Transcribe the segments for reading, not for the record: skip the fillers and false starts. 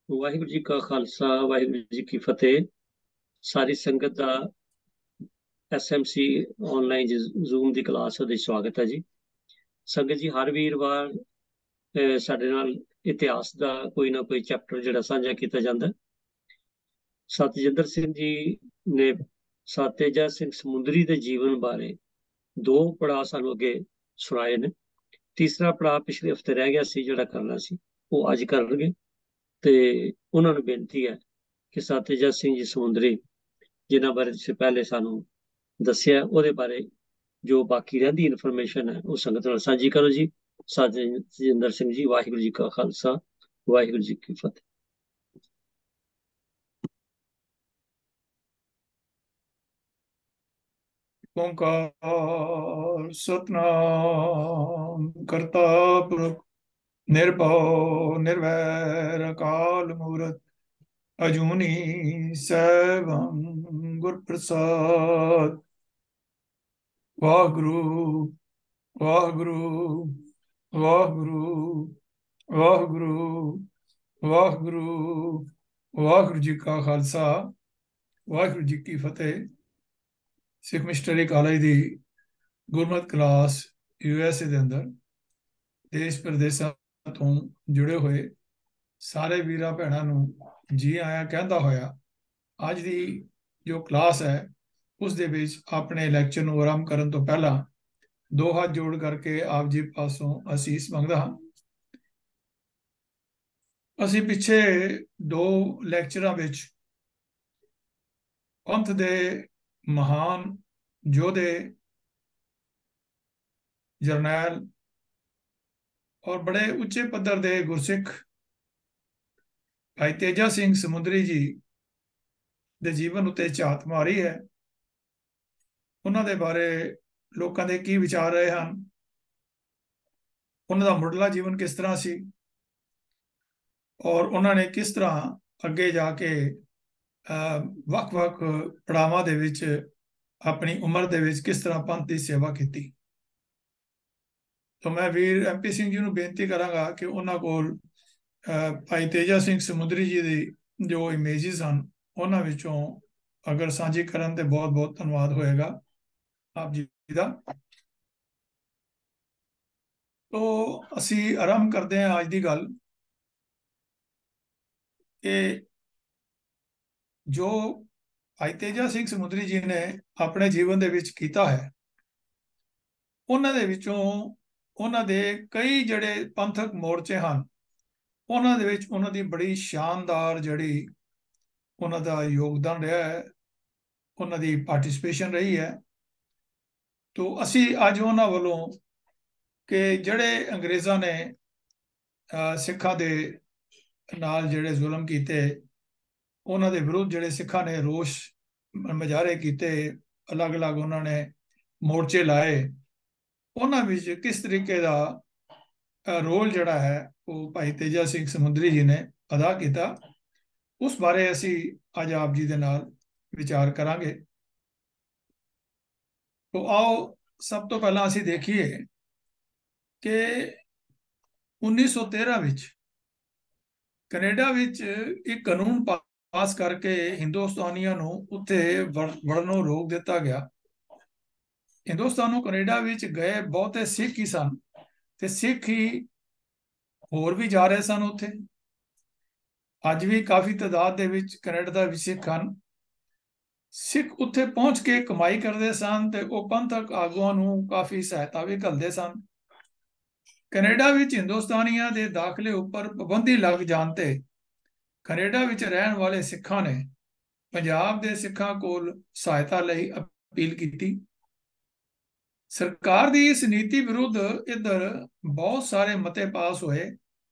ਵਾਹਿਗੁਰੂ ਜੀ ਕਾ ਖਾਲਸਾ ਵਾਹਿਗੁਰੂ ਜੀ ਕੀ ਫਤਿਹ। ਸਾਰੀ ਸੰਗਤ ਦਾ SMC online zoom ਦੀ class ਦੇ ਸਵਾਗਤ ਹੈ ਜੀ। ਸੰਗਤ ਜੀ, ਹਰ ਵੀਰਵਾਰ ਸਾਡੇ ਨਾਲ ਇਤਿਹਾਸ ਦਾ ਕੋਈ ਨਾ ਕੋਈ ਚੈਪਟਰ ਜਿਹੜਾ ਸਾਂਝਾ ਕੀਤਾ ਜਾਂਦਾ। ਸਤਜਿੰਦਰ ਸਿੰਘ ਜੀ ਨੇ ਸਤਿਆਜਾ ਸਿੰਘ ਸਮੁੰਦਰੀ ਦੇ ਜੀਵਨ ਬਾਰੇ ਦੋ ਪੜਾਅ ਸਾਨੂੰ ਅੱਗੇ ਸੁਣਾਏ ਨੇ। ਤੀਸਰਾ ਪੜਾਅ ਪਿਛਲੇ ਹਫਤੇ ਰਹਿ ਗਿਆ ਸੀ, ਜਿਹੜਾ ਕਰਨਾ ਸੀ ਉਹ ਅੱਜ ਕਰਨਗੇ। ਤੇ ਉਹਨਾਂ ਨੂੰ ਬੇਨਤੀ ਹੈ ਕਿ ਸਤਿਆਜਾ ਸਿੰਘ ਜੀ ਸਮੁੰਦਰੀ, ਜਿਨ੍ਹਾਂ ਬਾਰੇ ਤੁਸੀਂ ਪਹਿਲੇ ਸਾਨੂੰ ਦੱਸਿਆ, ਉਹਦੇ ਬਾਰੇ ਜੋ ਬਾਕੀ ਰਹਿੰਦੀ ਇਨਫੋਰਮੇਸ਼ਨ ਹੈ ਉਹ ਸੰਗਤ ਨਾਲ ਸਾਂਝੀ ਕਰੋ ਜੀ। ਸਤਿਜਿੰਦਰ ਸਿੰਘ ਜੀ, ਵਾਹਿਗੁਰੂ ਜੀ ਕਾ ਖਾਲਸਾ ਵਾਹਿਗੁਰੂ ਜੀ ਕੀ ਫਤਿਹ। ਓੰਕਾਰ ਸਤਨਾਮ ਕਰਤਾ ਪੁਰਖ ਨਿਰਭਉ ਨਿਰਵੈਰ ਅਕਾਲ ਮੂਰਤ ਅਜੂਨੀ ਸੈਭੰ ਗੁਰ ਪ੍ਰਸਾਦ। ਵਾਹਿਗੁਰੂ ਵਾਹਿਗੁਰੂ ਵਾਹਿਗੁਰੂ ਵਾਹਿਗੁਰੂ ਵਾਹਿਗੁਰੂ ਵਾਹਿਗੁਰੂ ਜੀ ਕਾ ਖਾਲਸਾ ਵਾਹਿਗੁਰੂ ਜੀ ਕੀ ਫਤਿਹ। ਸਿੱਖ ਮਿਸ਼ਨਰੀ ਕਾਲਜ ਦੀ ਗੁਰਮਤਿ ਕਲਾਸ USA ਦੇ ਅੰਦਰ ਦੇਸ਼ ਪ੍ਰਦੇਸ਼ਾਂ ਤੋਂ ਜੁੜੇ ਹੋਏ ਸਾਰੇ ਵੀਰਾਂ ਭੈਣਾਂ ਨੂੰ ਜੀ ਆਇਆਂ ਕਹਿੰਦਾ ਹੋਇਆ, ਅੱਜ ਦੀ ਜੋ ਕਲਾਸ ਹੈ ਉਸ ਦੇ ਵਿੱਚ ਆਪਣੇ ਲੈਕਚਰ ਨੂੰ ਆਰੰਭ ਕਰਨ ਤੋਂ ਪਹਿਲਾਂ ਦੋ ਹੱਥ ਜੋੜ ਕਰਕੇ ਆਪ ਜੀ ਪਾਸੋਂ ਅਸੀਸ ਮੰਗਦਾ ਹਾਂ। ਅਸੀਂ ਪਿੱਛੇ ਦੋ ਲੈਕਚਰਾਂ ਵਿੱਚ ਪੰਥ ਦੇ ਮਹਾਨ ਯੋਧੇ, ਜਰਨੈਲ ਔਰ ਬੜੇ ਉੱਚੇ ਪੱਧਰ ਦੇ ਗੁਰਸਿੱਖ ਭਾਈ ਤੇਜਾ ਸਿੰਘ ਸਮੁੰਦਰੀ ਜੀ ਦੇ ਜੀਵਨ ਉੱਤੇ ਝਾਤ ਮਾਰੀ ਹੈ। ਉਹਨਾਂ ਦੇ ਬਾਰੇ ਲੋਕਾਂ ਦੇ ਕੀ ਵਿਚਾਰ ਰਹੇ ਹਨ, ਉਹਨਾਂ ਦਾ ਮੁੱਢਲਾ ਜੀਵਨ ਕਿਸ ਤਰ੍ਹਾਂ ਸੀ ਔਰ ਉਹਨਾਂ ਨੇ ਕਿਸ ਤਰ੍ਹਾਂ ਅੱਗੇ ਜਾ ਕੇ ਵੱਖ-ਵੱਖ ਪੜਾਵਾਂ ਦੇ ਵਿੱਚ ਆਪਣੀ ਉਮਰ ਦੇ ਵਿੱਚ ਕਿਸ ਤਰ੍ਹਾਂ ਪੰਥ ਦੀ ਸੇਵਾ ਕੀਤੀ। ਤਾਂ ਮੈਂ ਵੀਰ MP ਸਿੰਘ ਜੀ ਨੂੰ ਬੇਨਤੀ ਕਰਾਂਗਾ ਕਿ ਉਹਨਾਂ ਕੋਲ ਭਾਈ ਤੇਜਾ ਸਿੰਘ ਸਮੁੰਦਰੀ ਜੀ ਦੀ ਜੋ ਇਮੇਜਿਸ ਹਨ ਉਹਨਾਂ ਵਿੱਚੋਂ ਅਗਰ ਸਾਂਝੀ ਕਰਨ ਤੇ ਬਹੁਤ ਬਹੁਤ ਧੰਨਵਾਦ ਹੋਏਗਾ ਆਪ ਜੀ ਦਾ। ਤਾਂ ਅਸੀਂ ਆਰੰਭ ਕਰਦੇ ਹਾਂ ਅੱਜ ਦੀ ਗੱਲ ਕਿ ਜੋ ਭਾਈ ਤੇਜਾ ਸਿੰਘ ਸਮੁੰਦਰੀ ਜੀ ਨੇ ਆਪਣੇ ਜੀਵਨ ਦੇ ਵਿੱਚ ਕੀਤਾ ਹੈ, ਉਹਨਾਂ ਦੇ ਵਿੱਚੋਂ ਉਹਨਾਂ ਦੇ ਕਈ ਜਿਹੜੇ ਪੰਥਕ ਮੋਰਚੇ ਹਨ, ਉਹਨਾਂ ਦੇ ਵਿੱਚ ਉਹਨਾਂ ਦੀ ਬੜੀ ਸ਼ਾਨਦਾਰ ਜਿਹੜੀ ਉਹਨਾਂ ਦਾ ਯੋਗਦਾਨ ਰਿਹਾ ਹੈ, ਉਹਨਾਂ ਦੀ ਪਾਰਟਿਸਿਪੇਸ਼ਨ ਰਹੀ ਹੈ। ਤੋ ਅਸੀਂ ਅੱਜ ਉਹਨਾਂ ਵੱਲੋਂ ਕਿ ਜਿਹੜੇ ਅੰਗਰੇਜ਼ਾਂ ਨੇ ਸਿੱਖਾਂ ਦੇ ਨਾਲ ਜਿਹੜੇ ਜ਼ੁਲਮ ਕੀਤੇ, ਉਹਨਾਂ ਦੇ ਵਿਰੁੱਧ ਜਿਹੜੇ ਸਿੱਖਾਂ ਨੇ ਰੋਸ਼ ਮੁਜ਼ਾਹਰੇ ਕੀਤੇ, ਅਲੱਗ-ਅਲੱਗ ਉਹਨਾਂ ਨੇ ਮੋਰਚੇ ਲਾਏ, ਉਹਨਾਂ ਵਿੱਚ ਕਿਸ ਤਰੀਕੇ ਦਾ ਰੋਲ ਜਿਹੜਾ ਹੈ ਉਹ ਭਾਈ ਤੇਜਾ ਸਿੰਘ ਸਮੁੰਦਰੀ ਜੀ ਨੇ ਅਦਾ ਕੀਤਾ, ਉਸ ਬਾਰੇ ਅਸੀਂ ਅੱਜ ਆਪ ਜੀ ਦੇ ਨਾਲ ਵਿਚਾਰ ਕਰਾਂਗੇ। ਤੋ ਆਓ ਸਭ ਤੋਂ ਪਹਿਲਾਂ ਅਸੀਂ ਦੇਖੀਏ ਕਿ 1913 ਵਿੱਚ ਕੈਨੇਡਾ ਵਿੱਚ ਇੱਕ ਕਾਨੂੰਨ ਪਾਸ ਕਰਕੇ ਹਿੰਦੁਸਤਾਨੀਆਂ ਨੂੰ ਉੱਥੇ ਵੜਨੋਂ ਰੋਕ ਦਿੱਤਾ ਗਿਆ। ਹਿੰਦੁਸਤਾਨੋਂ ਕੈਨੇਡਾ ਵਿੱਚ ਗਏ ਬਹੁਤੇ ਸਿੱਖ ਹੀ ਸਨ ਤੇ ਸਿੱਖ ਹੀ ਹੋਰ ਵੀ ਜਾ ਰਹੇ ਸਨ ਉੱਥੇ। ਅੱਜ ਵੀ ਕਾਫੀ ਤਾਦਾਦ ਦੇ ਵਿੱਚ ਕੈਨੇਡਾ ਦਾ ਵੀ ਸਿੱਖ ਹਨ। ਸਿੱਖ ਉੱਥੇ ਪਹੁੰਚ ਕੇ ਕਮਾਈ ਕਰਦੇ ਸਨ ਤੇ ਉਹ ਪੰਥਕ ਆਗੂਆਂ ਨੂੰ ਕਾਫੀ ਸਹਾਇਤਾ ਵੀ ਕਰਦੇ ਸਨ। ਕੈਨੇਡਾ ਵਿੱਚ ਹਿੰਦੁਸਤਾਨੀਆਂ ਦੇ ਦਾਖਲੇ ਉੱਪਰ ਪਾਬੰਦੀ ਲੱਗ ਜਾਣ ਤੇ ਕੈਨੇਡਾ ਵਿੱਚ ਰਹਿਣ ਵਾਲੇ ਸਿੱਖਾਂ ਨੇ ਪੰਜਾਬ ਦੇ ਸਿੱਖਾਂ ਕੋਲ ਸਹਾਇਤਾ ਲਈ ਅਪੀਲ ਕੀਤੀ। ਸਰਕਾਰ ਦੀ ਇਸ ਨੀਤੀ ਵਿਰੁੱਧ ਇੱਧਰ ਬਹੁਤ ਸਾਰੇ ਮਤੇ ਪਾਸ ਹੋਏ,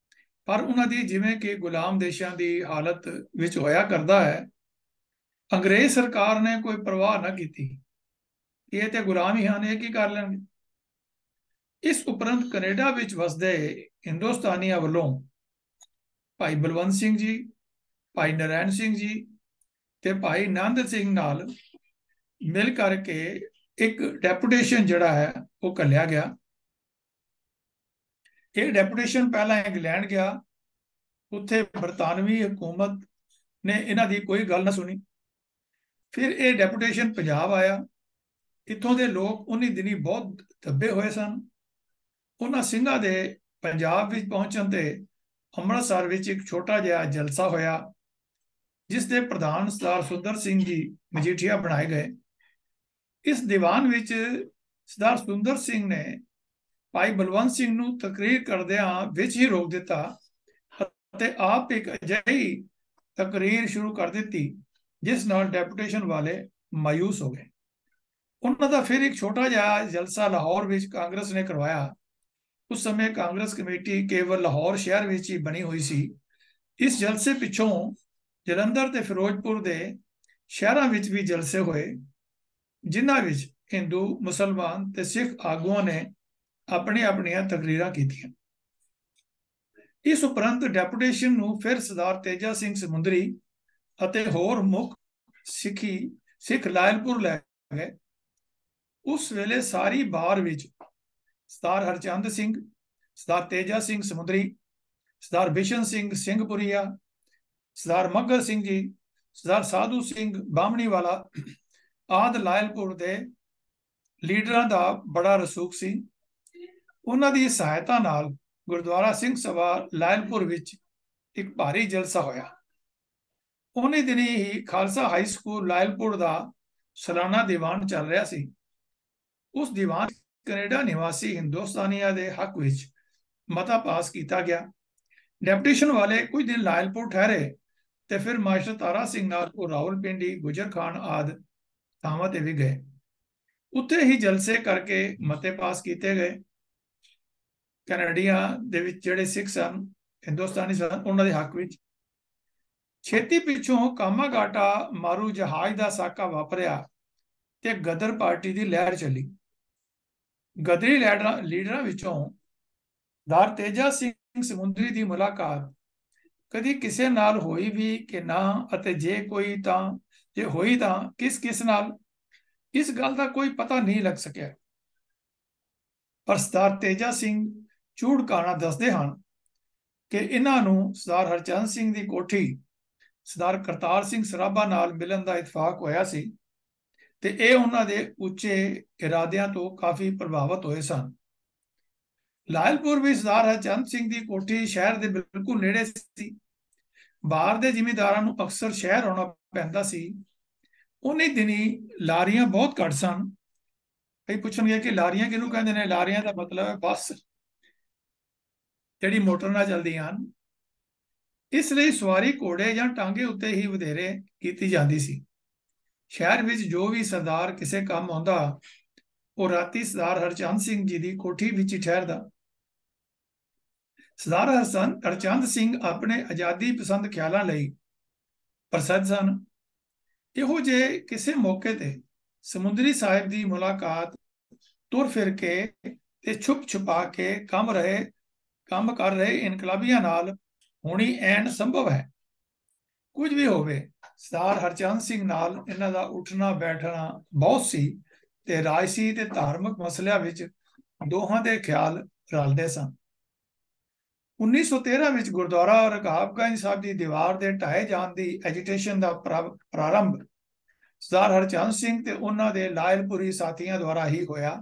ਪਰ ਉਹਨਾਂ ਦੀ ਜਿਵੇਂ ਕਿ ਗੁਲਾਮ ਦੇਸ਼ਾਂ ਦੀ ਹਾਲਤ ਵਿੱਚ ਹੋਇਆ ਕਰਦਾ ਹੈ, ਅੰਗਰੇਜ਼ ਸਰਕਾਰ ਨੇ ਕੋਈ ਪਰਵਾਹ ਨਾ ਕੀਤੀ। ਇਹ ਤੇ ਗੁਲਾਮ ਹੀ ਹਨ, ਇਹ ਕੀ ਕਰ ਲੈਣਗੇ। ਇਸ ਉਪਰੰਤ ਕੈਨੇਡਾ ਵਿੱਚ ਵਸਦੇ ਹਿੰਦੁਸਤਾਨੀਆਂ ਵੱਲੋਂ ਭਾਈ ਬਲਵੰਤ ਸਿੰਘ ਜੀ, ਭਾਈ ਨਰੈਣ ਸਿੰਘ ਜੀ ਤੇ ਭਾਈ ਨੰਦ ਸਿੰਘ ਨਾਲ ਮਿਲ ਕਰਕੇ ਇੱਕ ਡੈਪੂਟੇਸ਼ਨ ਜਿਹੜਾ ਹੈ ਉਹ ਘੱਲਿਆ ਗਿਆ। ਇਹ ਡੈਪੂਟੇਸ਼ਨ ਪਹਿਲਾਂ ਇੰਗਲੈਂਡ ਗਿਆ, उत्थे बरतानवी हुकूमत ने इन्हां दी कोई गल ना सुनी। फिर ये डेपूटेशन पंजाब आया। इत्थों के लोग उन्हीं दिनी बहुत दबे हुए सन। उन्हां सिंघां दे पंजाब विच पहुंचण ते ਅੰਮ੍ਰਿਤਸਰ ਵਿੱਚ ਇੱਕ ਛੋਟਾ ਜਿਹਾ ਜਲਸਾ ਹੋਇਆ, ਜਿਸ ਦੇ ਪ੍ਰਧਾਨ ਸਰਦਾਰ ਸੁੰਦਰ ਸਿੰਘ ਜੀ ਮਜੀਠੀਆ ਬਣਾਏ ਗਏ। ਇਸ ਦੀਵਾਨ ਵਿੱਚ ਸਰਦਾਰ ਸੁੰਦਰ ਸਿੰਘ ਨੇ ਭਾਈ ਬਲਵੰਤ ਸਿੰਘ ਨੂੰ ਤਕਰੀਰ ਕਰਦਿਆਂ ਵਿੱਚ ਹੀ ਰੋਕ ਦਿੱਤਾ ਅਤੇ ਆਪ ਇੱਕ ਅਜਿਹੀ ਤਕਰੀਰ ਸ਼ੁਰੂ ਕਰ ਦਿੱਤੀ ਜਿਸ ਨਾਲ ਡੈਪੂਟੇਸ਼ਨ ਵਾਲੇ ਮਾਯੂਸ ਹੋ ਗਏ। ਉਹਨਾਂ ਦਾ ਫਿਰ ਇੱਕ ਛੋਟਾ ਜਿਹਾ ਜਲਸਾ ਲਾਹੌਰ ਵਿੱਚ ਕਾਂਗਰਸ ਨੇ ਕਰਵਾਇਆ। ਉਸ ਸਮੇਂ ਕਾਂਗਰਸ ਕਮੇਟੀ ਕੇਵਲ ਲਾਹੌਰ ਸ਼ਹਿਰ ਵਿੱਚ ਹੀ ਬਣੀ ਹੋਈ ਸੀ। ਇਸ ਜਲਸੇ ਪਿੱਛੋਂ ਜਲੰਧਰ ਤੇ ਫਿਰੋਜ਼ਪੁਰ ਦੇ ਸ਼ਹਿਰਾਂ ਵਿੱਚ ਵੀ ਜਲਸੇ ਹੋਏ, ਜਿਨ੍ਹਾਂ ਵਿੱਚ ਹਿੰਦੂ, ਮੁਸਲਮਾਨ ਤੇ ਸਿੱਖ ਆਗੂਆਂ ਨੇ ਆਪਣੀਆਂ ਆਪਣੀਆਂ ਤਕਰੀਰਾਂ ਕੀਤੀਆਂ। ਇਸ ਉਪਰੰਤ ਡੈਪੂਟੇਸ਼ਨ ਨੂੰ ਫਿਰ ਸਰਦਾਰ ਤੇਜਾ ਸਿੰਘ ਸਮੁੰਦਰੀ ਅਤੇ ਹੋਰ ਮੁੱਖ ਸਿੱਖ ਲਾਇਲਪੁਰ ਲੈ ਗਏ। ਉਸ ਵੇਲੇ ਸਾਰੀ ਬਾਰ ਵਿੱਚ ਸਰਦਾਰ ਹਰਚੰਦ ਸਿੰਘ, ਸਰਦਾਰ ਤੇਜਾ ਸਿੰਘ ਸਮੁੰਦਰੀ, ਸਰਦਾਰ ਬਿਸ਼ਨ ਸਿੰਘ ਸਿੰਘਪੁਰੀਆ, ਸਰਦਾਰ ਮੱਘਰ ਸਿੰਘ ਜੀ, ਸਰਦਾਰ ਸਾਧੂ ਸਿੰਘ ਬਾਹਮਣੀਵਾਲਾ ਆਦਿ ਲਾਇਲਪੁਰ ਦੇ ਲੀਡਰਾਂ ਦਾ ਬੜਾ ਰਸੂਖ ਸੀ। ਉਹਨਾਂ ਦੀ ਸਹਾਇਤਾ ਨਾਲ ਗੁਰਦੁਆਰਾ ਸਿੰਘ ਸਭਾ ਲਾਇਲਪੁਰ ਵਿੱਚ ਇੱਕ ਭਾਰੀ ਜਲਸਾ ਹੋਇਆ। ਉਹਨੇ ਦਿਨੀ ਹੀ ਖਾਲਸਾ ਹਾਈ ਸਕੂਲ ਲਾਇਲਪੁਰ ਦਾ ਸਾਲਾਨਾ ਦੀਵਾਨ ਚੱਲ ਰਿਹਾ ਸੀ। ਉਸ ਦੀਵਾਨ ਕੈਨੇਡਾ ਨਿਵਾਸੀ ਹਿੰਦੁਸਤਾਨੀਆਂ ਦੇ ਹੱਕ ਵਿੱਚ ਮਤਾ ਪਾਸ ਕੀਤਾ ਗਿਆ। ਡੈਪੂਟੇਸ਼ਨ ਵਾਲੇ ਕੁਝ ਦਿਨ ਲਾਇਲਪੁਰ ਠਹਿਰੇ ਤੇ ਫਿਰ ਮਾਸਟਰ ਤਾਰਾ ਸਿੰਘ ਨਾਲ ਉਹ ਰਾਵਲਪਿੰਡੀ, ਗੁਜਰ ਖਾਨ ਆਦਿ ਥਾਵਾਂ ਤੇ ਵੀ ਗਏ। ਉੱਥੇ ਹੀ ਜਲਸੇ ਕਰਕੇ ਮਤੇ ਪਾਸ ਕੀਤੇ ਗਏ। ਕੈਨੇਡੀਆਂ ਦੇ ਵਿੱਚ ਜਿਹੜੇ ਸਿੱਖ ਸਨ, ਹਿੰਦੁਸਤਾਨੀ ਸਨ, ਉਹਨਾਂ ਦੇ ਹੱਕ ਵਿੱਚ। ਛੇਤੀ ਪਿੱਛੋਂ ਕਾਮਾਗਾਟਾ ਮਾਰੂ ਜਹਾਜ਼ ਦਾ ਸਾਕਾ ਵਾਪਰਿਆ ਤੇ ਗਦਰ ਪਾਰਟੀ ਦੀ ਲਹਿਰ ਚੱਲੀ। ਗਦਰੀ ਲੀਡਰਾਂ ਵਿੱਚੋਂ ਸਰਦਾਰ ਤੇਜਾ ਸਿੰਘ ਸਮੁੰਦਰੀ ਦੀ ਮੁਲਾਕਾਤ ਕਦੀ ਕਿਸੇ ਨਾਲ ਹੋਈ ਵੀ ਕਿ ਨਾ, ਅਤੇ ਜੇ ਹੋਈ ਤਾਂ ਕਿਸ ਨਾਲ, ਇਸ ਗੱਲ ਦਾ ਕੋਈ ਪਤਾ ਨਹੀਂ ਲੱਗ ਸਕਿਆ। ਪਰ ਸਰਦਾਰ ਤੇਜਾ ਸਿੰਘ ਚੂੜਕਾਣਾ ਦੱਸਦੇ ਹਨ ਕਿ ਇਹਨਾਂ ਨੂੰ ਸਰਦਾਰ ਹਰਚੰਦ ਸਿੰਘ ਦੀ ਕੋਠੀ ਸਰਦਾਰ ਕਰਤਾਰ ਸਿੰਘ ਸਰਾਭਾ ਨਾਲ ਮਿਲਣ ਦਾ ਇਤਫਾਕ ਹੋਇਆ ਸੀ ਤੇ ਇਹ ਉਹਨਾਂ ਦੇ ਉੱਚੇ ਇਰਾਦਿਆਂ ਤੋਂ ਕਾਫੀ ਪ੍ਰਭਾਵਿਤ ਹੋਏ ਸਨ। ਲਾਇਲਪੁਰ ਵੀ ਸਰਦਾਰ ਹਰਚੰਦ ਸਿੰਘ ਦੀ ਕੋਠੀ ਸ਼ਹਿਰ ਦੇ ਬਿਲਕੁਲ ਨੇੜੇ ਸੀ। ਬਾਹਰ ਦੇ ਜ਼ਿਮੀਂਦਾਰਾਂ ਨੂੰ ਅਕਸਰ ਸ਼ਹਿਰ ਆਉਣਾ ਪੈਂਦਾ ਸੀ। ਉਹਨੇ ਦਿਨੀ ਲਾਰੀਆਂ ਬਹੁਤ ਘੱਟ ਸਨ। ਕਈ ਪੁੱਛਣਗੇ ਕਿ ਲਾਰੀਆਂ ਕਿਹਨੂੰ ਕਹਿੰਦੇ ਨੇ? ਲਾਰੀਆਂ ਦਾ ਮਤਲਬ ਹੈ ਬੱਸ, ਜਿਹੜੀ ਮੋਟਰ ਨਾਲ ਚੱਲਦੀਆਂ ਹਨ। ਇਸ ਲਈ ਸਵਾਰੀ ਘੋੜੇ ਜਾਂ ਟਾਂਗੇ ਉੱਤੇ ਹੀ ਵਧੇਰੇ ਕੀਤੀ ਜਾਂਦੀ ਸੀ। ਸ਼ਹਿਰ ਵਿੱਚ ਜੋ ਵੀ ਸਰਦਾਰ ਕਿਸੇ ਕੰਮ ਆਉਂਦਾ, ਉਹ ਰਾਤੀ ਸਰਦਾਰ ਹਰਚੰਦ ਸਿੰਘ ਜੀ ਦੀ ਕੋਠੀ ਵਿੱਚ ਹੀ ਠਹਿਰਦਾ। ਸਰਦਾਰ ਹਰਚੰਦ ਸਿੰਘ ਆਪਣੇ ਆਜ਼ਾਦੀ ਪਸੰਦ ਖਿਆਲਾਂ ਲਈ ਪ੍ਰਸਿੱਧ ਸਨ। ਇਹੋ ਜਿਹੇ ਕਿਸੇ ਮੌਕੇ ਤੇ ਸਮੁੰਦਰੀ ਸਾਹਿਬ ਦੀ ਮੁਲਾਕਾਤ ਤੁਰ ਫਿਰ ਕੇ ਤੇ ਛੁਪ ਛੁਪਾ ਕੇ ਕੰਮ ਕਰ ਰਹੇ ਇਨਕਲਾਬੀਆਂ ਨਾਲ ਹੋਣੀ ਐਨ ਸੰਭਵ ਹੈ। ਕੁਝ ਵੀ ਹੋਵੇ, ਸਰਦਾਰ ਹਰਚੰਦ ਸਿੰਘ ਨਾਲ ਇਹਨਾਂ ਦਾ ਉੱਠਣਾ ਬੈਠਣਾ ਬਹੁਤ ਸੀ ਤੇ ਰਾਜਸੀ ਤੇ ਧਾਰਮਿਕ ਮਸਲਿਆਂ ਵਿੱਚ ਦੋਹਾਂ ਦੇ ਖਿਆਲ ਰਲਦੇ ਸਨ। 1913 ਵਿੱਚ ਗੁਰਦੁਆਰਾ ਰਕਾਬਗੰਜ ਸਾਹਿਬ ਦੀ ਦੀਵਾਰ ਦੇ ਢਾਏ ਜਾਣ ਦੀ ਐਜੀਟੇਸ਼ਨ ਦਾ ਪ੍ਰਾਰੰਭ ਸਰਦਾਰ ਹਰਚੰਦ ਸਿੰਘ ਤੇ ਉਹਨਾਂ ਦੇ ਲਾਇਲਪੁਰੀ ਸਾਥੀਆਂ ਦੁਆਰਾ ਹੀ ਹੋਇਆ।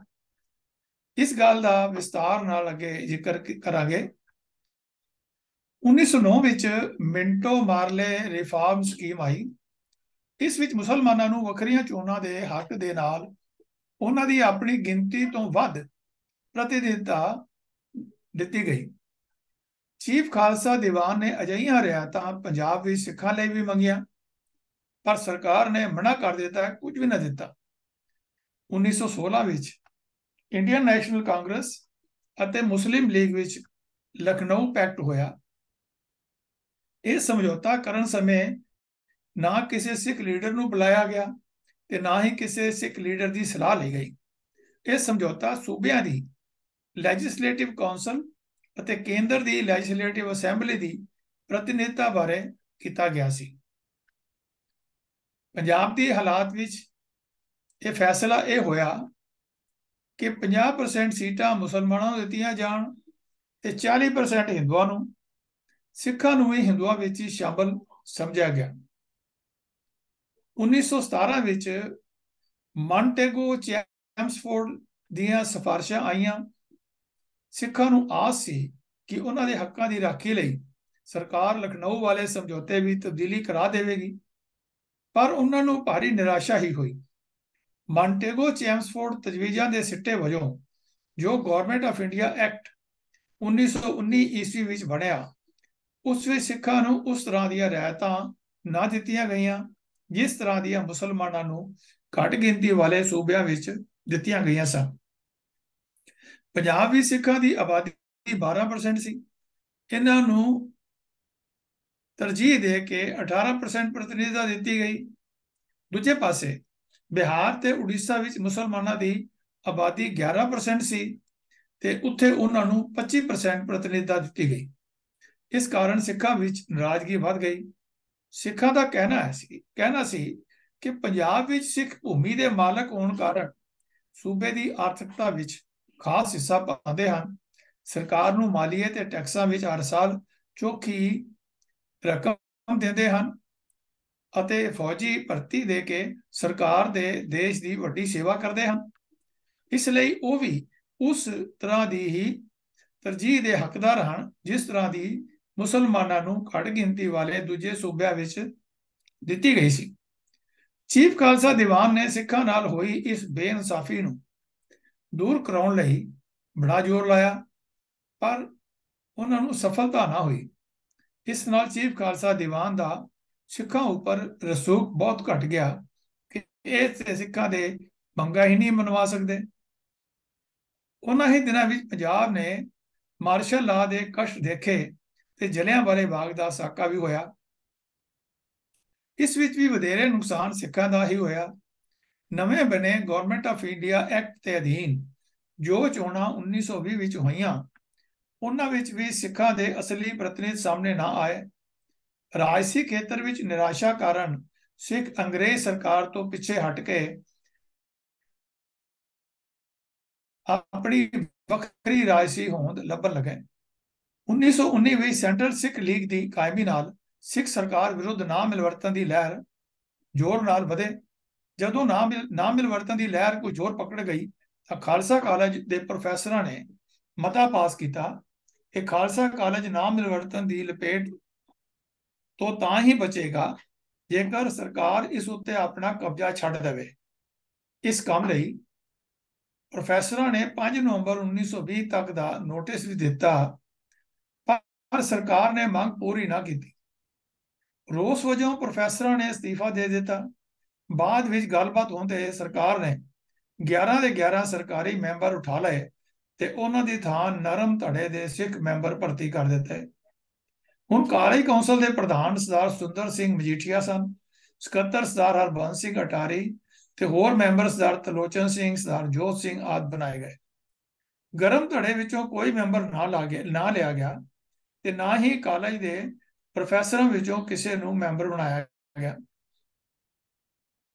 ਇਸ ਗੱਲ ਦਾ ਵਿਸਤਾਰ ਨਾਲ ਅੱਗੇ ਜ਼ਿਕਰ ਕਰਾਂਗੇ। 1909 ਵਿੱਚ ਮਿੰਟੋ ਮਾਰਲੇ ਰਿਫਾਰਮ ਸਕੀਮ ਆਈ। ਇਸ ਵਿੱਚ ਮੁਸਲਮਾਨਾਂ ਨੂੰ ਵੱਖਰੀਆਂ ਚੋਣਾਂ ਦੇ ਹੱਕ ਦੇ ਨਾਲ ਉਹਨਾਂ ਦੀ ਆਪਣੀ ਗਿਣਤੀ ਤੋਂ ਵੱਧ ਪ੍ਰਤੀਨਿਧਤਾ ਦਿੱਤੀ ਗਈ। ਚੀਫ ਖਾਲਸਾ ਦੀਵਾਨ ਨੇ ਅਜਿਹੀਆਂ ਰਿਆਇਤਾਂ ਪੰਜਾਬ ਵਿੱਚ ਸਿੱਖਾਂ ਲਈ ਵੀ ਮੰਗੀਆਂ, ਪਰ ਸਰਕਾਰ ਨੇ ਮਨਾ ਕਰ ਦਿੱਤਾ, ਕੁਝ ਵੀ ਨਾ ਦਿੱਤਾ। 1916 ਵਿੱਚ ਇੰਡੀਅਨ ਨੈਸ਼ਨਲ ਕਾਂਗਰਸ ਅਤੇ ਮੁਸਲਿਮ ਲੀਗ ਵਿੱਚ ਲਖਨਊ ਪੈਕਟ ਹੋਇਆ। ਇਹ ਸਮਝੌਤਾ ਕਰਨ ਸਮੇਂ ਨਾ ਕਿਸੇ ਸਿੱਖ ਲੀਡਰ ਨੂੰ ਬੁਲਾਇਆ ਗਿਆ ਤੇ ਨਾ ਹੀ ਕਿਸੇ ਸਿੱਖ ਲੀਡਰ ਦੀ ਸਲਾਹ ਲਈ ਗਈ। ਇਹ ਸਮਝੌਤਾ ਸੂਬਿਆਂ ਦੀ ਲੈਜਿਸਲੇਟਿਵ ਕੌਂਸਲ ਅਤੇ ਕੇਂਦਰ ਦੀ ਲੈਜਿਸਲੇਟਿਵ ਅਸੈਂਬਲੀ ਦੀ ਪ੍ਰਤੀਨਿਧਤਾ ਬਾਰੇ ਕੀਤਾ ਗਿਆ ਸੀ। ਪੰਜਾਬ ਦੀ ਹਾਲਾਤ ਵਿੱਚ ਇਹ ਫੈਸਲਾ ਇਹ ਹੋਇਆ ਕਿ 50% ਸੀਟਾਂ ਮੁਸਲਮਾਨਾਂ ਨੂੰ ਦਿੱਤੀਆਂ ਜਾਣ ਤੇ 40% ਹਿੰਦੂਆਂ ਨੂੰ। ਸਿੱਖਾਂ ਨੂੰ ਵੀ ਹਿੰਦੂਆਂ ਵਿੱਚ ਹੀ ਸ਼ਾਮਲ ਸਮਝਿਆ ਗਿਆ। 1917 ਵਿੱਚ ਮਾਂਟੇਗੋ ਚੈਮਸਫੋਰਡ ਦੀਆਂ ਸਿਫਾਰਸ਼ਾਂ ਆਈਆਂ। ਸਿੱਖਾਂ ਨੂੰ ਆਸ ਸੀ ਕਿ ਉਹਨਾਂ ਦੇ ਹੱਕਾਂ ਦੀ ਰਾਖੀ ਲਈ ਸਰਕਾਰ ਲਖਨਊ ਵਾਲੇ ਸਮਝੌਤੇ ਵੀ ਤਬਦੀਲੀ ਕਰਾ ਦੇਵੇਗੀ, ਪਰ ਉਹਨਾਂ ਨੂੰ ਭਾਰੀ ਨਿਰਾਸ਼ਾ ਹੀ ਹੋਈ। ਮਾਂਟੇਗੋ ਚੈਮਸਫੋਰਡ ਤਜਵੀਜ਼ਾਂ ਦੇ ਸਿੱਟੇ ਵਜੋਂ ਜੋ ਗਵਰਨਮੈਂਟ ਆਫ ਇੰਡੀਆ ਐਕਟ 1919 ਈਸਵੀ ਵਿੱਚ ਬਣਿਆ, ਉਸ ਵਿੱਚ ਸਿੱਖਾਂ ਨੂੰ ਉਸ ਤਰ੍ਹਾਂ ਦੀਆਂ ਰਿਆਇਤਾਂ ਨਾ ਦਿੱਤੀਆਂ ਗਈਆਂ ਜਿਸ ਤਰ੍ਹਾਂ ਦੀਆਂ ਮੁਸਲਮਾਨਾਂ ਨੂੰ ਘੱਟ ਗਿਣਤੀ ਵਾਲੇ ਸੂਬਿਆਂ ਵਿੱਚ ਦਿੱਤੀਆਂ ਗਈਆਂ ਸਨ। ਪੰਜਾਬ ਵਿੱਚ ਸਿੱਖਾਂ ਦੀ ਆਬਾਦੀ 12% ਸੀ। ਇਹਨਾਂ ਨੂੰ ਤਰਜੀਹ ਦੇ ਕੇ 18% ਪ੍ਰਤੀਨਿਧਤਾ ਦਿੱਤੀ ਗਈ। ਦੂਜੇ ਪਾਸੇ ਬਿਹਾਰ ਤੇ ਉੜੀਸਾ ਵਿੱਚ ਮੁਸਲਮਾਨਾਂ ਦੀ ਆਬਾਦੀ 11% ਸੀ ਤੇ ਉੱਥੇ ਉਹਨਾਂ ਨੂੰ 25% ਪ੍ਰਤੀਨਿਧਤਾ ਦਿੱਤੀ ਗਈ। ਇਸ ਕਾਰਨ ਸਿੱਖਾਂ ਵਿੱਚ ਨਾਰਾਜ਼ਗੀ ਵੱਧ ਗਈ। ਸਿੱਖਾਂ ਦਾ ਕਹਿਣਾ ਸੀ ਕਿ ਪੰਜਾਬ ਵਿੱਚ ਸਿੱਖ ਭੂਮੀ ਦੇ ਮਾਲਕ ਹੋਣ ਕਾਰਨ ਸੂਬੇ ਦੀ ਆਰਥਿਕਤਾ ਵਿੱਚ ਖਾਸ ਹਿੱਸਾ ਪਾਉਂਦੇ ਹਨ, ਸਰਕਾਰ ਨੂੰ ਮਾਲੀਏ ਤੇ ਟੈਕਸਾਂ ਵਿੱਚ ਹਰ ਸਾਲ ਚੋਖੀ ਰਕਮ ਦਿੰਦੇ ਹਨ ਅਤੇ ਫੌਜੀ ਭਰਤੀ ਦੇ ਕੇ ਸਰਕਾਰ ਦੇ ਦੇਸ਼ ਦੀ ਵੱਡੀ ਸੇਵਾ ਕਰਦੇ ਹਨ। ਇਸ ਲਈ ਉਹ ਵੀ ਉਸ ਤਰ੍ਹਾਂ ਦੀ ਹੀ ਤਰਜੀਹ ਦੇ ਹੱਕਦਾਰ ਹਨ ਜਿਸ ਤਰ੍ਹਾਂ ਦੀ ਮੁਸਲਮਾਨਾਂ ਨੂੰ ਘੱਟ ਗਿਣਤੀ ਵਾਲੇ ਦੂਜੇ ਸੂਬਿਆਂ ਵਿੱਚ ਦਿੱਤੀ ਗਈ ਸੀ। ਚੀਫ ਖਾਲਸਾ ਦੀਵਾਨ ਨੇ ਸਿੱਖਾਂ ਨਾਲ ਹੋਈ ਇਸ ਬੇਇਨਸਾਫੀ ਨੂੰ ਦੂਰ ਕਰਾਉਣ ਲਈ ਬੜਾ ਜ਼ੋਰ ਲਾਇਆ, ਪਰ ਉਹਨਾਂ ਨੂੰ ਸਫਲਤਾ ਨਾ ਹੋਈ। ਇਸ ਨਾਲ ਚੀਫ ਖਾਲਸਾ ਦੀਵਾਨ ਦਾ ਸਿੱਖਾਂ ਉੱਪਰ ਰਸੂਖ ਬਹੁਤ ਘਟ ਗਿਆ ਕਿ ਇਹ ਸਿੱਖਾਂ ਦੇ ਮੰਗਾਂ ਹੀ ਨਹੀਂ ਮਨਵਾ ਸਕਦੇ। ਉਹਨਾਂ ਹੀ ਦਿਨਾਂ ਵਿੱਚ ਪੰਜਾਬ ਨੇ ਮਾਰਸ਼ਲ ਲਾਅ ਦੇ ਕਸ਼ਟ ਦੇਖੇ ਤੇ ਜਲਿਆਂਵਾਲੇ ਬਾਗ ਦਾ ਸਾਕਾ ਵੀ ਹੋਇਆ। ਇਸ ਵਿੱਚ ਵੀ ਵਧੇਰੇ ਨੁਕਸਾਨ ਸਿੱਖਾਂ ਦਾ ਹੀ ਹੋਇਆ। ਨਵੇਂ ਬਣੇ ਗਵਰਨਮੈਂਟ ਆਫ ਇੰਡੀਆ ਐਕਟ ਦੇ ਅਧੀਨ ਜੋ ਚੋਣਾਂ 1920 ਵਿੱਚ ਹੋਈਆਂ, ਉਹਨਾਂ ਵਿੱਚ ਵੀ ਸਿੱਖਾਂ ਦੇ ਅਸਲੀ ਪ੍ਰਤੀਨਿਧ ਸਾਹਮਣੇ ਨਾ ਆਏ। ਰਾਜਸੀ ਖੇਤਰ ਵਿੱਚ ਨਿਰਾਸ਼ਾ ਕਾਰਨ ਸਿੱਖ ਅੰਗਰੇਜ਼ ਸਰਕਾਰ ਤੋਂ ਪਿੱਛੇ ਹਟ ਕੇ ਆਪਣੀ ਵੱਖਰੀ ਰਾਜਸੀ ਹੋਂਦ ਲੱਭਣ ਲੱਗੇ। 1919 ਵਿੱਚ ਸੈਂਟਰਲ ਸਿੱਖ ਲੀਗ ਦੀ ਕਾਇਮੀ ਨਾਲ ਸਿੱਖ ਸਰਕਾਰ ਵਿਰੁੱਧ ਨਾ ਮਿਲਵਰਤਨ ਦੀ ਲਹਿਰ ਜ਼ੋਰ ਨਾਲ ਵਧੇ। ਜਦੋਂ ਨਾ ਮਿਲਵਰਤਨ ਦੀ ਲਹਿਰ ਕੋਈ ਜ਼ੋਰ ਪਕੜ ਗਈ ਤਾਂ ਖਾਲਸਾ ਕਾਲਜ ਦੇ ਪ੍ਰੋਫੈਸਰਾਂ ਨੇ ਮਤਾ ਪਾਸ ਕੀਤਾ ਕਿ ਖਾਲਸਾ ਕਾਲਜ ਨਾ ਮਿਲਵਰਤਨ ਦੀ ਲਪੇਟ ਤੋਂ ਤਾਂ ਹੀ ਬਚੇਗਾ ਜੇਕਰ ਸਰਕਾਰ ਇਸ ਉੱਤੇ ਆਪਣਾ ਕਬਜ਼ਾ ਛੱਡ ਦੇਵੇ। ਇਸ ਕੰਮ ਲਈ ਪ੍ਰੋਫੈਸਰਾਂ ਨੇ 5 ਨਵੰਬਰ 1920 ਤੱਕ ਦਾ ਨੋਟਿਸ ਵੀ ਦਿੱਤਾ, ਪਰ ਸਰਕਾਰ ਨੇ ਮੰਗ ਪੂਰੀ ਨਾ ਕੀਤੀ। ਰੋਸ ਵਜੋਂ ਪ੍ਰੋਫੈਸਰਾਂ ਨੇ ਅਸਤੀਫਾ ਦੇ ਦਿੱਤਾ। ਬਾਅਦ ਵਿੱਚ ਗੱਲਬਾਤ ਹੁੰਦੇ ਸਰਕਾਰ ਨੇ 11 ਦੇ 11 ਸਰਕਾਰੀ ਮੈਂਬਰ ਉਠਾ ਲਏ ਤੇ ਉਹਨਾਂ ਦੀ ਥਾਂ ਨਰਮ ਧੜੇ ਦੇ ਸਿੱਖ ਮੈਂਬਰ ਭਰਤੀ ਕਰ ਦਿੱਤੇ। ਹੁਣ ਕਾਲਜ ਕੌਂਸਲ ਦੇ ਪ੍ਰਧਾਨ ਸਰਦਾਰ ਸੁੰਦਰ ਸਿੰਘ ਮਜੀਠੀਆ ਸਨ, ਸਕੱਤਰ ਸਰਦਾਰ ਹਰਬੰਸ ਸਿੰਘ ਅਟਾਰੀ ਤੇ ਹੋਰ ਮੈਂਬਰ ਸਰਦਾਰ ਤਲੋਚਨ ਸਿੰਘ, ਸਰਦਾਰ ਜੋਤ ਸਿੰਘ ਆਦਿ ਬਣਾਏ ਗਏ। ਗਰਮ ਧੜੇ ਵਿੱਚੋਂ ਕੋਈ ਮੈਂਬਰ ਨਾ ਲਿਆ ਗਿਆ ਤੇ ਨਾ ਹੀ ਕਾਲਜ ਦੇ ਪ੍ਰੋਫੈਸਰਾਂ ਵਿੱਚੋਂ ਕਿਸੇ ਨੂੰ ਮੈਂਬਰ ਬਣਾਇਆ ਗਿਆ।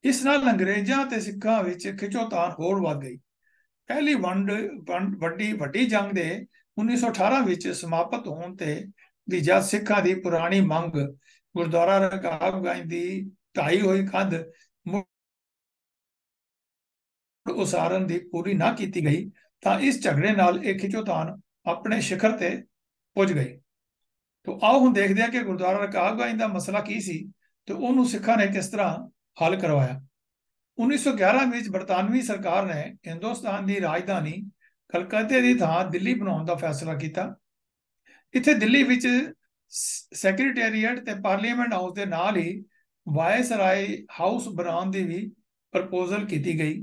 ਇਸ ਨਾਲ ਅੰਗਰੇਜ਼ਾਂ ਤੇ ਸਿੱਖਾਂ ਵਿੱਚ ਖਿੱਚੋਤਾਣ ਹੋਰ ਵੱਧ ਗਈ। ਪਹਿਲੀ ਵੱਡੀ ਜੰਗ ਦੇ 1918 ਵਿੱਚ ਸਮਾਪਤ ਹੋਣ ਤੇ ਵੀ ਜਦ ਸਿੱਖਾਂ ਦੀ ਪੁਰਾਣੀ ਮੰਗ ਗੁਰਦੁਆਰਾ ਰਕਾਬਗੰਜ ਦੀ ਢਾਈ ਹੋਈ ਕੰਧ ਉਸਾਰਨ ਦੀ ਪੂਰੀ ਨਾ ਕੀਤੀ ਗਈ ਤਾਂ ਇਸ ਝਗੜੇ ਨਾਲ ਇਹ ਖਿੱਚੋਤਾਣ ਆਪਣੇ ਸਿਖਰ ਤੇ ਪੁੱਜ ਗਈ। ਤੋ ਆਓ ਹੁਣ ਦੇਖਦੇ ਹਾਂ ਕਿ ਗੁਰਦੁਆਰਾ ਰਕਾਬਗੰਜ ਦਾ ਮਸਲਾ ਕੀ ਸੀ ਤੇ ਉਹਨੂੰ ਸਿੱਖਾਂ ਨੇ ਕਿਸ ਤਰ੍ਹਾਂ ਹੱਲ ਕਰਵਾਇਆ। 1911 ਵਿੱਚ ਬਰਤਾਨਵੀ ਸਰਕਾਰ ਨੇ ਹਿੰਦੁਸਤਾਨ ਦੀ ਰਾਜਧਾਨੀ ਕਲਕੱਤੇ ਦੀ ਥਾਂ ਦਿੱਲੀ ਬਣਾਉਣ ਦਾ ਫੈਸਲਾ ਕੀਤਾ। ਇੱਥੇ ਦਿੱਲੀ ਵਿੱਚ ਸੈਕਟਰੀਏਟ ਤੇ ਪਾਰਲੀਮੈਂਟ ਹਾਊਸ ਦੇ ਨਾਲ ਹੀ ਵਾਇਸਰਾਏ ਹਾਊਸ ਬਣਾਉਣ ਦੀ ਵੀ ਪ੍ਰਪੋਜ਼ਲ ਕੀਤੀ ਗਈ।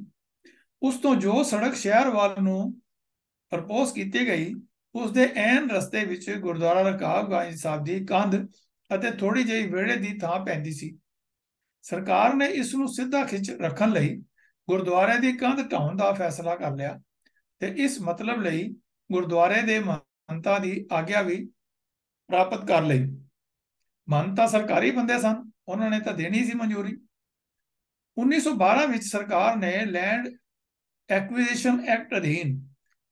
ਉਸ ਤੋਂ ਜੋ ਸੜਕ ਸ਼ਹਿਰ ਵੱਲ ਨੂੰ ਪ੍ਰਪੋਜ਼ ਕੀਤੀ ਗਈ, ਉਸ ਦੇ ਐਨ ਰਸਤੇ ਵਿੱਚ ਗੁਰਦੁਆਰਾ ਰਕਾਬਗੰਜ ਸਾਹਿਬ ਦੀ ਕੰਧ ਅਤੇ ਥੋੜੀ ਜਿਹੀ ਵਿਹੜੇ ਦੀ ਥਾਂ ਪੈਂਦੀ ਸੀ। ਸਰਕਾਰ ਨੇ ਇਸ ਨੂੰ ਸਿੱਧਾ ਖਿੱਚ ਰੱਖਣ ਲਈ ਗੁਰਦੁਆਰੇ ਦੀ ਕੰਧ ਢਾਉਣ ਦਾ ਫੈਸਲਾ ਕਰ ਲਿਆ ਤੇ ਇਸ ਮਤਲਬ ਲਈ ਗੁਰਦੁਆਰੇ ਦੇ ਮਹੰਤਾਂ ਦੀ ਆਗਿਆ ਵੀ ਪ੍ਰਾਪਤ ਕਰ ਲਈ। ਮਹੰਤਾ ਸਰਕਾਰੀ ਬੰਦੇ ਸਨ, ਉਹਨਾਂ ਨੇ ਤਾਂ ਦੇਣੀ ਸੀ ਮਨਜ਼ੂਰੀ। 1912 ਵਿੱਚ ਸਰਕਾਰ ਨੇ ਲੈਂਡ ਐਕੁਜੀਸ਼ਨ ਐਕਟ ਅਧੀਨ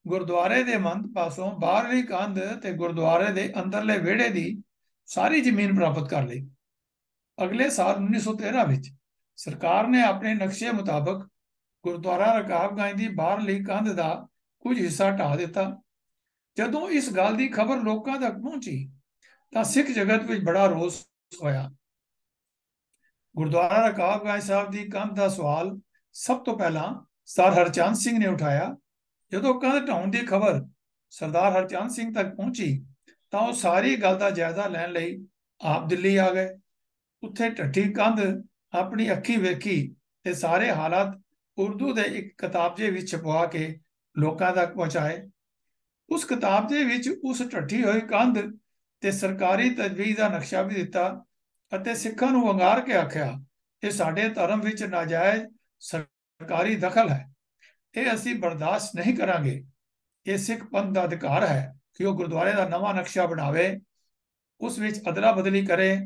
ਗੁਰਦੁਆਰੇ ਦੇ ਮਹੰਤ ਪਾਸੋਂ ਬਾਹਰਲੀ ਕੰਧ ਤੇ ਗੁਰਦੁਆਰੇ ਦੇ ਅੰਦਰਲੇ ਵਿਹੜੇ ਦੀ ਸਾਰੀ ਜ਼ਮੀਨ ਪ੍ਰਾਪਤ ਕਰ ਲਈ। ਅਗਲੇ ਸਾਲ 1913 ਵਿੱਚ ਸਰਕਾਰ ਨੇ ਆਪਣੇ ਨਕਸ਼ੇ ਮੁਤਾਬਕ ਗੁਰਦੁਆਰਾ ਰਕਾਬਗੰਜ ਦੀ ਬਾਹਰਲੀ ਕੰਧ ਦਾ ਕੁਝ ਹਿੱਸਾ ਢਾਹ ਦਿੱਤਾ। ਜਦੋਂ ਇਸ ਗੱਲ ਦੀ ਖਬਰ ਲੋਕਾਂ ਤੱਕ ਪਹੁੰਚੀ ਤਾਂ ਸਿੱਖ ਜਗਤ ਵਿੱਚ ਬੜਾ ਰੋਸ ਹੋਇਆ। ਗੁਰਦੁਆਰਾ ਰਕਾਬਗੰਜ ਸਾਹਿਬ ਦੀ ਕੰਧ ਦਾ ਸਵਾਲ ਸਭ ਤੋਂ ਪਹਿਲਾਂ ਸਰ ਹਰਚੰਦ ਸਿੰਘ ਨੇ ਉਠਾਇਆ। ਜਦੋਂ ਕੰਧ ਢਾਉਣ ਦੀ ਖਬਰ ਸਰਦਾਰ ਹਰਚੰਦ ਸਿੰਘ ਤੱਕ ਪਹੁੰਚੀ ਤਾਂ ਉਹ ਸਾਰੀ ਗੱਲ ਦਾ ਜਾਇਜ਼ਾ ਲੈਣ ਲਈ ਆਪ ਦਿੱਲੀ ਆ ਗਏ। ਉੱਥੇ ਢੱਠੀ ਕੰਧ ਆਪਣੀ ਅੱਖੀ ਵੇਖੀ ਤੇ ਸਾਰੇ ਹਾਲਾਤ ਉਰਦੂ ਦੇ ਇੱਕ ਕਿਤਾਬਚੇ ਵਿੱਚ ਛਪਵਾ ਕੇ ਲੋਕਾਂ ਤੱਕ ਪਹੁੰਚਾਏ। ਉਸ ਕਿਤਾਬਚੇ ਵਿੱਚ ਉਸ ਢੱਠੀ ਹੋਈ ਕੰਧ ਤੇ ਸਰਕਾਰੀ ਤਜਵੀਜ਼ ਦਾ ਨਕਸ਼ਾ ਵੀ ਦਿੱਤਾ ਅਤੇ ਸਿੱਖਾਂ ਨੂੰ ਵੰਗਾਰ ਕੇ ਆਖਿਆ, ਇਹ ਸਾਡੇ ਧਰਮ ਵਿੱਚ ਨਾਜਾਇਜ਼ ਸਰਕਾਰੀ ਦਖਲ ਹੈ, ਇਹ ਅਸੀਂ ਬਰਦਾਸ਼ਤ ਨਹੀਂ ਕਰਾਂਗੇ। ਇਹ ਸਿੱਖ ਪੰਥ ਦਾ ਅਧਿਕਾਰ ਹੈ ਕਿ ਉਹ ਗੁਰਦੁਆਰੇ ਦਾ ਨਵਾਂ ਨਕਸ਼ਾ ਬਣਾਵੇ, ਉਸ ਵਿੱਚ ਅਦਲਾ ਬਦਲੀ ਕਰੇ।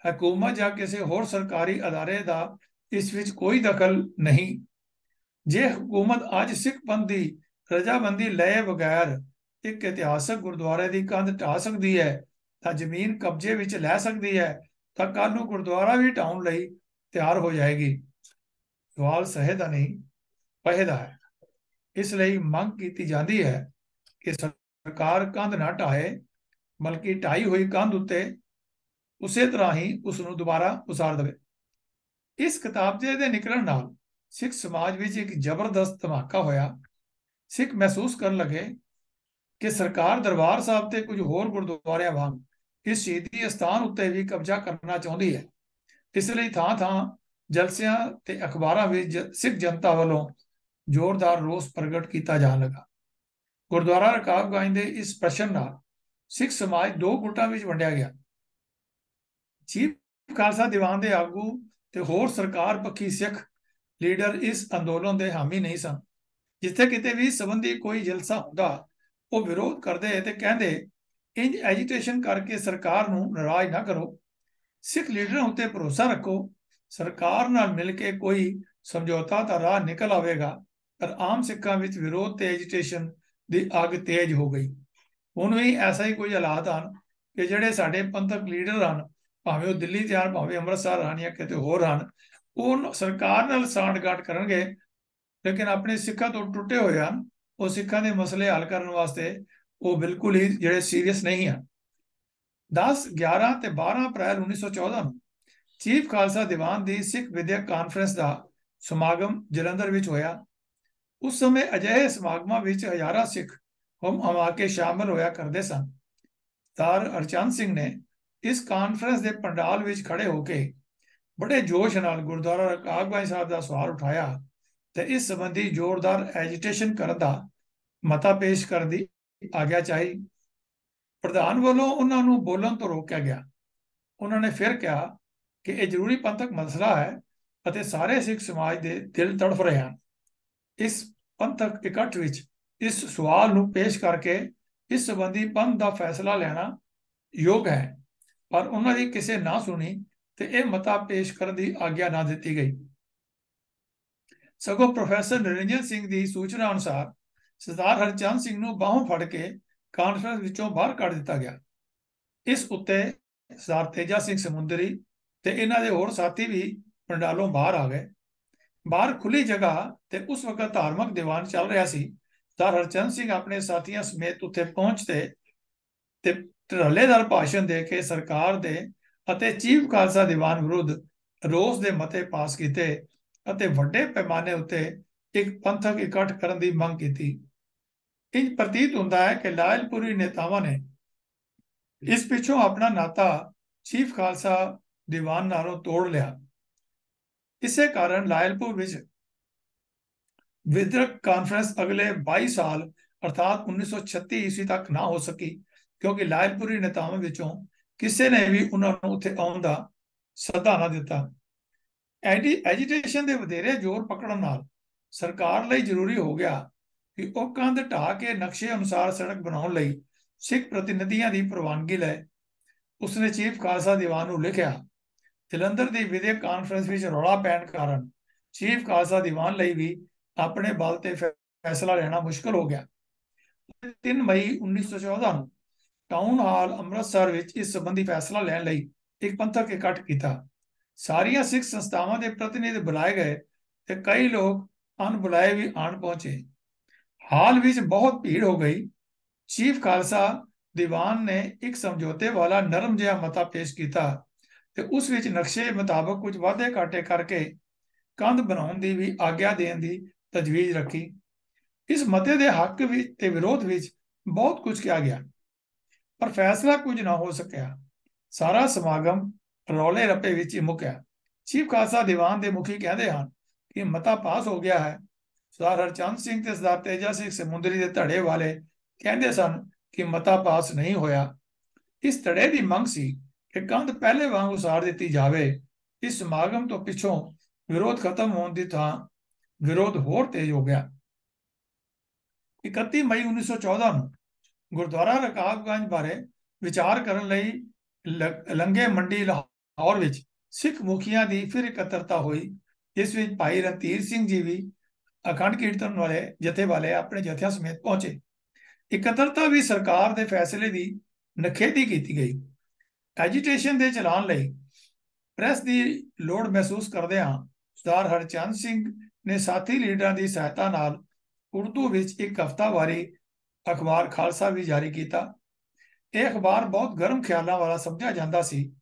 ਹਕੂਮਤ ਜਾਂ ਕਿਸੇ ਹੋਰ ਸਰਕਾਰੀ ਅਦਾਰੇ ਦਾ ਇਸ ਵਿੱਚ ਕੋਈ ਦਖਲ ਨਹੀਂ। ਜੇ ਹਕੂਮਤ ਅੱਜ ਸਿੱਖ ਪੰਥ ਦੀ ਰਜਾਮੰਦੀ ਲਏ ਬਗੈਰ ਇੱਕ ਇਤਿਹਾਸਕ ਗੁਰਦੁਆਰੇ ਦੀ ਕੰਧ ਢਾਹ ਸਕਦੀ ਹੈ ਤਾਂ ਜ਼ਮੀਨ ਕਬਜ਼ੇ ਵਿੱਚ ਲੈ ਸਕਦੀ ਹੈ ਤਾਂ ਕੱਲ ਨੂੰ ਗੁਰਦੁਆਰਾ ਵੀ ਢਾਉਣ ਲਈ ਤਿਆਰ ਹੋ ਜਾਏਗੀ। ਸਵਾਲ ਸਹੇ ਦਾ ਨਹੀਂ ਪਹੇ ਦਾ ਹੈ। ਇਸ ਲਈ ਮੰਗ ਕੀਤੀ ਜਾਂਦੀ ਹੈ ਕਿ ਸਰਕਾਰ ਕੰਧ ਨਾ ਢਾਹੇ, ਬਲਕਿ ਢਾਈ ਹੋਈ ਕੰਧ ਉੱਤੇ ਉਸੇ ਤਰ੍ਹਾਂ ਹੀ ਉਸ ਨੂੰ ਦੁਬਾਰਾ ਉਸਾਰ ਦੇਵੇ। ਇਸ ਕਿਤਾਬਚੇ ਦੇ ਨਿਕਲਣ ਨਾਲ ਸਿੱਖ ਸਮਾਜ ਵਿੱਚ ਇੱਕ ਜ਼ਬਰਦਸਤ ਧਮਾਕਾ ਹੋਇਆ। ਸਿੱਖ ਮਹਿਸੂਸ ਕਰਨ ਲੱਗੇ ਕਿ ਸਰਕਾਰ ਦਰਬਾਰ ਸਾਹਿਬ ਤੇ ਕੁਝ ਹੋਰ ਗੁਰਦੁਆਰਿਆਂ ਵਾਂਗ ਇਸ ਸ਼ਹੀਦੀ ਅਸਥਾਨ ਉੱਤੇ ਵੀ ਕਬਜ਼ਾ ਕਰਨਾ ਚਾਹੁੰਦੀ ਹੈ। ਇਸ ਲਈ ਥਾਂ ਥਾਂ ਜਲਸਿਆਂ ਤੇ ਅਖਬਾਰਾਂ ਵਿੱਚ ਸਿੱਖ ਜਨਤਾ ਵੱਲੋਂ ਜ਼ੋਰਦਾਰ ਰੋਸ ਪ੍ਰਗਟ ਕੀਤਾ ਜਾਣ ਲੱਗਾ। ਗੁਰਦੁਆਰਾ ਰਕਾਬਗੰਜ ਦੇ ਇਸ ਪ੍ਰਸ਼ਨ ਨਾਲ ਸਿੱਖ ਸਮਾਜ ਦੋ ਗੁੱਟਾਂ ਵਿੱਚ ਵੰਡਿਆ ਗਿਆ। ਚੀਫ ਖਾਲਸਾ ਦੀਵਾਨ ਦੇ ਆਗੂ ਤੇ ਹੋਰ ਸਰਕਾਰ ਪੱਖੀ ਸਿੱਖ ਲੀਡਰ ਇਸ ਅੰਦੋਲਨ ਦੇ ਹਾਮੀ ਨਹੀਂ ਸਨ। ਜਿੱਥੇ ਕਿਤੇ ਵੀ ਸੰਬੰਧੀ ਕੋਈ ਜਲਸਾ ਹੁੰਦਾ ਉਹ ਵਿਰੋਧ ਕਰਦੇ ਤੇ ਕਹਿੰਦੇ, ਇੰਜ ਐਜੀਟੇਸ਼ਨ ਕਰਕੇ ਸਰਕਾਰ ਨੂੰ ਨਾਰਾਜ਼ ਨਾ ਕਰੋ, ਸਿੱਖ ਲੀਡਰਾਂ ਉੱਤੇ ਭਰੋਸਾ ਰੱਖੋ, ਸਰਕਾਰ ਨਾਲ ਮਿਲ ਕੇ ਕੋਈ ਸਮਝੌਤਾ ਦਾ ਰਾਹ ਨਿਕਲ ਆਵੇਗਾ। ਪਰ ਆਮ ਸਿੱਖਾਂ ਵਿੱਚ ਵਿਰੋਧ ਤੇ ਐਜੀਟੇਸ਼ਨ ਦੀ ਅੱਗ ਤੇਜ਼ ਹੋ ਗਈ। ਹੁਣ ਵੀ ਐਸਾ ਹੀ ਕੋਈ ਹਾਲਾਤ ਹਨ ਕਿ ਜਿਹੜੇ ਸਾਡੇ ਪੰਥਕ ਲੀਡਰ ਹਨ, ਭਾਵੇਂ ਉਹ ਦਿੱਲੀ ਤੇ ਹਨ, ਭਾਵੇਂ ਅੰਮ੍ਰਿਤਸਰ ਹਨ ਜਾਂ ਕਿਤੇ ਹੋਰ ਹਨ, ਉਹ ਸਰਕਾਰ ਨਾਲ ਸਾਂਠਗਾਂਠ ਕਰਨਗੇ, ਲੇਕਿਨ ਆਪਣੇ ਸਿੱਖਾਂ ਤੋਂ ਟੁੱਟੇ ਹੋਏ ਹਨ। ਉਹ ਸਿੱਖਾਂ ਦੇ ਮਸਲੇ ਹੱਲ ਕਰਨ ਵਾਸਤੇ ਉਹ ਬਿਲਕੁਲ ਹੀ ਜਿਹੜੇ ਸੀਰੀਅਸ ਨਹੀਂ ਹਨ। 10, 11 ਤੇ 12 ਅਪ੍ਰੈਲ 1914 ਨੂੰ ਚੀਫ ਖਾਲਸਾ ਦੀਵਾਨ ਦੀ ਸਿੱਖ ਵਿਦਿਅਕ ਕਾਨਫਰੰਸ ਦਾ ਸਮਾਗਮ ਜਲੰਧਰ ਵਿੱਚ ਹੋਇਆ। ਉਸ ਸਮੇਂ ਅਜਿਹੇ ਸਮਾਗਮਾਂ ਵਿੱਚ ਹਜ਼ਾਰਾਂ ਸਿੱਖ ਹੁਮ ਹਮਾ ਕੇ ਸ਼ਾਮਲ ਹੋਇਆ ਕਰਦੇ ਸਨ। ਸਰਦਾਰ ਹਰਚੰਦ ਸਿੰਘ ਨੇ ਇਸ ਕਾਨਫਰੰਸ ਦੇ ਪੰਡਾਲ ਵਿੱਚ ਖੜੇ ਹੋ ਕੇ ਬੜੇ ਜੋਸ਼ ਨਾਲ ਗੁਰਦੁਆਰਾ ਰਕਾਬਗੰਜ ਸਾਹਿਬ ਦਾ ਸਵਾਲ ਉਠਾਇਆ ਤੇ ਇਸ ਸੰਬੰਧੀ ਜ਼ੋਰਦਾਰ ਐਜੀਟੇਸ਼ਨ ਕਰਨ ਦਾ ਮਤਾ ਪੇਸ਼ ਕਰਨ ਦੀ ਆਗਿਆ ਚਾਹੀ। ਪ੍ਰਧਾਨ ਵੱਲੋਂ ਉਹਨਾਂ ਨੂੰ ਬੋਲਣ ਤੋਂ ਰੋਕਿਆ ਗਿਆ। ਉਹਨਾਂ ਨੇ ਫਿਰ ਕਿਹਾ ਕਿ ਇਹ ਜ਼ਰੂਰੀ ਪੰਥਕ ਮਸਲਾ ਹੈ ਅਤੇ ਸਾਰੇ ਸਿੱਖ ਸਮਾਜ ਦੇ ਦਿਲ ਤੜਫ ਰਹੇ ਹਨ। ਇਸ ਪੰਥਕ ਇਕੱਠ ਵਿੱਚ ਇਸ ਸਵਾਲ ਨੂੰ ਪੇਸ਼ ਕਰਕੇ ਇਸ ਸੰਬੰਧੀ ਪੰਥ ਦਾ ਫੈਸਲਾ ਲੈਣਾ ਯੋਗ ਹੈ। ਪਰ ਉਹਨਾਂ ਦੀ ਕਿਸੇ ਨਾ ਸੁਣੀ ਤੇ ਇਹ ਮਤਾ ਪੇਸ਼ ਕਰਨ ਦੀ ਆਗਿਆ ਨਾ ਦਿੱਤੀ ਗਈ। ਸਗੋਂ ਪ੍ਰੋਫੈਸਰ ਨਿਰੰਜਨ ਸਿੰਘ ਦੀ ਸੂਚਨਾ ਅਨੁਸਾਰ ਸਰਦਾਰ ਹਰਚੰਦ ਸਿੰਘ ਨੂੰ ਬਾਹੋਂ ਫੜ ਕੇ ਕਾਨਫਰੰਸ ਵਿੱਚੋਂ ਬਾਹਰ ਕੱਢ ਦਿੱਤਾ ਗਿਆ। ਇਸ ਉੱਤੇ ਸਰਦਾਰ ਤੇਜਾ ਸਿੰਘ ਸਮੁੰਦਰੀ ਤੇ ਇਹਨਾਂ ਦੇ ਹੋਰ ਸਾਥੀ ਵੀ ਪੰਡਾਲੋਂ ਬਾਹਰ ਆ ਗਏ। ਬਾਹਰ ਖੁੱਲੀ ਜਗ੍ਹਾ ਤੇ ਉਸ ਵਕਤ ਧਾਰਮਿਕ ਦੀਵਾਨ ਚੱਲ ਰਿਹਾ ਸੀ। ਸਰਦਾਰ ਹਰਚੰਦ ਸਿੰਘ ਆਪਣੇ ਸਾਥੀਆਂ ਸਮੇਤ ਉੱਥੇ ਪਹੁੰਚਦੇ ਤੇ ਧੜੱਲੇਦਾਰ ਭਾਸ਼ਣ ਦੇ ਕੇ ਸਰਕਾਰ ਦੇ ਅਤੇ ਚੀਫ ਖਾਲਸਾ ਦੀਵਾਨ ਵਿਰੁੱਧ ਰੋਸ ਦੇ ਮਤੇ ਪਾਸ ਕੀਤੇ ਅਤੇ ਵੱਡੇ ਪੈਮਾਨੇ ਉੱਤੇ ਇੱਕ ਪੰਥਕ ਇਕੱਠ ਕਰਨ ਦੀ ਮੰਗ ਕੀਤੀ। ਇੰਜ ਪ੍ਰਤੀਤ ਹੁੰਦਾ ਹੈ ਕਿ ਲਾਇਲਪੁਰੀ ਨੇਤਾਵਾਂ ਨੇ ਇਸ ਪਿੱਛੋਂ ਆਪਣਾ ਨਾਤਾ ਚੀਫ ਖਾਲਸਾ ਦੀਵਾਨ ਨਾਲੋਂ ਤੋੜ ਲਿਆ। ਇਸੇ ਕਾਰਨ ਲਾਇਲਪੁਰ ਵਿੱਚ ਵਿਦਿਅਕ ਕਾਨਫਰੰਸ ਅਗਲੇ 22 ਸਾਲ ਅਰਥਾਤ 1936 ਈਸਵੀ ਤੱਕ ਨਾ ਹੋ ਸਕੀ, ਕਿਉਂਕਿ ਲਾਇਲਪੁਰੀ ਨੇਤਾਵਾਂ ਵਿੱਚੋਂ ਕਿਸੇ ਨੇ ਵੀ ਉਹਨਾਂ ਨੂੰ ਉੱਥੇ ਆਉਣ ਦਾ ਸੱਦਾ ਨਾ ਦਿੱਤਾ। ਐਜੀਟੇਸ਼ਨ ਦੇ ਵਧੇਰੇ ਜ਼ੋਰ ਪਕੜਨ ਨਾਲ ਸਰਕਾਰ ਲਈ ਜ਼ਰੂਰੀ ਹੋ ਗਿਆ ਕਿ ਉਹ ਕੰਧ ਢਾਹ ਕੇ ਨਕਸ਼ੇ ਅਨੁਸਾਰ ਸੜਕ ਬਣਾਉਣ ਲਈ ਸਿੱਖ ਪ੍ਰਤੀਨਿਧੀਆਂ ਦੀ ਪ੍ਰਵਾਨਗੀ ਲਏ। ਉਸਨੇ ਚੀਫ ਖਾਲਸਾ ਦੀਵਾਨ ਨੂੰ ਲਿਖਿਆ। ਜਲੰਧਰ ਦੀ ਵਿਦਿਅਕ ਕਾਨਫਰੰਸ ਵਿੱਚ ਰੌਲਾ ਪੈਣ ਕਾਰਨ ਚੀਫ ਖਾਲਸਾ ਦੀਵਾਨ ਲਈ ਵੀ ਆਪਣੇ ਬਲ ਤੇ ਫੈਸਲਾ ਲੈਣਾ ਮੁਸ਼ਕਲ ਹੋ ਗਿਆ। 3 ਮਈ 1914 ਨੂੰ ਟਾਊਨ ਹਾਲ ਅੰਮ੍ਰਿਤਸਰ ਵਿੱਚ ਇਸ ਸੰਬੰਧੀ ਫੈਸਲਾ ਲੈਣ ਲਈ ਇੱਕ ਪੰਥਕ ਇਕੱਠ ਕੀਤਾ। ਸਾਰੀਆਂ ਸਿੱਖ ਸੰਸਥਾਵਾਂ ਦੇ ਪ੍ਰਤੀਨਿਧ ਬੁਲਾਏ ਗਏ ਤੇ ਕਈ ਲੋਕ ਅਣਬੁਲਾਏ ਵੀ ਆਣ ਪਹੁੰਚੇ। ਹਾਲ ਵਿੱਚ ਬਹੁਤ ਭੀੜ ਹੋ ਗਈ। ਚੀਫ ਖਾਲਸਾ ਦੀਵਾਨ ਨੇ ਇੱਕ ਸਮਝੌਤੇ ਵਾਲਾ ਨਰਮ ਜਿਹਾ ਮਤਾ ਪੇਸ਼ ਕੀਤਾ ਤੇ ਉਸ ਵਿੱਚ ਨਕਸ਼ੇ ਮੁਤਾਬਕ ਕੁਝ ਵਾਧੇ ਘਾਟੇ ਕਰਕੇ ਕੰਧ ਬਣਾਉਣ ਦੀ ਵੀ ਆਗਿਆ ਦੇਣ ਦੀ ਤਜਵੀਜ਼ ਰੱਖੀ। ਇਸ ਮਤੇ ਦੇ ਹੱਕ ਵਿੱਚ ਤੇ ਵਿਰੋਧ ਵਿੱਚ ਬਹੁਤ ਕੁਝ ਕਿਹਾ ਗਿਆ, ਪਰ ਫੈਸਲਾ ਕੁਝ ਨਾ ਹੋ ਸਕਿਆ। ਸਾਰਾ ਸਮਾਗਮ ਰੌਲੇ ਰੱਪੇ ਵਿੱਚ ਹੀ ਮੁੱਕਿਆ। ਚੀਫ ਖਾਲਸਾ ਦੀਵਾਨ ਦੇ ਮੁਖੀ ਕਹਿੰਦੇ ਹਨ ਕਿ ਮਤਾ ਪਾਸ ਹੋ ਗਿਆ ਹੈ। ਸਰਦਾਰ ਹਰਚੰਦ ਸਿੰਘ ਤੇ ਸਰਦਾਰ ਤੇਜਾ ਸਿੰਘ ਸਮੁੰਦਰੀ ਦੇ ਧੜੇ ਵਾਲੇ ਕਹਿੰਦੇ ਸਨ ਕਿ ਮਤਾ ਪਾਸ ਨਹੀਂ ਹੋਇਆ। ਇਸ ਧੜੇ ਦੀ ਮੰਗ ਸੀ ਕਿ ਕੰਧ ਪਹਿਲੇ ਵਾਂਗ ਉਸਾਰ ਦਿੱਤੀ ਜਾਵੇ। ਇਸ ਸਮਾਗਮ ਤੋਂ ਪਿੱਛੋਂ ਵਿਰੋਧ ਖਤਮ ਹੋਣ ਦੀ ਥਾਂ ਵਿਰੋਧ ਹੋਰ ਤੇਜ਼ ਹੋ ਗਿਆ। 31 ਮਈ 1914 ਨੂੰ ਗੁਰਦੁਆਰਾ ਰਕਾਬਗੰਜ ਬਾਰੇ ਵਿਚਾਰ ਕਰਨ ਲਈ ਲੰਗੇ ਮੰਡੀ ਲਾਹੌਰ ਵਿੱਚ ਸਿੱਖ ਮੁਖੀਆਂ ਦੀ ਫਿਰ ਇਕੱਤਰਤਾ ਹੋਈ। ਇਸ ਵਿੱਚ ਭਾਈ ਰਣਧੀਰ ਸਿੰਘ ਜੀ ਵੀ ਅਖੰਡ ਕੀਰਤਨ ਵਾਲੇ ਜਥੇ ਵਾਲੇ ਆਪਣੇ ਜਥਿਆਂ ਸਮੇਤ ਪਹੁੰਚੇ। ਇਕੱਤਰਤਾ ਵੀ ਸਰਕਾਰ ਦੇ ਫੈਸਲੇ ਦੀ ਨਖੇਦੀ ਕੀਤੀ ਗਈ। ਐਜੀਟੇਸ਼ਨ ਦੇ ਚਲਾਉਣ ਲਈ ਪ੍ਰੈਸ ਦੀ ਲੋੜ ਮਹਿਸੂਸ ਕਰਦਿਆਂ ਸਰਦਾਰ ਹਰਚੰਦ ਸਿੰਘ ਨੇ ਸਾਥੀ ਲੀਡਰਾਂ ਦੀ ਸਹਾਇਤਾ ਨਾਲ ਉਰਦੂ ਵਿੱਚ ਇੱਕ ਹਫ਼ਤਾਵਾਰੀ ਅਖਬਾਰ ਖਾਲਸਾ ਵੀ ਜਾਰੀ ਕੀਤਾ। ਇਹ ਅਖਬਾਰ ਬਹੁਤ ਗਰਮ ਖਿਆਲਾਂ ਵਾਲਾ ਸਮਝਿਆ ਜਾਂਦਾ ਸੀ।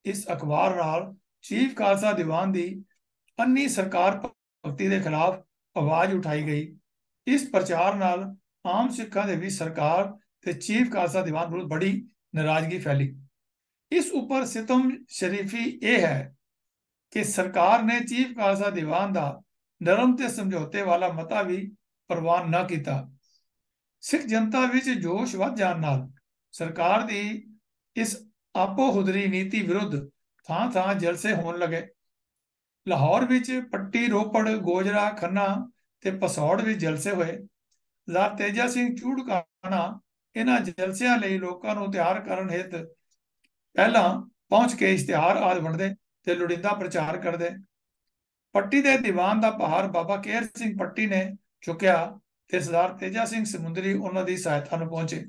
ਇਸ ਅਖਬਾਰ ਨਾਲ ਚੀਫ ਖਾਲਸਾ ਦੀਵਾਨ ਦੀ ਅੰਨੀ ਸਰਕਾਰ ਭਗਤੀ ਦੇ ਖਿਲਾਫ ਆਵਾਜ਼ ਉਠਾਈ ਗਈ। ਇਸ ਪ੍ਰਚਾਰ ਨਾਲ ਆਮ ਸਿੱਖਾਂ ਦੇ ਵੀ ਸਰਕਾਰ ਤੇ ਚੀਫ ਖਾਲਸਾ ਦੀਵਾਨ ਵਿਰੁੱਧ ਬੜੀ ਨਾਰਾਜ਼ਗੀ ਫੈਲੀ। ਇਸ ਉੱਪਰ ਸਿਤਮ ਸ਼ਰੀਫੀ ਇਹ ਹੈ ਕਿ ਸਰਕਾਰ ਨੇ ਚੀਫ ਖਾਲਸਾ ਦੀਵਾਨ ਦਾ ਨਰਮ ਤੇ ਸਮਝੌਤੇ ਵਾਲਾ ਮਤਾ ਵੀ ਪ੍ਰਵਾਨ ਨਾ ਕੀਤਾ। ਸਿੱਖ ਜਨਤਾ ਵਿੱਚ ਜੋਸ਼ ਵੱਧ ਜਾਣ ਨਾਲ ਸਰਕਾਰ ਦੀ ਇਸ ਆਪੋ ਹੁਦਰੀ ਨੀਤੀ ਵਿਰੁੱਧ ਥਾਂ ਥਾਂ ਜਲਸੇ ਹੋਣ ਲੱਗੇ। ਲਾਹੌਰ ਵਿੱਚ ਪੱਟੀ, ਰੋਪੜ, ਗੋਜਰਾ, ਖੰਨਾ ਤੇ ਪਸੌੜ ਵਿੱਚ ਜਲਸੇ ਹੋਏ। ਸਰਦਾਰ ਤੇਜਾ ਸਿੰਘ ਚੂੜਕਾਣਾ ਇਹਨਾਂ ਜਲਸਿਆਂ ਲਈ ਲੋਕਾਂ ਨੂੰ ਤਿਆਰ ਕਰਨ ਹਿੱਤ ਪਹਿਲਾਂ ਪਹੁੰਚ ਕੇ ਇਸ਼ਤਿਹਾਰ ਆਦਿ ਵੰਡਦੇ ਤੇ ਲੋੜੀਂਦਾ ਪ੍ਰਚਾਰ ਕਰਦੇ। ਪੱਟੀ ਦੇ ਦੀਵਾਨ ਦਾ ਭਾਰ ਬਾਬਾ ਕੇਰ ਸਿੰਘ ਪੱਟੀ ਨੇ ਚੁੱਕਿਆ ਤੇ ਸਰਦਾਰ ਤੇਜਾ ਸਿੰਘ ਸਮੁੰਦਰੀ ਉਹਨਾਂ ਦੀ ਸਹਾਇਤਾ ਨੂੰ ਪਹੁੰਚੇ।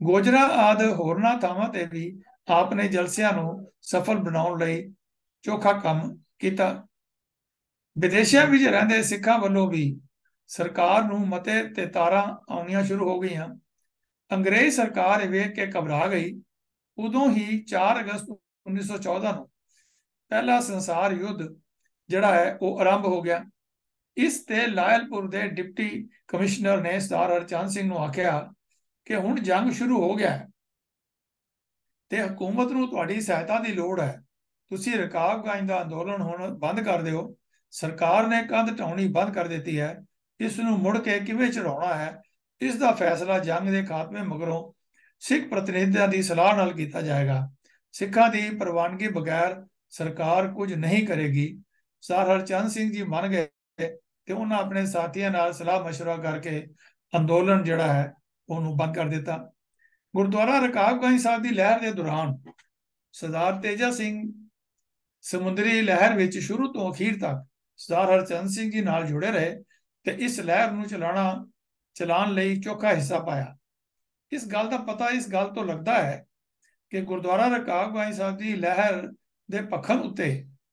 ਗੋਜਰਾ ਆਦਿ ਹੋਰਨਾਂ ਥਾਵਾਂ ਤੇ ਵੀ ਆਪ ਨੇ ਜਲਸਿਆਂ ਨੂੰ ਸਫਲ ਬਣਾਉਣ ਲਈ ਚੋਖਾ ਕੰਮ ਕੀਤਾ। ਵਿਦੇਸ਼ਾਂ ਵਿੱਚ ਰਹਿੰਦੇ ਸਿੱਖਾਂ ਵੱਲੋਂ ਵੀ ਸਰਕਾਰ ਨੂੰ ਮਤੇ ਤੇ ਤਾਰਾਂ ਆਉਣੀਆਂ ਸ਼ੁਰੂ ਹੋ ਗਈਆਂ। ਅੰਗਰੇਜ਼ ਸਰਕਾਰ ਇਹ ਵੇਖ ਕੇ ਘਬਰਾ ਗਈ। ਉਦੋਂ ਹੀ 4 ਅਗਸਤ 1914 ਨੂੰ ਪਹਿਲਾ ਸੰਸਾਰ ਯੁੱਧ ਜਿਹੜਾ ਹੈ ਉਹ ਆਰੰਭ ਹੋ ਗਿਆ। ਇਸ ਤੇ ਲਾਇਲਪੁਰ ਦੇ ਡਿਪਟੀ ਕਮਿਸ਼ਨਰ ਨੇ ਸਰਦਾਰ ਹਰਚੰਦ ਸਿੰਘ ਨੂੰ ਆਖਿਆ ਕਿ ਹੁਣ ਜੰਗ ਸ਼ੁਰੂ ਹੋ ਗਿਆ ਹੈ ਤੇ ਹਕੂਮਤ ਨੂੰ ਤੁਹਾਡੀ ਸਹਾਇਤਾ ਦੀ ਲੋੜ ਹੈ। ਤੁਸੀਂ ਰਕਾਬਗੰਜ ਦਾ ਅੰਦੋਲਨ ਹੁਣ ਬੰਦ ਕਰ ਦਿਓ। ਸਰਕਾਰ ਨੇ ਕੰਧ ਢਾਉਣੀ ਬੰਦ ਕਰ ਦਿੱਤੀ ਹੈ। ਇਸ ਨੂੰ ਮੁੜ ਕੇ ਕਿਵੇਂ ਚੜਾਉਣਾ ਹੈ, ਇਸ ਦਾ ਫੈਸਲਾ ਜੰਗ ਦੇ ਖਾਤਮੇ ਮਗਰੋਂ ਸਿੱਖ ਪ੍ਰਤੀਨਿਧਾਂ ਦੀ ਸਲਾਹ ਨਾਲ ਕੀਤਾ ਜਾਏਗਾ। ਸਿੱਖਾਂ ਦੀ ਪ੍ਰਵਾਨਗੀ ਬਗੈਰ ਸਰਕਾਰ ਕੁਝ ਨਹੀਂ ਕਰੇਗੀ। ਸਰਦਾਰ ਹਰਚੰਦ ਸਿੰਘ ਜੀ ਮੰਨ ਗਏ ਤੇ ਉਹਨਾਂ ਆਪਣੇ ਸਾਥੀਆਂ ਨਾਲ ਸਲਾਹ ਮਸ਼ਵਰਾ ਕਰਕੇ ਅੰਦੋਲਨ ਜਿਹੜਾ ਹੈ ਉਹਨੂੰ ਬੰਦ ਕਰ ਦਿੱਤਾ। ਗੁਰਦੁਆਰਾ ਰਕਾਬਗੰਜ ਸਾਹਿਬ ਦੀ ਲਹਿਰ ਦੇ ਦੌਰਾਨ ਸਰਦਾਰ ਤੇਜਾ ਸਿੰਘ ਸਮੁੰਦਰੀ ਲਹਿਰ ਵਿੱਚ ਸ਼ੁਰੂ ਤੋਂ ਅਖੀਰ ਤੱਕ ਸਰਦਾਰ ਹਰਚੰਦ ਸਿੰਘ ਜੀ ਨਾਲ ਜੁੜੇ ਰਹੇ ਤੇ ਇਸ ਲਹਿਰ ਨੂੰ ਚਲਾਉਣ ਲਈ ਚੋਖਾ ਹਿੱਸਾ ਪਾਇਆ। ਇਸ ਗੱਲ ਦਾ ਪਤਾ ਇਸ ਗੱਲ ਤੋਂ ਲੱਗਦਾ ਹੈ ਕਿ ਗੁਰਦੁਆਰਾ ਰਕਾਬਗੰਜ ਸਾਹਿਬ ਦੀ ਲਹਿਰ ਦੇ ਪੱਖਣ ਉੱਤੇ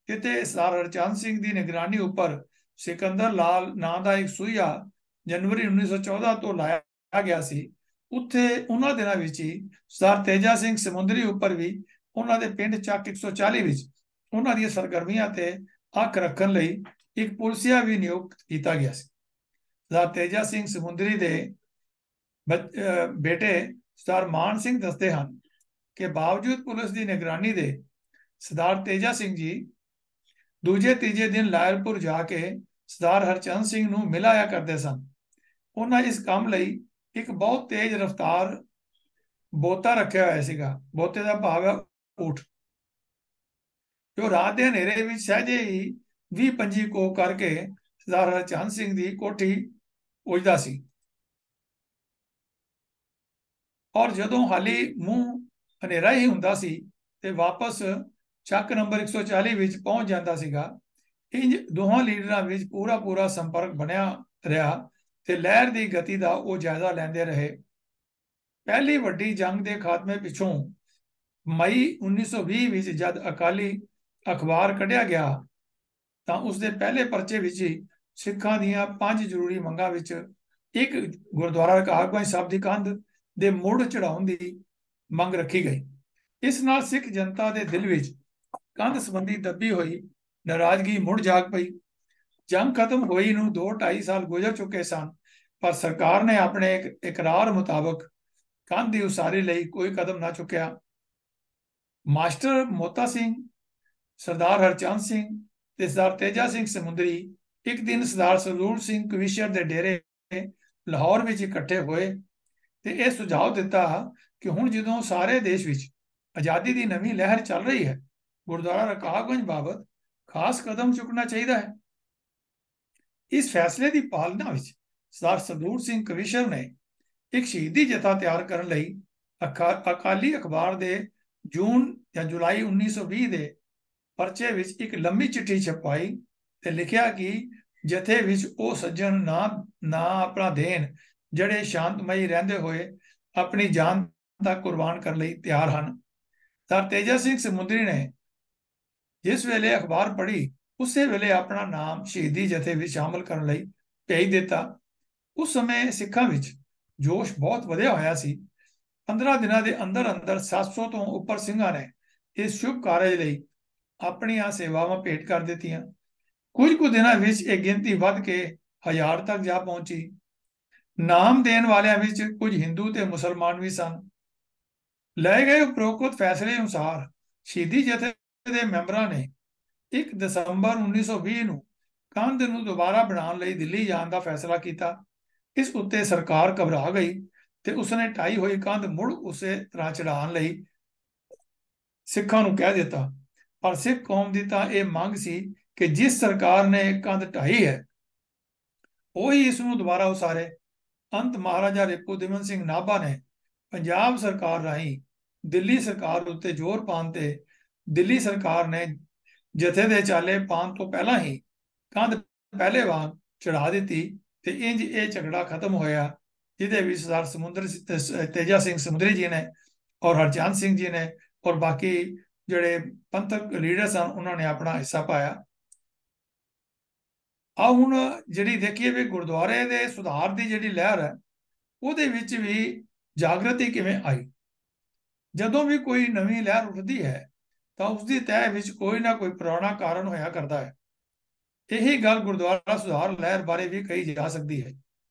ਕਿਤੇ ਸਰਦਾਰ ਹਰਚੰਦ ਸਿੰਘ ਦੀ ਨਿਗਰਾਨੀ ਉੱਪਰ ਸਿਕੰਦਰ ਲਾਲ ਨਾਂ ਦਾ ਇੱਕ ਸੂਹੀਆ ਜਨਵਰੀ 1914 ਤੋਂ ਲਾਇਆ ਗਿਆ ਸੀ। ਉੱਥੇ ਉਹਨਾਂ ਦਿਨਾਂ ਵਿੱਚ ਹੀ ਸਰਦਾਰ ਤੇਜਾ ਸਿੰਘ ਸਮੁੰਦਰੀ ਉੱਪਰ ਵੀ ਉਹਨਾਂ ਦੇ ਪਿੰਡ ਚੱਕ 140 ਵਿੱਚ ਉਹਨਾਂ ਦੀਆਂ ਸਰਗਰਮੀਆਂ ਤੇ ਅੱਖ ਰੱਖਣ ਲਈ ਇੱਕ ਪੁਲਸੀਆ ਵੀ ਨਿਯੁਕਤ ਕੀਤਾ ਗਿਆ ਸੀ। ਸਰਦਾਰ ਤੇਜਾ ਸਿੰਘ ਸਮੁੰਦਰੀ ਦੇ ਬੇਟੇ ਸਰਦਾਰ ਮਾਨ ਸਿੰਘ ਦੱਸਦੇ ਹਨ ਕਿ ਬਾਵਜੂਦ ਪੁਲਿਸ ਦੀ ਨਿਗਰਾਨੀ ਦੇ ਸਰਦਾਰ ਤੇਜਾ ਸਿੰਘ ਜੀ ਦੂਜੇ ਤੀਜੇ ਦਿਨ ਲਾਇਲਪੁਰ ਜਾ ਕੇ ਸਰਦਾਰ ਹਰਚੰਦ ਸਿੰਘ ਨੂੰ ਮਿਲਾਇਆ ਕਰਦੇ ਸਨ। ਉਹਨਾਂ ਇਸ ਕੰਮ ਲਈ ਇੱਕ ਬਹੁਤ ਤੇਜ਼ ਰਫ਼ਤਾਰ ਬੋਤਾ ਰੱਖਿਆ ਹੋਇਆ ਸੀਗਾ। ਬੋਤੇ ਦਾ ਭਾਵ ਹੈ ਊਠ, ਜੋ ਰਾਤ ਦੇ ਹਨੇਰੇ ਵਿੱਚ ਸਹਿਜੇ ਹੀ 20-25 ਕੋਹ ਕਰਕੇ ਸਰਦਾਰ ਹਰਚੰਦ ਸਿੰਘ ਦੀ ਕੋਠੀ ਉਜਦਾ ਸੀ। ਔਰ ਜਦੋਂ ਹਾਲੀ ਮੂੰਹ ਹਨੇਰਾ ਹੀ ਹੁੰਦਾ ਸੀ ਤੇ ਵਾਪਸ ਚੱਕ ਨੰਬਰ 140 ਵਿੱਚ ਪਹੁੰਚ ਜਾਂਦਾ ਸੀਗਾ। ਇੰਜ ਦੋਹਾਂ ਲੀਡਰਾਂ ਵਿੱਚ ਪੂਰਾ ਸੰਪਰਕ ਬਣਿਆ ਰਿਹਾ ਤੇ ਲਹਿਰ ਦੀ ਗਤੀ ਦਾ ਉਹ ਜਾਇਜ਼ਾ ਲੈਂਦੇ ਰਹੇ। ਪਹਿਲੀ ਵੱਡੀ ਜੰਗ ਦੇ ਖਾਤਮੇ ਪਿੱਛੋਂ ਮਈ 1920 ਵਿੱਚ ਜਦ ਅਕਾਲੀ ਅਖਬਾਰ ਕੱਢਿਆ ਗਿਆ ਤਾਂ ਉਸ ਦੇ ਪਹਿਲੇ ਪਰਚੇ ਵਿੱਚ ਹੀ ਸਿੱਖਾਂ ਦੀਆਂ 5 ਜ਼ਰੂਰੀ ਮੰਗਾਂ ਵਿੱਚ ਇੱਕ ਗੁਰਦੁਆਰਾ ਰਕਾਬਗੰਜ ਸਾਹਿਬ ਦੀ ਕੰਧ ਦੇ ਮੁੜ ਚੜਾਉਣ ਦੀ ਮੰਗ ਰੱਖੀ ਗਈ। ਇਸ ਨਾਲ ਸਿੱਖ ਜਨਤਾ ਦੇ ਦਿਲ ਵਿੱਚ ਕੰਧ ਸੰਬੰਧੀ ਦੱਬੀ ਹੋਈ ਨਾਰਾਜ਼ਗੀ ਮੁੜ ਜਾਗ ਪਈ। ਜੰਗ ਖਤਮ ਹੋਈ ਨੂੰ 2-2.5 ਸਾਲ ਗੁਜ਼ਰ ਚੁੱਕੇ ਸਨ, ਪਰ ਸਰਕਾਰ ਨੇ ਆਪਣੇ ਇਕਰਾਰ ਮੁਤਾਬਕ ਕੰਧ ਦੀ ਉਸਾਰੀ ਲਈ ਕੋਈ ਕਦਮ ਨਾ ਚੁੱਕਿਆ। ਮਾਸਟਰ ਮੋਤਾ ਸਿੰਘ, ਸਰਦਾਰ ਹਰਚੰਦ ਸਿੰਘ ਤੇ ਸਰਦਾਰ ਤੇਜਾ ਸਿੰਘ ਸਮੁੰਦਰੀ ਇੱਕ ਦਿਨ ਸਰਦਾਰ ਸਰਦੂਲ ਸਿੰਘ ਕਵੀਸ਼ਰ ਦੇ ਡੇਰੇ ਲਾਹੌਰ ਵਿੱਚ ਇਕੱਠੇ ਹੋਏ ਤੇ ਇਹ ਸੁਝਾਅ ਦਿੱਤਾ ਕਿ ਹੁਣ ਜਦੋਂ ਸਾਰੇ ਦੇਸ਼ ਵਿੱਚ ਆਜ਼ਾਦੀ ਦੀ ਨਵੀਂ ਲਹਿਰ ਚੱਲ ਰਹੀ ਹੈ, ਗੁਰਦੁਆਰਾ ਰਕਾਬਗੰਜ ਬਾਬਤ ਖਾਸ ਕਦਮ ਚੁੱਕਣਾ ਚਾਹੀਦਾ ਹੈ। ਇਸ ਫੈਸਲੇ ਦੀ ਪਾਲਣਾ ਵਿੱਚ ਸਰਦਾਰ ਸਰਦੂਲ ਸਿੰਘ ਕਵੀਸ਼ਰ ਨੇ ਇੱਕ ਸ਼ਹੀਦੀ ਜਥਾ ਤਿਆਰ ਕਰਨ ਲਈ ਅਕਾਲੀ ਅਖਬਾਰ ਦੇ ਜੂਨ ਜਾਂ ਜੁਲਾਈ 1920 ਦੇ ਪਰਚੇ ਵਿੱਚ ਇੱਕ ਲੰਮੀ ਚਿੱਠੀ ਛਪਾਈ ਤੇ ਲਿਖਿਆ ਕਿ ਜਥੇ ਵਿੱਚ ਉਹ ਸੱਜਣ ਨਾ ਆਪਣਾ ਦੇਣ ਜਿਹੜੇ ਸ਼ਾਂਤਮਈ ਰਹਿੰਦੇ ਹੋਏ ਆਪਣੀ ਜਾਨ ਤੱਕ ਕੁਰਬਾਨ ਕਰਨ ਲਈ ਤਿਆਰ ਹਨ। ਸਰ ਤੇਜਾ ਸਿੰਘ ਸਮੁੰਦਰੀ ਨੇ ਜਿਸ ਵੇਲੇ ਅਖਬਾਰ ਪੜ੍ਹੀ ਉਸੇ ਵੇਲੇ ਆਪਣਾ ਨਾਮ ਸ਼ਹੀਦੀ ਜਥੇ ਵਿੱਚ ਸ਼ਾਮਲ ਕਰਨ ਲਈ ਭੇਜ ਦਿੱਤਾ। ਉਸ ਸਮੇਂ ਸਿੱਖਾਂ ਵਿੱਚ ਜੋਸ਼ ਬਹੁਤ ਵਧਿਆ ਹੋਇਆ ਸੀ। 15 ਦਿਨਾਂ ਦੇ ਅੰਦਰ ਅੰਦਰ 700 ਤੋਂ ਉੱਪਰ ਸਿੰਘਾਂ ਨੇ ਇਸ ਸ਼ੁਭ ਕਾਰਜ ਲਈ ਆਪਣੀਆਂ ਸੇਵਾਵਾਂ ਭੇਟ ਕਰ ਦਿੱਤੀਆਂ। ਕੁਝ ਕੁ ਦਿਨਾਂ ਵਿੱਚ ਇਹ ਗਿਣਤੀ ਵੱਧ ਕੇ 1000 ਤੱਕ ਜਾ ਪਹੁੰਚੀ। ਨਾਮ ਦੇਣ ਵਾਲਿਆਂ ਵਿੱਚ ਕੁਝ ਹਿੰਦੂ ਤੇ ਮੁਸਲਮਾਨ ਵੀ ਸਨ। ਲਏ ਗਏ ਉਪਰੋਕਤ ਫੈਸਲੇ ਅਨੁਸਾਰ ਸ਼ਹੀਦੀ ਜਥੇ ਦੇ ਮੈਂਬਰਾਂ ਨੇ 1 ਦਸੰਬਰ 1920 ਨੂੰ ਕੰਧ ਨੂੰ ਦੁਬਾਰਾ ਬਣਾਉਣ ਲਈ ਦਿੱਲੀ ਜਾਣ ਦਾ ਫੈਸਲਾ ਕੀਤਾ। ਇਸ ਉੱਤੇ ਸਰਕਾਰ ਘਬਰਾ ਗਈ ਤੇ ਉਸਨੇ ਢਾਈ ਹੋਈ ਕੰਧ ਮੁੜ ਉਸੇ ਤਰ੍ਹਾਂ ਚੜਾਉਣ ਲਈ ਸਿੱਖਾਂ ਨੂੰ ਕਹਿ ਦਿੱਤਾ। ਪਰ ਸਿੱਖ ਕੌਮ ਦੀ ਤਾਂ ਇਹ ਮੰਗ ਸੀ ਕਿ ਜਿਸ ਸਰਕਾਰ ਨੇ ਕੰਧ ਢਾਈ ਹੈ ਉਹੀ ਇਸ ਨੂੰ ਦੁਬਾਰਾ ਉਸਾਰੇ। ਅੰਤ ਮਹਾਰਾਜਾ ਰਿਪੁਦਮਨ ਸਿੰਘ ਨਾਭਾ ਨੇ ਪੰਜਾਬ ਸਰਕਾਰ ਰਾਹੀਂ ਦਿੱਲੀ ਸਰਕਾਰ ਉੱਤੇ ਜ਼ੋਰ ਪਾਉਣ ਤੇ ਦਿੱਲੀ ਸਰਕਾਰ ਨੇ ਜਥੇ ਦੇ ਚਾਲੇ ਪਾਉਣ ਤੋਂ ਪਹਿਲਾਂ ਹੀ ਕੰਧ ਪਹਿਲੇ ਵਾਂਗ ਚੜਾ ਦਿੱਤੀ ਤੇ ਇੰਜ ਇਹ ਝਗੜਾ ਖਤਮ ਹੋਇਆ, ਜਿਹਦੇ ਵਿੱਚ ਸਰਦਾਰ ਤੇਜਾ ਸਿੰਘ ਸਮੁੰਦਰੀ ਜੀ ਨੇ ਔਰ ਹਰਚੰਦ ਸਿੰਘ ਜੀ ਨੇ ਔਰ ਬਾਕੀ ਜਿਹੜੇ ਪੰਥਕ ਲੀਡਰ ਸਨ ਉਹਨਾਂ ਨੇ ਆਪਣਾ ਹਿੱਸਾ ਪਾਇਆ। ਆ ਹੁਣ ਜਿਹੜੀ ਦੇਖੀਏ ਵੀ ਗੁਰਦੁਆਰੇ ਦੇ ਸੁਧਾਰ ਦੀ ਜਿਹੜੀ ਲਹਿਰ ਹੈ ਉਹਦੇ ਵਿੱਚ ਵੀ ਜਾਗਰਤੀ ਕਿਵੇਂ ਆਈ। ਜਦੋਂ ਵੀ ਕੋਈ ਨਵੀਂ ਲਹਿਰ ਉੱਠਦੀ ਹੈ ਤਾਂ ਉਸਦੀ ਤਹਿ ਵਿੱਚ ਕੋਈ ਨਾ ਕੋਈ ਪੁਰਾਣਾ ਕਾਰਨ ਹੋਇਆ ਕਰਦਾ ਹੈ। ਇਹੀ ਗੱਲ ਗੁਰਦੁਆਰਾ ਸੁਧਾਰ ਲਹਿਰ ਬਾਰੇ ਵੀ ਕਹੀ ਜਾ ਸਕਦੀ ਹੈ।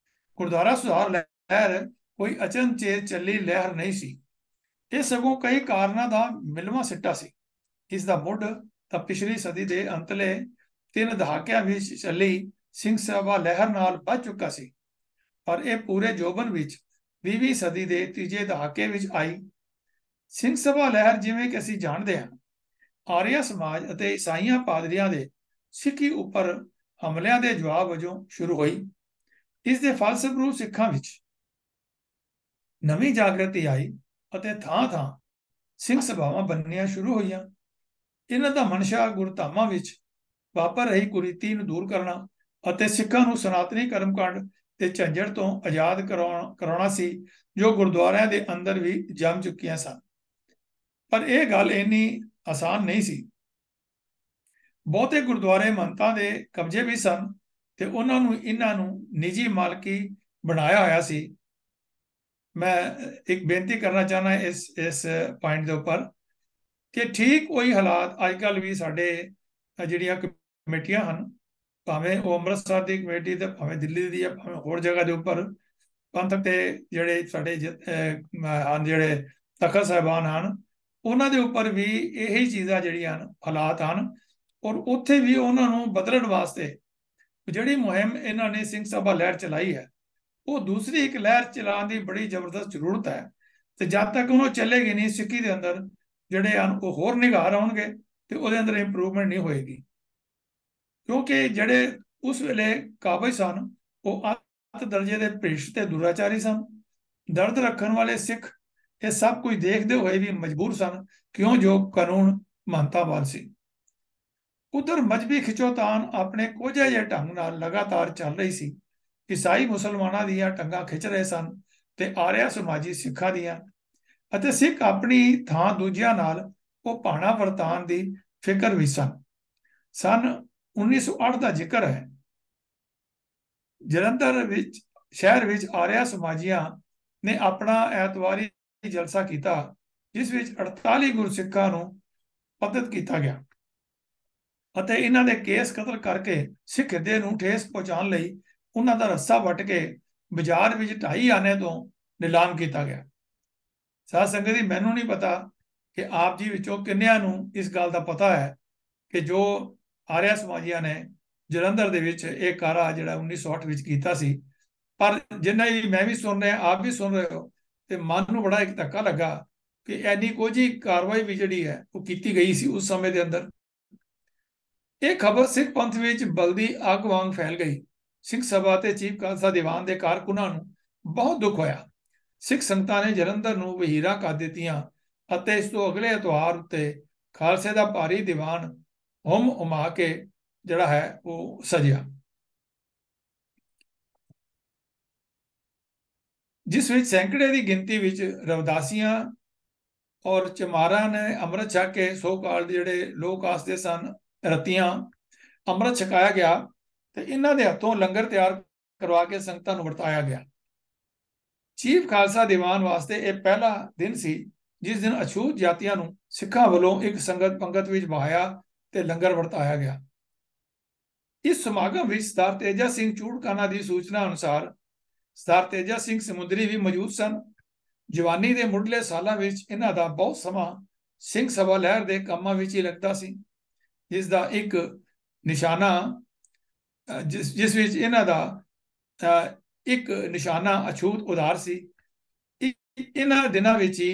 ਗੁਰਦੁਆਰਾ ਸੁਧਾਰ ਲਹਿਰ ਕੋਈ ਅਚਨਚੇਤ ਚੱਲੀ ਲਹਿਰ ਨਹੀਂ ਸੀ, ਇਹ ਸਗੋਂ ਕਈ ਕਾਰਨਾਂ ਦਾ ਮਿਲਵਾਂ ਸਿੱਟਾ ਸੀ। ਇਸ ਦਾ ਮੁੱਢ ਤਾਂ ਪਿਛਲੀ ਸਦੀ ਦੇ ਅੰਤਲੇ 3 ਦਹਾਕਿਆਂ ਵਿੱਚ ਚੱਲੀ ਸਿੰਘ ਸਭਾ ਲਹਿਰ ਨਾਲ ਵੱਧ ਚੁੱਕਾ ਸੀ, ਪਰ ਇਹ ਪੂਰੇ ਜੋਬਨ ਵਿੱਚ 20ਵੀਂ ਸਦੀ ਦੇ ਤੀਜੇ ਦਹਾਕੇ ਵਿੱਚ ਆਈ। ਸਿੰਘ ਸਭਾ ਲਹਿਰ ਜਿਵੇਂ ਕਿ ਅਸੀਂ ਜਾਣਦੇ ਹਾਂ ਆਰੀਆ ਸਮਾਜ ਅਤੇ ਈਸਾਈਆਂ ਪਾਦਰੀਆਂ ਦੇ ਸਿੱਖੀ ਉੱਪਰ ਹਮਲਿਆਂ ਦੇ ਜਵਾਬ ਵਜੋਂ ਸ਼ੁਰੂ ਹੋਈ। ਇਸ ਦੇ ਫਲਸਰੂਪ ਸਿੱਖਾਂ ਵਿੱਚ ਨਵੀਂ ਜਾਗਰਤੀ ਆਈ ਅਤੇ ਥਾਂ-ਥਾਂ ਸਿੰਘ ਸਭਾਵਾਂ ਬਣਨੀਆਂ ਸ਼ੁਰੂ ਹੋਈਆਂ। ਇਹਨਾਂ ਦਾ ਮਨਸ਼ਾ ਗੁਰਧਾਮਾਂ ਵਿੱਚ ਵਾਪਰ ਰਹੀ ਕੁਰੀਤੀ ਨੂੰ ਦੂਰ ਕਰਨਾ ਅਤੇ ਸਿੱਖਾਂ ਨੂੰ ਸਨਾਤਨੀ ਕਰਮਕਾਂਡ ਤੇ ਝੰਜਟ ਤੋਂ ਆਜ਼ਾਦ ਕਰਾਉਣਾ ਸੀ, ਜੋ ਗੁਰਦੁਆਰਿਆਂ ਦੇ ਅੰਦਰ ਵੀ ਜੰਮ ਚੁੱਕੀਆਂ ਸਨ। ਪਰ ਇਹ ਗੱਲ ਇੰਨੀ ਆਸਾਨ ਨਹੀਂ ਸੀ। ਬਹੁਤੇ ਗੁਰਦੁਆਰੇ ਮਹੰਤਾਂ ਦੇ ਕਬਜ਼ੇ ਵੀ ਸਨ ਤੇ ਇਹਨਾਂ ਨੂੰ ਨਿੱਜੀ ਮਾਲਕੀ ਬਣਾਇਆ ਹੋਇਆ ਸੀ। ਮੈਂ ਇੱਕ ਬੇਨਤੀ ਕਰਨਾ ਚਾਹਨਾ ਇਸ ਪੁਆਇੰਟ ਦੇ ਉੱਪਰ ਕਿ ਠੀਕ ਉਹੀ ਹਾਲਾਤ ਅੱਜ ਕੱਲ੍ਹ ਵੀ ਸਾਡੇ ਜਿਹੜੀਆਂ ਕਮੇਟੀਆਂ ਹਨ, ਭਾਵੇਂ ਉਹ ਅੰਮ੍ਰਿਤਸਰ ਦੀ ਕਮੇਟੀ ਤੇ ਭਾਵੇਂ ਦਿੱਲੀ ਦੀ ਹੈ, ਭਾਵੇਂ ਹੋਰ ਜਗ੍ਹਾ ਦੇ ਉੱਪਰ ਪੰਥਕ ਤੇ ਜਿਹੜੇ ਸਾਡੇ ਹਨ ਜਿਹੜੇ ਤਖਤ ਸਾਹਿਬਾਨ ਹਨ, ਉਹਨਾਂ ਦੇ ਉੱਪਰ ਵੀ ਇਹੀ ਚੀਜ਼ਾਂ ਜਿਹੜੀਆਂ ਹਨ ਹਾਲਾਤ ਹਨ। ਔਰ ਉੱਥੇ ਵੀ ਉਹਨਾਂ ਨੂੰ ਬਦਲਣ ਵਾਸਤੇ ਜਿਹੜੀ ਮੁਹਿੰਮ ਇਹਨਾਂ ਨੇ ਸਿੰਘ ਸਭਾ ਲਹਿਰ ਚਲਾਈ ਹੈ, ਉਹ ਦੂਸਰੀ ਇੱਕ ਲਹਿਰ ਚਲਾਉਣ ਦੀ ਬੜੀ ਜ਼ਬਰਦਸਤ ਜ਼ਰੂਰਤ ਹੈ। ਤੇ ਜਦ ਤੱਕ ਉਹ ਚੱਲੇਗੀ ਨਹੀਂ, ਸਿੱਖੀ ਦੇ ਅੰਦਰ ਜਿਹੜੇ ਹਨ ਉਹ ਹੋਰ ਨਿਗਾਰ ਆਉਣਗੇ ਤੇ ਉਹਦੇ ਅੰਦਰ ਇੰਪਰੂਵਮੈਂਟ ਨਹੀਂ ਹੋਏਗੀ। ਕਿਉਂਕਿ ਜਿਹੜੇ ਉਸ ਵੇਲੇ ਕਾਬਜ ਸਨ ਉਹ ਅੱਤ ਦਰਜੇ ਦੇ ਭ੍ਰਿਸ਼ਟ ਤੇ ਦੁਰਾਚਾਰੀ ਸਨ। ਦਰਦ ਰੱਖਣ ਵਾਲੇ ਸਿੱਖ ਇਹ ਸਭ ਕੁਝ ਦੇਖਦੇ ਹੋਏ ਵੀ ਮਜਬੂਰ ਸਨ, ਕਿਉਂ ਜੋ ਕਾਨੂੰਨ ਮਹੰਤਾਂ ਵੱਲ ਸੀ। ਉਧਰ ਮਜ਼ਹਬੀ ਖਿੱਚੋਤਾਣ ਆਪਣੇ ਕੋਝੇ ਜਿਹੇ ਢੰਗ ਨਾਲ ਲਗਾਤਾਰ ਚੱਲ ਰਹੀ ਸੀ। ਈਸਾਈ ਮੁਸਲਮਾਨਾਂ ਦੀਆਂ ਟੰਗਾਂ ਖਿੱਚ ਰਹੇ ਸਨ ਤੇ ਆਰਿਆ ਸਮਾਜੀ ਸਿੱਖਾਂ ਦੀਆਂ, ਅਤੇ ਸਿੱਖ ਆਪਣੀ ਥਾਂ ਦੂਜਿਆਂ ਨਾਲ ਉਹ ਭਾਣਾ ਵਰਤਾਨ ਦੀ ਫਿਕਰ ਵਿੱਚ ਸਨ। ਸਨ 1908 ਦਾ ਜ਼ਿਕਰ ਹੈ। ਜਲੰਧਰ ਵਿੱਚ ਸ਼ਹਿਰ ਵਿੱਚ ਆਰਿਆ ਸਮਾਜੀਆਂ ਨੇ ਆਪਣਾ ਐਤਵਾਰੀ ਜਲਸਾ ਕੀਤਾ, ਜਿਸ ਵਿੱਚ 48 ਗੁਰਸਿੱਖਾਂ ਨੂੰ ਪਤਿਤ ਕੀਤਾ ਗਿਆ ਅਤੇ ਇਹਨਾਂ ਦੇ ਕੇਸ ਕਤਲ ਕਰਕੇ ਸਿੱਖ ਹਿਰਦੇ ਨੂੰ ਠੇਸ ਪਹੁੰਚਾਉਣ ਲਈ ਉਹਨਾਂ ਦਾ ਰੱਸਾ ਵੱਟ ਕੇ ਬਾਜ਼ਾਰ ਵਿੱਚ 2.5 ਆਨੇ ਤੋਂ ਨਿਲਾਮ ਕੀਤਾ ਗਿਆ। ਸਾਧ ਸੰਗਤ ਜੀ, ਮੈਨੂੰ ਨਹੀਂ ਪਤਾ ਕਿ ਆਪ ਜੀ ਵਿੱਚੋਂ ਕਿੰਨਿਆਂ ਨੂੰ ਇਸ ਗੱਲ ਦਾ ਪਤਾ ਹੈ ਕਿ ਜੋ ਆਰਿਆ ਸਮਾਜੀਆਂ ਨੇ ਜਲੰਧਰ ਦੇ ਵਿੱਚ ਇਹ ਕਾਰਾ ਜਿਹੜਾ 1908 ਵਿੱਚ ਕੀਤਾ ਸੀ। ਪਰ ਜਿੰਨਾ ਹੀ ਮੈਂ ਵੀ ਸੁਣ ਰਿਹਾ, ਆਪ ਵੀ ਸੁਣ ਰਹੇ ਹੋ, ਤੇ ਮਨ ਨੂੰ ਬੜਾ ਇੱਕ ਧੱਕਾ ਲੱਗਾ ਕਿ ਐਨੀ ਕੋਝੀ ਕਾਰਵਾਈ ਵੀ ਜਿਹੜੀ ਹੈ ਉਹ ਕੀਤੀ ਗਈ ਸੀ ਉਸ ਸਮੇਂ ਦੇ ਅੰਦਰ। ਇਹ ਖਬਰ ਸਿੱਖ ਪੰਥ ਵਿੱਚ ਬਲਦੀ ਅੱਗ ਵਾਂਗ ਫੈਲ ਗਈ। ਸਿੱਖ ਸਭਾ ਤੇ ਚੀਫ ਖਾਲਸਾ ਦੀਵਾਨ ਦੇ ਕਾਰਕੁਨਾਂ ਨੂੰ ਬਹੁਤ ਦੁੱਖ ਹੋਇਆ। ਸਿੱਖ ਸੰਗਤਾਂ ਨੇ ਜਲੰਧਰ ਨੂੰ ਵਹੀਰਾਂ ਕਰ ਦਿੱਤੀਆਂ ਅਤੇ ਇਸ ਤੋਂ ਅਗਲੇ ਐਤਵਾਰ ਉੱਤੇ ਖਾਲਸੇ ਦਾ ਭਾਰੀ ਦੀਵਾਨ ਹੁਮ ਹੁਮਾ ਕੇ ਜਿਹੜਾ ਹੈ ਉਹ ਸਜਿਆ, ਜਿਸ ਵਿੱਚ ਸੈਂਕੜੇ ਦੀ ਗਿਣਤੀ ਵਿੱਚ ਰਵਦਾਸੀਆਂ ਔਰ ਚਮਾਰਾਂ ਨੇ ਅੰਮ੍ਰਿਤ ਛਕ ਕੇ ਸੋ ਕਾਲ ਜਿਹੜੇ ਲੋਕ ਆਸਦੇ ਸਨ ਰਤੀਆਂ ਅੰਮ੍ਰਿਤ ਛਕਾਇਆ ਗਿਆ ਤੇ ਇਹਨਾਂ ਦੇ ਹੱਥੋਂ ਲੰਗਰ ਤਿਆਰ ਕਰਵਾ ਕੇ ਸੰਗਤਾਂ ਨੂੰ ਵਰਤਾਇਆ ਗਿਆ। ਚੀਫ ਖਾਲਸਾ ਦੀਵਾਨ ਵਾਸਤੇ ਇਹ ਪਹਿਲਾ ਦਿਨ ਸੀ ਜਿਸ ਦਿਨ ਅਛੂਤ ਜਾਤੀਆਂ ਨੂੰ ਸਿੱਖਾਂ ਵੱਲੋਂ ਇੱਕ ਸੰਗਤ ਪੰਗਤ ਵਿੱਚ ਬਹਾਇਆ ਤੇ ਲੰਗਰ ਵਰਤਾਇਆ ਗਿਆ। ਇਸ ਸਮਾਗਮ ਵਿੱਚ ਸਰਦਾਰ ਤੇਜਾ ਸਿੰਘ ਚੂੜਕਾਨਾ ਦੀ ਸੂਚਨਾ ਅਨੁਸਾਰ ਸਰਦਾਰ ਤੇਜਾ ਸਿੰਘ ਸਮੁੰਦਰੀ ਵੀ ਮੌਜੂਦ ਸਨ। ਜਵਾਨੀ ਦੇ ਮੁੱਢਲੇ ਸਾਲਾਂ ਵਿੱਚ ਇਹਨਾਂ ਦਾ ਬਹੁਤ ਸਮਾਂ ਸਿੰਘ ਸਭਾ ਲਹਿਰ ਦੇ ਕੰਮਾਂ ਵਿੱਚ ਹੀ ਲੱਗਦਾ ਸੀ, ਜਿਸ ਦਾ ਇੱਕ ਨਿਸ਼ਾਨਾ ਜਿਸ ਵਿੱਚ ਇਹਨਾਂ ਦਾ ਇੱਕ ਨਿਸ਼ਾਨਾ ਅਛੂਤ ਉਧਾਰ ਸੀ। ਇਹਨਾਂ ਦਿਨਾਂ ਵਿੱਚ ਹੀ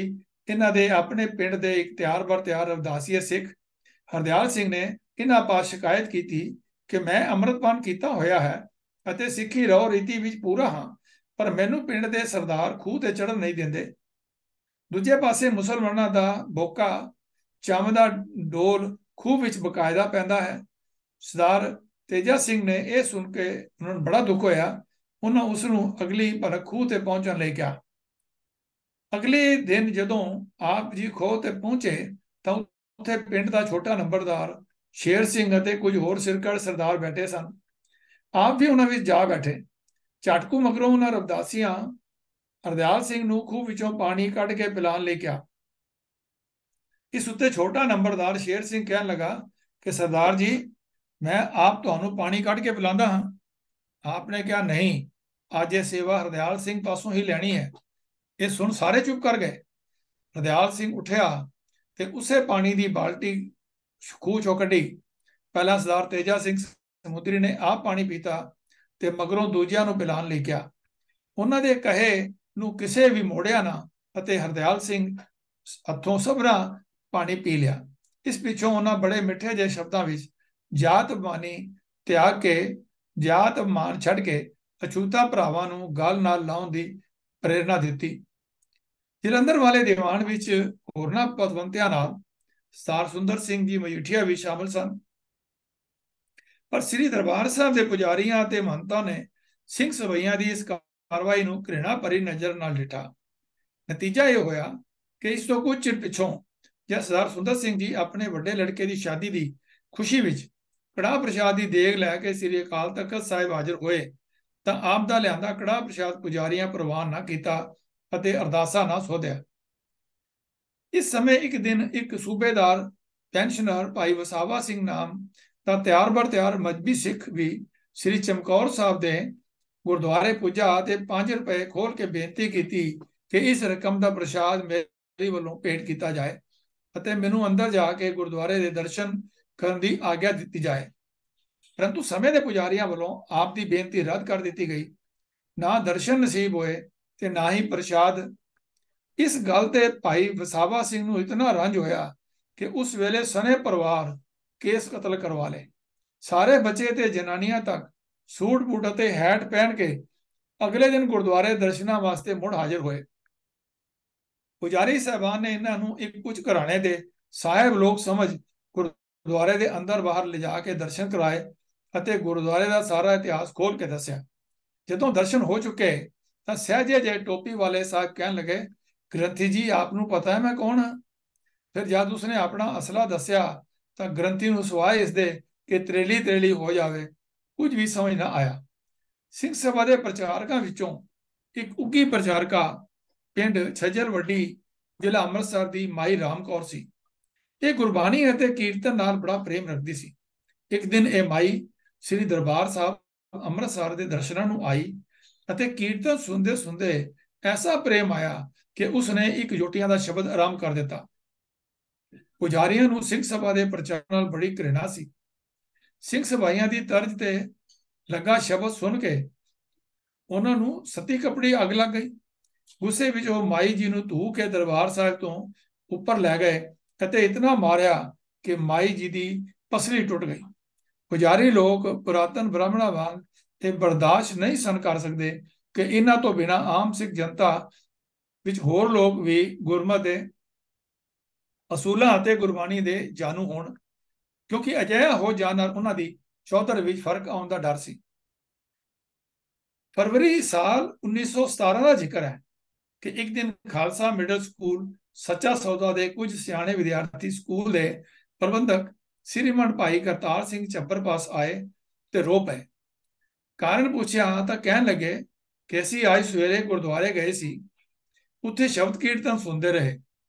ਇਹਨਾਂ ਦੇ ਆਪਣੇ ਪਿੰਡ ਦੇ ਇੱਕ ਤਿਆਰ ਬਰ ਤਿਆਰ ਰਵਦਾਸੀਏ ਸਿੱਖ ਹਰਦਿਆਲ ਸਿੰਘ ਨੇ ਇਹਨਾਂ ਪਾਸ ਸ਼ਿਕਾਇਤ ਕੀਤੀ ਕਿ ਮੈਂ ਅੰਮ੍ਰਿਤਪਾਨ ਕੀਤਾ ਹੋਇਆ ਹੈ ਅਤੇ ਸਿੱਖੀ ਰਹੁ ਰੀਤੀ ਵਿੱਚ ਪੂਰਾ ਹਾਂ, ਪਰ ਮੈਨੂੰ ਪਿੰਡ ਦੇ ਸਰਦਾਰ ਖੂਹ ਤੇ ਚੜ੍ਹਨ ਨਹੀਂ ਦਿੰਦੇ। ਦੂਜੇ ਪਾਸੇ ਮੁਸਲਮਾਨਾਂ ਦਾ ਬੋਕਾ ਚੰਮ ਦਾ ਡੋਲ ਖੂਹ ਵਿੱਚ ਬਕਾਇਦਾ ਪੈਂਦਾ ਹੈ। ਸਰਦਾਰ ਤੇਜਾ ਸਿੰਘ ਨੇ ਇਹ ਸੁਣ ਕੇ ਉਹਨਾਂ ਨੂੰ ਬੜਾ ਦੁੱਖ ਹੋਇਆ। ਉਹਨਾਂ ਉਸ ਨੂੰ ਅਗਲੀ ਭਨਕ ਖੂਹ ਤੇ ਪਹੁੰਚਣ ਲਈ ਕਿਹਾ। ਅਗਲੇ ਦਿਨ ਜਦੋਂ ਆਪ ਜੀ ਖੂਹ ਤੇ ਪਹੁੰਚੇ ਤਾਂ ਉੱਥੇ ਪਿੰਡ ਦਾ ਛੋਟਾ ਨੰਬਰਦਾਰ ਸ਼ੇਰ ਸਿੰਘ ਅਤੇ ਕੁਝ ਹੋਰ ਸਿਰਕੜ ਸਰਦਾਰ ਬੈਠੇ ਸਨ। ਆਪ ਵੀ ਉਹਨਾਂ ਵਿੱਚ ਜਾ ਬੈਠੇ। ਝਟਕੂ ਮਗਰੋਂ ਉਹਨਾਂ ਰਵਦਾਸੀਆਂ ਹਰਦਿਆਲ ਸਿੰਘ ਨੂੰ ਖੂਹ ਵਿੱਚੋਂ ਪਾਣੀ ਕੱਢ ਕੇ ਪਿਲਾਉਣ ਲਈ ਕਿਹਾ। ਇਸ ਉੱਤੇ ਛੋਟਾ ਨੰਬਰਦਾਰ ਸ਼ੇਰ ਸਿੰਘ ਕਹਿਣ ਲੱਗਾ ਕਿ ਸਰਦਾਰ ਜੀ, ਮੈਂ ਆਪ ਤੁਹਾਨੂੰ ਪਾਣੀ ਕੱਢ ਕੇ ਪਿਲਾਉਂਦਾ ਹਾਂ। ਆਪ ਨੇ ਕਿਹਾ, ਨਹੀਂ, ਅੱਜ ਇਹ ਸੇਵਾ ਹਰਦਿਆਲ ਸਿੰਘ ਪਾਸੋਂ ਹੀ ਲੈਣੀ ਹੈ। ਇਹ ਸੁਣ ਸਾਰੇ ਚੁੱਪ ਕਰ ਗਏ। ਹਰਦਿਆਲ ਸਿੰਘ ਉੱਠਿਆ ਤੇ ਉਸੇ ਪਾਣੀ ਦੀ ਬਾਲਟੀ ਖੂਹ ਚੋਂ ਕੱਢੀ। ਪਹਿਲਾਂ ਸਰਦਾਰ ਤੇਜਾ ਸਿੰਘ ਸਮੁੰਦਰੀ ਨੇ ਆਪ ਪਾਣੀ ਪੀਤਾ ਤੇ ਮਗਰੋਂ ਦੂਜਿਆਂ ਨੂੰ ਪਿਲਾਉਣ ਲਈ ਕਿਹਾ। ਉਹਨਾਂ ਦੇ ਕਹੇ ਨੂੰ ਕਿਸੇ ਵੀ ਮੋੜਿਆ ਨਾ ਅਤੇ ਹਰਦਿਆਲ ਸਿੰਘ ਹੱਥੋਂ ਸਭਰਾ ਪਾਣੀ ਪੀ ਲਿਆ। ਇਸ ਪਿੱਛੋਂ ਉਹਨਾਂ ਬੜੇ ਮਿੱਠੇ ਜਿਹੇ ਸ਼ਬਦਾਂ ਵਿੱਚ ਜਾਤ ਮਾਨੀ ਤਿਆਗ ਕੇ ਜਾਤ ਮਾਨ ਛੱਡ ਕੇ ਅਛੂਤਾ ਭਰਾਵਾਂ ਨੂੰ ਗੱਲ ਨਾਲ ਲਾਉਣ ਦੀ ਪ੍ਰੇਰਨਾ ਦਿੱਤੀ। ਜਲੰਧਰ ਵਾਲੇ ਦੀਵਾਨ ਵਿੱਚ ਹੋਰਨਾਂ ਪਤਵੰਤਿਆਂ ਨਾਲ ਸਰਦਾਰ ਸੁੰਦਰ ਸਿੰਘ ਜੀ ਮਜੀਠੀਆ ਵੀ ਸ਼ਾਮਲ ਸਨ, ਪਰ ਸ੍ਰੀ ਦਰਬਾਰ ਸਾਹਿਬ ਦੇ ਪੁਜਾਰੀਆਂ ਅਤੇ ਮਹੰਤਾਂ ਨੇ ਸਿੰਘ ਸਭਈਆਂ ਦੀ ਇਸ ਕਾਰਵਾਈ ਨੂੰ ਘ੍ਰਿਣਾ ਭਰੀ ਨਜ਼ਰ ਨਾਲ ਡਿਠਾ। ਨਤੀਜਾ ਇਹ ਹੋਇਆ ਕਿ ਇਸ ਤੋਂ ਕੁਝ ਚਿਰ ਪਿੱਛੋਂ ਜਦ ਸਰਦਾਰ ਸੁੰਦਰ ਸਿੰਘ ਜੀ ਆਪਣੇ ਵੱਡੇ ਲੜਕੇ ਦੀ ਸ਼ਾਦੀ ਦੀ ਖੁਸ਼ੀ ਵਿੱਚ ਕੜਾਹ ਪ੍ਰਸ਼ਾਦ ਦੀ ਦੇਗ ਲੈ ਕੇ ਸ੍ਰੀ ਅਕਾਲ ਤਖਤ ਸਾਹਿਬ ਹਾਜ਼ਰ ਹੋਏ ਤਾਂ ਆਪ ਦਾ ਲਿਆਂਦਾ ਕੜਾਹ ਪ੍ਰਸ਼ਾਦ ਪੁਜਾਰੀਆਂ ਪ੍ਰਵਾਨ ਨਾ ਕੀਤਾ ਅਤੇ ਅਰਦਾਸਾ ਨਾ ਸੋਧਿਆ। ਇਸ ਸਮੇਂ ਇੱਕ ਦਿਨ ਇੱਕ ਸੂਬੇਦਾਰ ਪੈਨਸ਼ਨਰ ਭਾਈ ਵਸਾਵਾ ਸਿੰਘ ਨਾਮ ਦਾ ਤਿਆਰ ਬਰ ਤਿਆਰ ਮਜਬੀ ਸਿੱਖ ਵੀ ਸ੍ਰੀ ਚਮਕੌਰ ਸਾਹਿਬ ਦੇ ਗੁਰਦੁਆਰੇ ਪੁੱਜਾ ਤੇ 5 ਰੁਪਏ ਖੋਲ ਕੇ ਬੇਨਤੀ ਕੀਤੀ ਕਿ ਇਸ ਰਕਮ ਦਾ ਪ੍ਰਸ਼ਾਦ ਮੇਰੇ ਵੱਲੋਂ ਭੇਟ ਕੀਤਾ ਜਾਏ ਅਤੇ ਮੈਨੂੰ ਅੰਦਰ ਜਾ ਕੇ ਗੁਰਦੁਆਰੇ ਦੇ ਦਰਸ਼ਨ ਕਰਨ ਦੀ ਆਗਿਆ ਦਿੱਤੀ ਜਾਏ। ਪਰੰਤੂ ਸਮੇਂ ਦੇ ਪੁਜਾਰੀਆਂ ਵੱਲੋਂ ਆਪ ਦੀ ਬੇਨਤੀ ਰੱਦ ਕਰ ਦਿੱਤੀ ਗਈ। ਨਾ ਦਰਸ਼ਨ ਨਸੀਬ ਹੋਏ ਤੇ ਨਾ ਹੀ ਪ੍ਰਸ਼ਾਦ। ਇਸ ਗੱਲ ਤੇ ਭਾਈ ਵਸਾਵਾ ਸਿੰਘ ਨੂੰ ਇਤਨਾ ਰੰਜ ਹੋਇਆ ਕਿ ਉਸ ਵੇਲੇ ਸਨੇ ਪਰਿਵਾਰ ਕੇਸ ਕਤਲ ਕਰਵਾ ਲਏ। ਸਾਰੇ ਬੱਚੇ ਤੇ ਜਨਾਨੀਆਂ ਤੱਕ ਸੂਟ ਬੂਟ ਅਤੇ ਹੈਟ ਪਹਿਨ ਕੇ ਅਗਲੇ ਦਿਨ ਗੁਰਦੁਆਰੇ ਦਰਸ਼ਨਾਂ ਵਾਸਤੇ ਮੁੜ ਹਾਜ਼ਰ ਹੋਏ। ਪੁਜਾਰੀ ਸਾਹਿਬਾਨ ਨੇ ਇਹਨਾਂ ਨੂੰ ਇੱਕ ਕੁਝ ਘਰਾਣੇ ਦੇ ਸਾਹਿਬ ਲੋਕ ਸਮਝ ਗੁਰਦੁਆਰੇ ਦੇ ਅੰਦਰ ਬਾਹਰ ਲਿਜਾ ਕੇ ਦਰਸ਼ਨ ਕਰਾਏ ਅਤੇ ਗੁਰਦੁਆਰੇ ਦਾ ਸਾਰਾ ਇਤਿਹਾਸ ਖੋਲ ਕੇ ਦੱਸਿਆ। ਜਦੋਂ ਦਰਸ਼ਨ ਹੋ ਚੁੱਕੇ ਤਾਂ ਸਹਿਜੇ ਜੇ ਟੋਪੀ ਵਾਲੇ ਸਾਹਿਬ ਕਹਿਣ ਲੱਗੇ, ਗ੍ਰੰਥੀ ਜੀ ਆਪ ਨੂੰ ਪਤਾ ਹੈ ਮੈਂ ਕੌਣ ਹਾਂ। ਫਿਰ ਜਦ ਉਸਨੇ ਆਪਣਾ ਅਸਲਾ ਦੱਸਿਆ ਤਾਂ ਗ੍ਰੰਥੀ ਨੂੰ ਸਿਵਾਏ ਇਸਦੇ ਕਿ ਤਰੇਲੀ ਤਰੇਲੀ ਹੋ ਜਾਵੇ, ਕੁਝ ਵੀ ਸਮਝ ਨਾ ਆਇਆ। ਸਿੰਘ ਸਭਾ ਦੇ ਪ੍ਰਚਾਰਕਾਂ ਵਿੱਚੋਂ ਇੱਕ ਉੱਘੀ ਪ੍ਰਚਾਰਕਾ ਪਿੰਡ ਛੱਜਰ ਵੱਡੀ, ਜ਼ਿਲ੍ਹਾ ਅੰਮ੍ਰਿਤਸਰ ਦੀ ਮਾਈ ਰਾਮ ਕੌਰ ਸੀ। ਇਹ ਗੁਰਬਾਣੀ ਅਤੇ ਕੀਰਤਨ ਨਾਲ ਬੜਾ ਪ੍ਰੇਮ ਰੱਖਦੀ ਸੀ। ਇੱਕ ਦਿਨ ਇਹ ਮਾਈ ਸ੍ਰੀ ਦਰਬਾਰ ਸਾਹਿਬ ਅੰਮ੍ਰਿਤਸਰ ਦੇ ਦਰਸ਼ਨਾਂ ਨੂੰ ਆਈ ਅਤੇ ਕੀਰਤਨ ਸੁਣਦੇ ਸੁਣਦੇ ਐਸਾ ਪ੍ਰੇਮ ਆਇਆ ਕਿ ਉਸਨੇ ਇੱਕ ਜੋਟੀਆਂ ਦਾ ਸ਼ਬਦ ਆਰੰਭ ਕਰ ਦਿੱਤਾ। ਪੁਜਾਰੀਆਂ ਨੂੰ ਸਿੰਘ ਸਭਾ ਦੇ ਪ੍ਰਚਾਰ ਨਾਲ ਬੜੀ ਘ੍ਰਿਣਾ ਸੀ। ਸਿੰਘ ਸਭਾਈਆਂ ਦੀ ਤਰਜ਼ ਤੇ ਲੱਗਾ ਸ਼ਬਦ ਸੁਣ ਕੇ ਉਹਨਾਂ ਨੂੰ ਸਤੀ ਕਪੜੀ ਅੱਗ ਲੱਗ ਗਈ। ਗੁੱਸੇ ਵਿੱਚ ਉਹ ਮਾਈ ਜੀ ਨੂੰ ਧੂ ਕੇ ਦਰਬਾਰ ਸਾਹਿਬ ਤੋਂ ਉੱਪਰ ਲੈ ਗਏ ਅਤੇ ਇਤਨਾ ਮਾਰਿਆ ਕਿ ਮਾਈ ਜੀ ਦੀ ਪਸਲੀ ਟੁੱਟ ਗਈ। ਪੁਜਾਰੀ ਲੋਕ ਪੁਰਾਤਨ ਬ੍ਰਾਹਮਣਾਂ ਵਾਂਗ ਇਹ ਬਰਦਾਸ਼ਤ ਨਹੀਂ ਸਨ ਕਰ ਸਕਦੇ ਕਿ ਇਹਨਾਂ ਤੋਂ ਬਿਨਾਂ ਆਮ ਸਿੱਖ ਜਨਤਾ ਵਿੱਚ ਹੋਰ ਲੋਕ ਵੀ ਗੁਰਮਤਿ ਦੇ ਅਸੂਲਾਂ ਅਤੇ ਗੁਰਬਾਣੀ ਦੇ ਜਾਣੂ ਹੋਣ, ਕਿਉਂਕਿ ਅਜਿਹਾ ਹੋ ਜਾਣ ਨਾਲ ਉਹਨਾਂ ਦੀ ਚੌਧਰ ਵਿੱਚ ਫਰਕ ਆਉਣ ਦਾ ਡਰ ਸੀ। ਫਰਵਰੀ ਸਾਲ 1917 ਦਾ ਜ਼ਿਕਰ ਹੈ ਕਿ ਇੱਕ ਦਿਨ ਖਾਲਸਾ ਮਿਡਲ ਸਕੂਲ ਸੱਚਾ ਸੌਦਾ ਦੇ ਕੁਝ ਸਿਆਣੇ ਵਿਦਿਆਰਥੀ ਸਕੂਲ ਦੇ ਪ੍ਰਬੰਧਕ ਸ੍ਰੀਮੰਡ ਭਾਈ ਕਰਤਾਰ ਸਿੰਘ ਚੱਬਰ ਪਾਸ ਆਏ ਤੇ ਰੋ ਪਏ। ਕਾਰਨ ਪੁੱਛਿਆ ਤਾਂ ਕਹਿਣ ਲੱਗੇ ਕਿ ਅਸੀਂ ਅੱਜ ਸਵੇਰੇ ਗੁਰਦੁਆਰੇ ਗਏ ਸੀ, ਉੱਥੇ ਸ਼ਬਦ ਕੀਰਤਨ ਸੁਣਦੇ ਰਹੇ।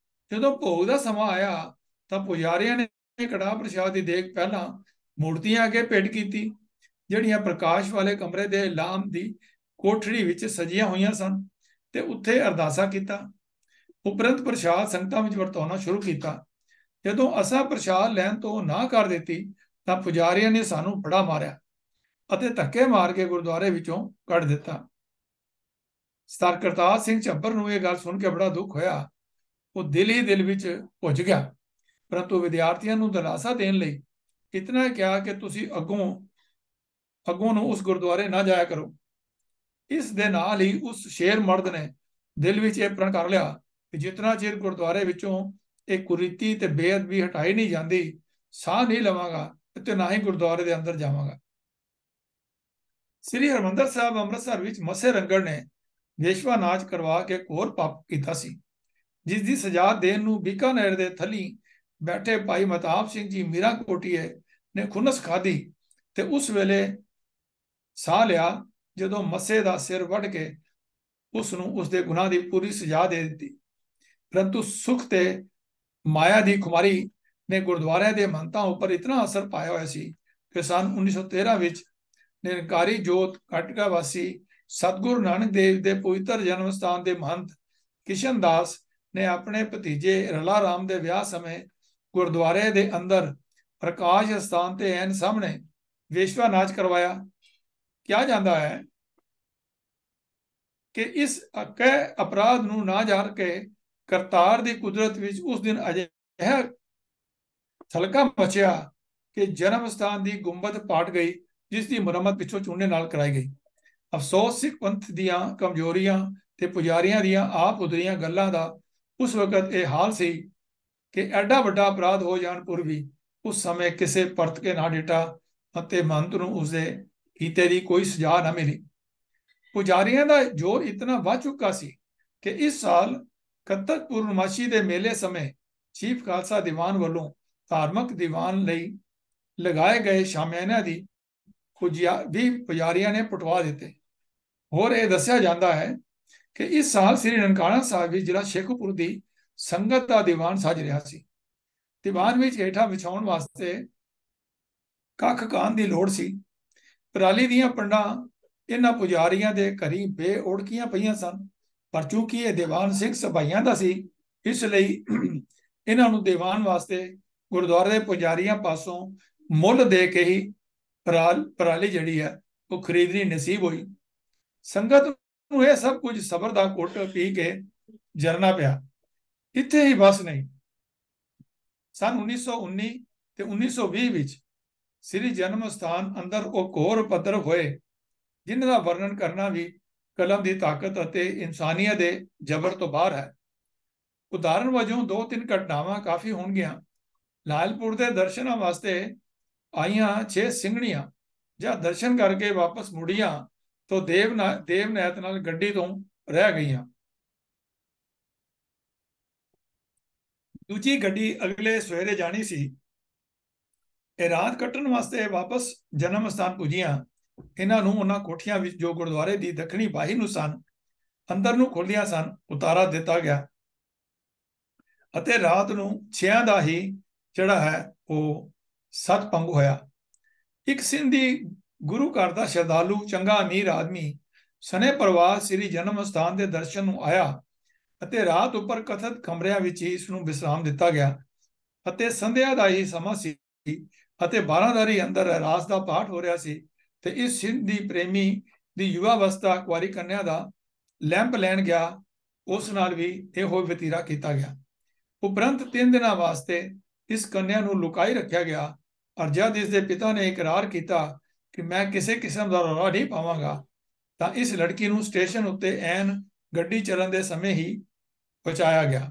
ਜਦੋਂ ਭੋਗ ਦਾ ਸਮਾਂ ਆਇਆ ਤਾਂ ਪੁਜਾਰੀਆਂ ਨੇ ਕੜਾਹ ਪ੍ਰਸ਼ਾਦ ਦੀ ਦੇਗ ਪਹਿਲਾਂ ਮੂਰਤੀਆਂ ਅੱਗੇ ਭੇਟ ਕੀਤੀ, ਜਿਹੜੀਆਂ ਪ੍ਰਕਾਸ਼ ਵਾਲੇ ਕਮਰੇ ਦੇ ਲਾਮ ਦੀ ਕੋਠੜੀ ਵਿੱਚ ਸਜੀਆਂ ਹੋਈਆਂ ਸਨ, ਤੇ ਉੱਥੇ ਅਰਦਾਸਾ ਕੀਤਾ। ਉਪਰੰਤ ਪ੍ਰਸ਼ਾਦ ਸੰਗਤਾਂ ਵਿੱਚ ਵਰਤਾਉਣਾ ਸ਼ੁਰੂ ਕੀਤਾ। ਜਦੋਂ ਅਸਾਂ ਪ੍ਰਸ਼ਾਦ ਲੈਣ ਤੋਂ ਨਾ ਕਰ ਦਿੱਤੀ ਤਾਂ ਪੁਜਾਰੀਆਂ ਨੇ ਸਾਨੂੰ ਬੜਾ ਮਾਰਿਆ ਅਤੇ ਧੱਕੇ ਮਾਰ ਕੇ ਗੁਰਦੁਆਰੇ ਵਿੱਚੋਂ ਕੱਢ ਦਿੱਤਾ। ਸਰਦਾਰ ਕਰਤਾਰ ਸਿੰਘ ਝੱਬਰ ਨੂੰ ਇਹ ਗੱਲ ਸੁਣ ਕੇ ਬੜਾ ਦੁੱਖ ਹੋਇਆ। ਉਹ ਦਿਲ ਹੀ ਦਿਲ ਵਿੱਚ ਭੁੱਜ ਗਿਆ, ਪਰੰਤੂ ਵਿਦਿਆਰਥੀਆਂ ਨੂੰ ਦਿਲਾਸਾ ਦੇਣ ਲਈ ਇਤਨਾ ਕਿਹਾ ਕਿ ਤੁਸੀਂ ਅੱਗੋਂ ਨੂੰ ਉਸ ਗੁਰਦੁਆਰੇ ਨਾ ਜਾਇਆ ਕਰੋ। ਇਸ ਦੇ ਨਾਲ ਹੀ ਉਸ ਸ਼ੇਰ ਮਰਦ ਨੇ ਦਿਲ ਵਿੱਚ ਇਹ ਪ੍ਰਣ ਕਰ ਲਿਆ ਕਿ ਜਿਤਨਾ ਚਿਰ ਗੁਰਦੁਆਰੇ ਵਿੱਚੋਂ ਇਹ ਕੁਰੀਤੀ ਤੇ ਬੇਅਦਬੀ ਹਟਾਈ ਨਹੀਂ ਜਾਂਦੀ, ਸਾਹ ਨਹੀਂ ਲਵਾਂਗਾ ਤੇ ਨਾ ਹੀ ਗੁਰਦੁਆਰੇ ਦੇ ਅੰਦਰ ਜਾਵਾਂਗਾ। ਸ੍ਰੀ ਹਰਿਮੰਦਰ ਸਾਹਿਬ ਅੰਮ੍ਰਿਤਸਰ ਵਿੱਚ ਮੱਸੇ ਰੰਗੜ ਨੇ ਵੇਸ਼ਵਾ ਨਾਚ ਕਰਵਾ ਕੇ ਘੋਰ ਪਾਪ ਕੀਤਾ ਸੀ, ਜਿਸ ਦੀ ਸਜ਼ਾ ਦੇਣ ਨੂੰ ਬੀਕਾਨੇਰ ਦੇ ਥਲੀ ਬੈਠੇ ਭਾਈ ਮਹਤਾਬ ਸਿੰਘ ਜੀ ਮੀਰਾ ਕੋਟੀਏ ਨੇ ਖੁਨਸ ਖਾਧੀ ਤੇ ਉਸ ਵੇਲੇ ਸਾਹ ਲਿਆ ਜਦੋਂ ਮੱਸੇ ਦਾ ਸਿਰ ਵੱਢ ਕੇ ਉਸ ਨੂੰ ਉਸਦੇ ਗੁਨਾਹ ਦੀ ਪੂਰੀ ਸਜ਼ਾ ਦੇ ਦਿੱਤੀ। ਪਰੰਤੂ ਸੁਖ ਤੇ ਮਾਇਆ ਦੀ ਖੁਮਾਰੀ ਨੇ ਗੁਰਦੁਆਰਿਆਂ ਦੇ ਮਹੰਤਾਂ ਉੱਪਰ ਇਤਨਾ ਅਸਰ ਪਾਇਆ ਹੋਇਆ ਸੀ ਕਿ ਸੰਨ 1913 ਵਿੱਚ ਨਿਰੰਕਾਰੀ ਜੋਤ ਕਟਕਾ ਵਾਸੀ ਸਤਿਗੁਰੂ ਨਾਨਕ ਦੇਵ ਦੇ ਪਵਿੱਤਰ ਜਨਮ ਸਥਾਨ ਦੇ ਮਹੰਤ ਕਿਸ਼ਨ ਦਾਸ ਨੇ ਆਪਣੇ ਭਤੀਜੇ ਰਲਾ ਰਾਮ ਦੇ ਵਿਆਹ ਸਮੇਂ ਗੁਰਦੁਆਰੇ ਦੇ ਅੰਦਰ ਪ੍ਰਕਾਸ਼ ਸਥਾਨ ਤੇ ਐਨ ਸਾਹਮਣੇ ਵੇਸ਼ਵਾ ਨਾਚ ਕਰਵਾਇਆ। ਕਿਹਾ ਜਾਂਦਾ ਹੈ ਕਿ ਇਸ ਅਕੈ ਅਪਰਾਧ ਨੂੰ ਨਾ ਜਾਣ ਕੇ ਕਰਤਾਰ ਦੀ ਕੁਦਰਤ ਵਿੱਚ ਉਸ ਦਿਨ ਅਜਿਹਾ ਥਲਕਾ ਮਚਿਆ ਕਿ ਜਨਮ ਸਥਾਨ ਦੀ ਗੁੰਬਦ ਪਾਟ ਗਈ, ਜਿਸ ਦੀ ਮੁਰੰਮਤ ਪਿੱਛੋਂ ਚੂਨੇ ਨਾਲ ਕਰਾਈ ਗਈ। ਅਫਸੋਸ ਸਿੱਖ ਪੰਥ ਦੀਆਂ ਕਮਜ਼ੋਰੀਆਂ ਤੇ ਪੁਜਾਰੀਆਂ ਦੀਆਂ ਆਪ ਉਦਰੀਆਂ ਗੱਲਾਂ ਦਾ ਉਸ ਵਕਤ ਇਹ ਹਾਲ ਸੀ ਕਿ ਐਡਾ ਵੱਡਾ ਅਪਰਾਧ ਹੋ ਜਾਣ ਪਰ ਵੀ ਉਸ ਸਮੇਂ ਕਿਸੇ ਪਰਤ ਕੇ ਨਾ ਡਿੱਟਾ ਅਤੇ ਮਹੰਤ ਨੂੰ ਉਸਦੇ ਕੀਤੇ ਦੀ ਕੋਈ ਸਜ਼ਾ ਨਾ ਮਿਲੀ। ਪੁਜਾਰੀਆਂ ਦਾ ਜ਼ੋਰ ਇਤਨਾ ਵੱਧ ਚੁੱਕਾ ਸੀ ਕਿ ਇਸ ਸਾਲ ਕੱਤਕ ਪੂਰਨਮਾਸ਼ੀ ਦੇ ਮੇਲੇ ਸਮੇਂ ਚੀਫ ਖਾਲਸਾ ਦੀਵਾਨ ਵੱਲੋਂ ਧਾਰਮਿਕ ਦੀਵਾਨ ਲਈ ਲਗਾਏ ਗਏ ਸ਼ਾਮਿਆਨਿਆਂ ਦੀ ਵੀ ਪੁਜਾਰੀਆਂ ਨੇ ਪਟਵਾ ਦਿੱਤੇ। ਹੋਰ ਇਹ ਦੱਸਿਆ ਜਾਂਦਾ ਹੈ ਕਿ ਇਸ ਸਾਲ ਸ੍ਰੀ ਨਨਕਾਣਾ ਸਾਹਿਬ ਵਿੱਚ ਜ਼ਿਲ੍ਹਾ ਸ਼ੇਖੂਪੁਰ ਦੀ ਸੰਗਤ ਦਾ ਦੀਵਾਨ ਸਜ ਰਿਹਾ ਸੀ। ਦੀਵਾਨ ਵਿੱਚ ਹੇਠਾਂ ਵਿਛਾਉਣ ਵਾਸਤੇ ਕੱਖ ਕਾਨ ਦੀ ਲੋੜ ਸੀ। ਪਰਾਲੀ ਦੀਆਂ ਪੰਡਾਂ ਇਹਨਾਂ ਪੁਜਾਰੀਆਂ ਦੇ ਘਰੀ ਬੇਓੜਕੀਆਂ ਪਈਆਂ ਸਨ, ਪਰ ਚੂੰਕਿ ਇਹ ਦੀਵਾਨ ਸਿੰਘ ਸਭਾਈਆਂ ਦਾ ਸੀ, ਇਸ ਲਈ ਇਹਨਾਂ ਨੂੰ ਦੀਵਾਨ ਵਾਸਤੇ ਗੁਰਦੁਆਰੇ ਦੇ ਪੁਜਾਰੀਆਂ ਪਾਸੋਂ ਮੁੱਲ ਦੇ ਕੇ ਹੀ ਪਰਾਲੀ ਜਿਹੜੀ ਹੈ ਉਹ ਖਰੀਦਣੀ ਨਸੀਬ ਹੋਈ। ਸੰਗਤ ਨੂੰ ਇਹ ਸਭ ਕੁਝ ਸਬਰ ਦਾ ਘੁੱਟ ਪੀ ਕੇ ਜਰਨਾ ਪਿਆ। ਇੱਥੇ ਹੀ ਬਸ ਨਹੀਂ, ਸੰਨ 1919 ਤੇ 1920 ਵਿੱਚ ਸ੍ਰੀ ਜਨਮ ਸਥਾਨ ਅੰਦਰ ਉਹ ਘੋਰ ਉਪਦਰਵ ਹੋਏ, ਜਿਨ੍ਹਾਂ ਦਾ ਵਰਣਨ ਕਰਨਾ ਵੀ ਕਲਮ ਦੀ ਤਾਕਤ ਅਤੇ ਇਨਸਾਨੀਅਤ ਦੇ ਜ਼ਬਰ ਤੋਂ ਬਾਹਰ ਹੈ। ਉਦਾਹਰਣ ਵਜੋਂ 2-3 ਘਟਨਾਵਾਂ ਕਾਫੀ ਹੋਣਗੀਆਂ। ਲਾਲਪੁਰ ਦੇ ਦਰਸ਼ਨਾਂ ਵਾਸਤੇ ਆਈਆਂ 6 ਸਿੰਘਣੀਆਂ ਜਦ ਦਰਸ਼ਨ ਕਰਕੇ ਵਾਪਸ ਮੁੜੀਆਂ ਤਾਂ ਦੇਵਨੈਤ ਨਾਲ ਗੱਡੀ ਤੋਂ ਰਹਿ ਗਈਆਂ। ਦੂਜੀ ਗੱਡੀ ਅਗਲੇ ਸਵੇਰੇ ਜਾਣੀ ਸੀ। ਇਹ ਰਾਤ ਕੱਟਣ ਵਾਸਤੇ ਵਾਪਸ ਜਨਮ ਸਥਾਨ ਪੁੱਜੀਆਂ। ਇਹਨਾਂ ਨੂੰ ਉਹਨਾਂ ਕੋਠੀਆਂ ਵਿੱਚ ਜੋ ਗੁਰਦੁਆਰੇ ਦੀ ਦੱਖਣੀ ਬਾਹੀ ਨੂੰ ਸਨ, ਅੰਦਰ ਨੂੰ ਖੁੱਲ੍ਹੀਆਂ ਸਨ, ਉਤਾਰਾ ਦਿੱਤਾ ਗਿਆ ਅਤੇ ਰਾਤ ਨੂੰ 6 ਦਾ ਹੀ ਜਿਹੜਾ ਹੈ ਉਹ ਸਤਪੰਗ ਹੋਇਆ। ਇੱਕ ਸਿੰਧੀ ਗੁਰੂ ਘਰ ਦਾ ਸ਼ਰਧਾਲੂ, ਚੰਗਾ ਅਮੀਰ ਆਦਮੀ ਸਨੇ ਪਰਿਵਾਰ ਸ੍ਰੀ ਜਨਮ ਸਥਾਨ ਦੇ ਦਰਸ਼ਨ ਨੂੰ ਆਇਆ ਅਤੇ ਰਾਤ ਉੱਪਰ ਕਥਿਤ ਕਮਰਿਆਂ ਵਿੱਚ ਹੀ ਇਸ ਨੂੰ ਵਿਸਰਾਮ ਦਿੱਤਾ ਗਿਆ ਅਤੇ ਸੰਧਿਆ ਦਾ ਹੀ ਸਮਾਂ ਸੀ ਅਤੇ 12 ਅੰਦਰ ਰਹਿਰਾਸ ਦਾ ਪਾਠ ਹੋ ਰਿਹਾ ਸੀ ਤੇ ਇਸ ਸਿੰਧੀ ਪ੍ਰੇਮੀ ਦੀ ਯੁਵਾ ਅਵਸਥਾ ਕੁਆਰੀ ਕੰਨਿਆ ਦਾ ਲੈਂਪ ਲੈਣ ਗਿਆ, ਉਸ ਨਾਲ ਵੀ ਇਹੋ ਵਤੀਰਾ ਕੀਤਾ ਗਿਆ। ਉਪਰੰਤ 3 ਦਿਨਾਂ ਵਾਸਤੇ ਇਸ ਕੰਨਿਆ ਨੂੰ ਲੁਕਾਈ ਰੱਖਿਆ ਗਿਆ ਔਰ ਜਦ ਇਸ ਦੇ ਪਿਤਾ ਨੇ ਇਕਰਾਰ ਕੀਤਾ ਕਿ ਮੈਂ ਕਿਸੇ ਕਿਸਮ ਦਾ ਰੌਲਾ ਨਹੀਂ ਪਾਵਾਂਗਾ, ਤਾਂ ਇਸ ਲੜਕੀ ਨੂੰ ਸਟੇਸ਼ਨ ਉੱਤੇ ਐਨ ਗੱਡੀ ਚੱਲਣ ਦੇ ਸਮੇਂ ਹੀ ਪਹੁੰਚਾਇਆ ਗਿਆ।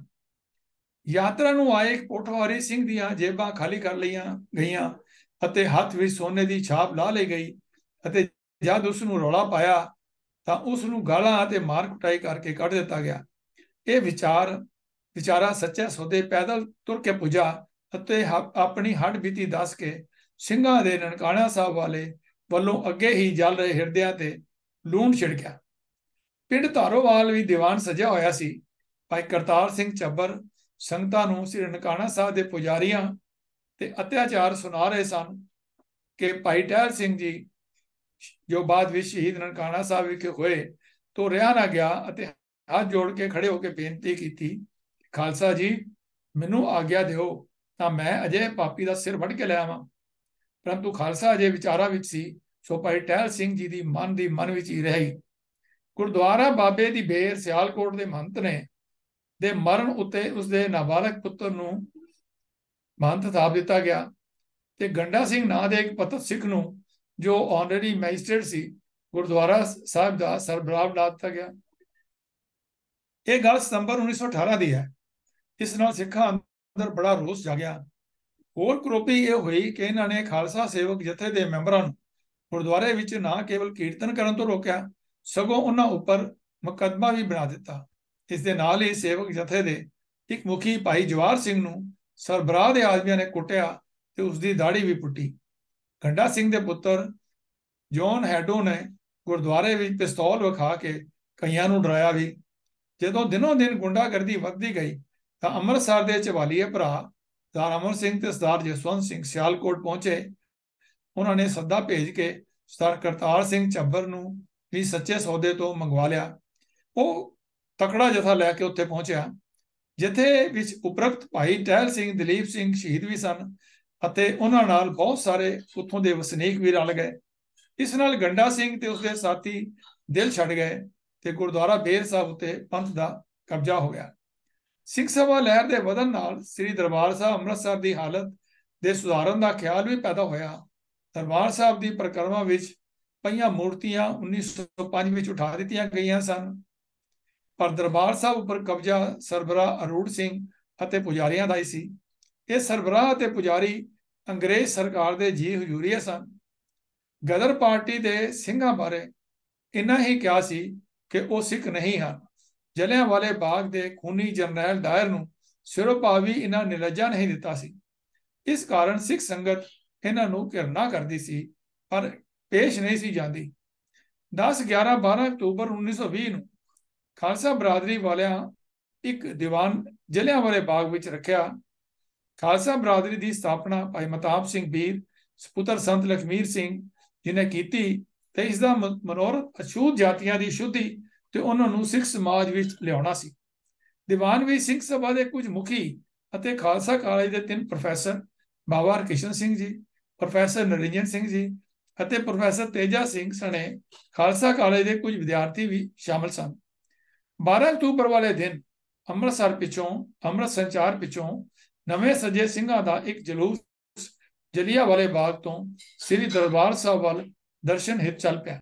ਯਾਤਰਾ ਨੂੰ ਆਏ ਪੋਠੋਹਾਰੀ ਸਿੰਘ ਦੀਆਂ ਜੇਬਾਂ ਖਾਲੀ ਕਰ ਲਈਆਂ ਗਈਆਂ ਅਤੇ ਹੱਥ ਵਿੱਚ ਸੋਨੇ ਦੀ ਛਾਪ ਲਾ ਲਈ ਗਈ ਅਤੇ ਜਦ ਉਸ ਨੂੰ ਰੌਲਾ ਪਾਇਆ ਤਾਂ ਉਸ ਨੂੰ ਗਾਲਾਂ ਅਤੇ ਮਾਰ ਕੁਟਾਈ ਕਰਕੇ ਕੱਢ ਦਿੱਤਾ ਗਿਆ। ਇਹ ਵਿਚਾਰਾ ਸੱਚੇ ਸੌਦੇ ਪੈਦਲ ਤੁਰ ਕੇ ਪੁੱਜਾ ਅਤੇ ਆਪਣੀ ਹੱਡ ਬੀਤੀ ਦੱਸ ਕੇ ਸਿੰਘਾਂ ਦੇ ਨਨਕਾਣਾ ਸਾਹਿਬ ਵਾਲੇ ਵੱਲੋਂ ਅੱਗੇ ਹੀ ਜਲ ਰਹੇ ਹਿਰਦਿਆਂ ਤੇ ਲੂਣ ਛਿੜਕਿਆ। ਪਿੰਡ ਧਾਰੋਵਾਲ ਵੀ ਦੀਵਾਨ ਸਜਿਆ ਹੋਇਆ ਸੀ। ਭਾਈ ਕਰਤਾਰ ਸਿੰਘ ਚੱਬਰ ਸੰਗਤਾਂ ਨੂੰ ਸ੍ਰੀ ਨਨਕਾਣਾ ਸਾਹਿਬ ਦੇ ਪੁਜਾਰੀਆਂ ਤੇ ਅਤਿਆਚਾਰ ਸੁਣਾ ਰਹੇ ਸਨ ਕਿ ਭਾਈ ਟਹਿਲ ਸਿੰਘ ਜੀ, ਜੋ ਬਾਅਦ ਵਿੱਚ ਸ਼ਹੀਦ ਨਨਕਾਣਾ ਸਾਹਿਬ ਵਿਖੇ ਹੋਏ, ਤੋਂ ਰਿਹਾ ਨਾ ਗਿਆ ਅਤੇ ਹੱਥ ਜੋੜ ਕੇ ਖੜੇ ਹੋ ਕੇ ਬੇਨਤੀ ਕੀਤੀ, ਖਾਲਸਾ ਜੀ ਮੈਨੂੰ ਆਗਿਆ ਦਿਓ ਤਾਂ ਮੈਂ ਅਜੇ ਪਾਪੀ ਦਾ ਸਿਰ ਵੱਢ ਕੇ ਲੈ ਆਵਾਂ। ਪਰੰਤੂ ਖਾਲਸਾ ਅਜੇ ਵਿਚਾਰਾਂ ਵਿੱਚ ਸੀ, ਸੋ ਭਾਈ ਟਹਿਲ ਸਿੰਘ ਜੀ ਦੀ ਮਨ ਵਿੱਚ ਹੀ ਰਹੀ। ਗੁਰਦੁਆਰਾ ਬਾਬੇ ਦੀ ਬੇਰ ਸਿਆਲਕੋਟ ਦੇ ਮਹੰਤ ਨੇ ਦੇ ਮਰਨ ਉੱਤੇ ਉਸਦੇ ਨਾਬਾਲਗ ਪੁੱਤਰ ਨੂੰ ਮਹੰਤ ਥਾਪ ਦਿੱਤਾ ਗਿਆ ਤੇ ਗੰਡਾ ਸਿੰਘ ਨਾਂ ਦੇ ਇੱਕ ਪਤਤ ਸਿੱਖ ਨੂੰ, ਜੋ ਆਨਰੇਰੀ ਮੈਜਿਸਟ੍ਰੇਟ ਸੀ, ਗੁਰਦੁਆਰਾ ਸਾਹਿਬ ਦਾ ਸਰਬਰਾਹ ਬਣਾ ਦਿੱਤਾ ਗਿਆ। ਇਹ ਗੱਲ ਸਤੰਬਰ 1918 ਦੀ ਹੈ। ਇਸ ਨਾਲ ਸਿੱਖਾਂ ਅੰਦਰ ਬੜਾ ਰੋਸ ਜਾਗਿਆ। ਹੋਰ ਕਰੋਪੀ ਇਹ ਹੋਈ ਕਿ ਇਹਨਾਂ ਨੇ ਖਾਲਸਾ ਸੇਵਕ ਜਥੇ ਦੇ ਮੈਂਬਰਾਂ ਨੂੰ ਗੁਰਦੁਆਰੇ ਵਿੱਚ ਨਾ ਕੇਵਲ ਕੀਰਤਨ ਕਰਨ ਤੋਂ ਰੋਕਿਆ, ਸਗੋਂ ਉਹਨਾਂ ਉੱਪਰ ਮੁਕੱਦਮਾ ਵੀ ਬਣਾ ਦਿੱਤਾ। ਇਸ ਦੇ ਨਾਲ ਹੀ ਸੇਵਕ ਜਥੇ ਦੇ ਇੱਕ ਮੁਖੀ ਭਾਈ ਜਵਾਹਰ ਸਿੰਘ ਨੂੰ ਸਰਬਰਾਹ ਦੇ ਆਦਮੀਆਂ ਨੇ ਕੁੱਟਿਆ ਤੇ ਉਸ ਦੀ ਦਾੜੀ ਵੀ ਪੁੱਟੀ। ਗੰਡਾ ਸਿੰਘ ਦੇ ਪੁੱਤਰ ਜੌਨ ਹੈਡੋ ਨੇ ਗੁਰਦੁਆਰੇ ਵਿੱਚ ਪਿਸਤੌਲ ਵਿਖਾ ਕੇ ਕਈਆਂ ਨੂੰ ਡਰਾਇਆ ਵੀ। ਜਦੋਂ ਦਿਨੋਂ ਦਿਨ ਗੁੰਡਾਗਰਦੀ ਵੱਧਦੀ ਗਈ ਤਾਂ ਅੰਮ੍ਰਿਤਸਰ ਦੇ ਚਵਾਲੀਏ ਭਰਾ ਸਰਦਾਰ ਅਮਰ ਸਿੰਘ ਤੇ ਸਰਦਾਰ ਜਸਵੰਤ ਸਿੰਘ ਸਿਆਲਕੋਟ ਪਹੁੰਚੇ। ਉਹਨਾਂ ਨੇ ਸੱਦਾ ਭੇਜ ਕੇ ਸਰਦਾਰ ਕਰਤਾਰ ਸਿੰਘ ਚੱਬਰ ਨੂੰ ਵੀ ਸੱਚੇ ਸੌਦੇ ਤੋਂ ਮੰਗਵਾ ਲਿਆ। ਉਹ ਤਕੜਾ ਜਥਾ ਲੈ ਕੇ ਉੱਥੇ ਪਹੁੰਚਿਆ। ਜਥੇ ਵਿੱਚ ਉਪਰਕਤ ਭਾਈ ਟਹਿਲ ਸਿੰਘ, ਦਲੀਪ ਸਿੰਘ ਸ਼ਹੀਦ ਵੀ ਸਨ ਅਤੇ ਉਹਨਾਂ ਨਾਲ ਬਹੁਤ ਸਾਰੇ ਉੱਥੋਂ ਦੇ ਵਸਨੀਕ ਵੀ ਰਲ ਗਏ। ਇਸ ਨਾਲ ਗੰਡਾ ਸਿੰਘ ਤੇ ਉਸਦੇ ਸਾਥੀ ਦਿਲ ਛੱਡ ਗਏ ਤੇ ਗੁਰਦੁਆਰਾ ਬੇਰ ਸਾਹਿਬ ਉੱਤੇ ਪੰਥ ਦਾ ਕਬਜ਼ਾ ਹੋ ਗਿਆ। ਸਿੱਖ ਸਭਾ ਲਹਿਰ ਦੇ ਵਧਣ ਨਾਲ ਸ੍ਰੀ ਦਰਬਾਰ ਸਾਹਿਬ ਅੰਮ੍ਰਿਤਸਰ ਦੀ ਹਾਲਤ ਦੇ ਸੁਧਾਰਨ ਦਾ ਖਿਆਲ ਵੀ ਪੈਦਾ ਹੋਇਆ। ਦਰਬਾਰ ਸਾਹਿਬ ਦੀ ਪਰਿਕਰਮਾ ਵਿੱਚ ਪਈਆਂ ਮੂਰਤੀਆਂ 1905 ਵਿੱਚ ਉਠਾ ਦਿੱਤੀਆਂ ਗਈਆਂ ਸਨ, ਪਰ ਦਰਬਾਰ ਸਾਹਿਬ ਉੱਪਰ ਕਬਜ਼ਾ ਸਰਬਰਾਹ ਅਰੂੜ ਸਿੰਘ ਅਤੇ ਪੁਜਾਰੀਆਂ ਦਾ ਹੀ ਸੀ। ਇਹ ਸਰਬਰਾਹ ਅਤੇ ਪੁਜਾਰੀ ਅੰਗਰੇਜ਼ ਸਰਕਾਰ ਦੇ ਜੀ ਹਜ਼ੂਰੀਏ ਸਨ। ਗਦਰ ਪਾਰਟੀ ਦੇ ਸਿੰਘਾਂ ਬਾਰੇ ਇੰਨਾ ਹੀ ਕਿਹਾ ਸੀ ਕਿ ਉਹ ਸਿੱਖ ਨਹੀਂ ਹਨ। ਜਲਿਆਂਵਾਲੇ ਬਾਗ ਦੇ ਖੂਨੀ ਜਰਨੈਲ ਡਾਇਰ ਨੂੰ ਸਿਰੋਪਾਅ ਵੀ ਇਹਨਾਂ ਨਿਲੱਜਾ ਨਹੀਂ ਦਿੱਤਾ ਸੀ। ਇਸ ਕਾਰਨ ਸਿੱਖ ਸੰਗਤ ਇਹਨਾਂ ਨੂੰ ਘਿਰਣਾ ਕਰਦੀ ਸੀ, ਪਰ ਪੇਸ਼ ਨਹੀਂ ਸੀ ਜਾਂਦੀ। 10, 11, 12 ਅਕਤੂਬਰ 1920 ਨੂੰ ਖਾਲਸਾ ਬਰਾਦਰੀ ਵਾਲਿਆਂ ਇੱਕ ਦੀਵਾਨ ਜਲਿਆਂਵਾਲੇ ਬਾਗ ਵਿੱਚ ਰੱਖਿਆ। ਖਾਲਸਾ ਬਰਾਦਰੀ ਦੀ ਸਥਾਪਨਾ ਭਾਈ ਮਤਾਬ ਸਿੰਘ ਬੀਰ ਸਪੁੱਤਰ ਸੰਤ ਲਖਮੀਰ ਸਿੰਘ ਜੀ ਨੇ ਕੀਤੀ ਤੇ ਇਸ ਦਾ ਮਨੋਰਥ ਅਛੂਤ ਜਾਤੀਆਂ ਦੀ ਸ਼ੁੱਧੀ ਤੇ ਉਹਨਾਂ ਨੂੰ ਸਿੱਖ ਸਮਾਜ ਵਿੱਚ ਲਿਆਉਣਾ ਸੀ। ਦੀਵਾਨ ਵਿੱਚ ਸਿੰਘ ਸਭਾ ਦੇ ਕੁਝ ਮੁਖੀ ਅਤੇ ਖਾਲਸਾ ਕਾਲਜ ਦੇ 3 ਪ੍ਰੋਫੈਸਰ, ਬਾਬਾ ਹਰਕਿਸ਼ਨ ਸਿੰਘ ਜੀ, ਪ੍ਰੋਫੈਸਰ ਨਰਿੰਜਨ ਸਿੰਘ ਜੀ ਅਤੇ ਪ੍ਰੋਫੈਸਰ ਤੇਜਾ ਸਿੰਘ ਸਣੇ ਖਾਲਸਾ ਕਾਲਜ ਦੇ ਕੁਝ ਵਿਦਿਆਰਥੀ ਵੀ ਸ਼ਾਮਲ ਸਨ। 12 ਅਕਤੂਬਰ ਵਾਲੇ ਦਿਨ ਅੰਮ੍ਰਿਤ ਸੰਚਾਰ ਪਿੱਛੋਂ ਨਵੇਂ ਸੱਜੇ ਸਿੰਘਾਂ ਦਾ ਇੱਕ ਜਲੂਸ ਜਲਿਆਂਵਾਲੇ ਬਾਗ ਤੋਂ ਸ੍ਰੀ ਦਰਬਾਰ ਸਾਹਿਬ ਵੱਲ ਦਰਸ਼ਨ ਹਿਤ ਚੱਲ ਪਿਆ।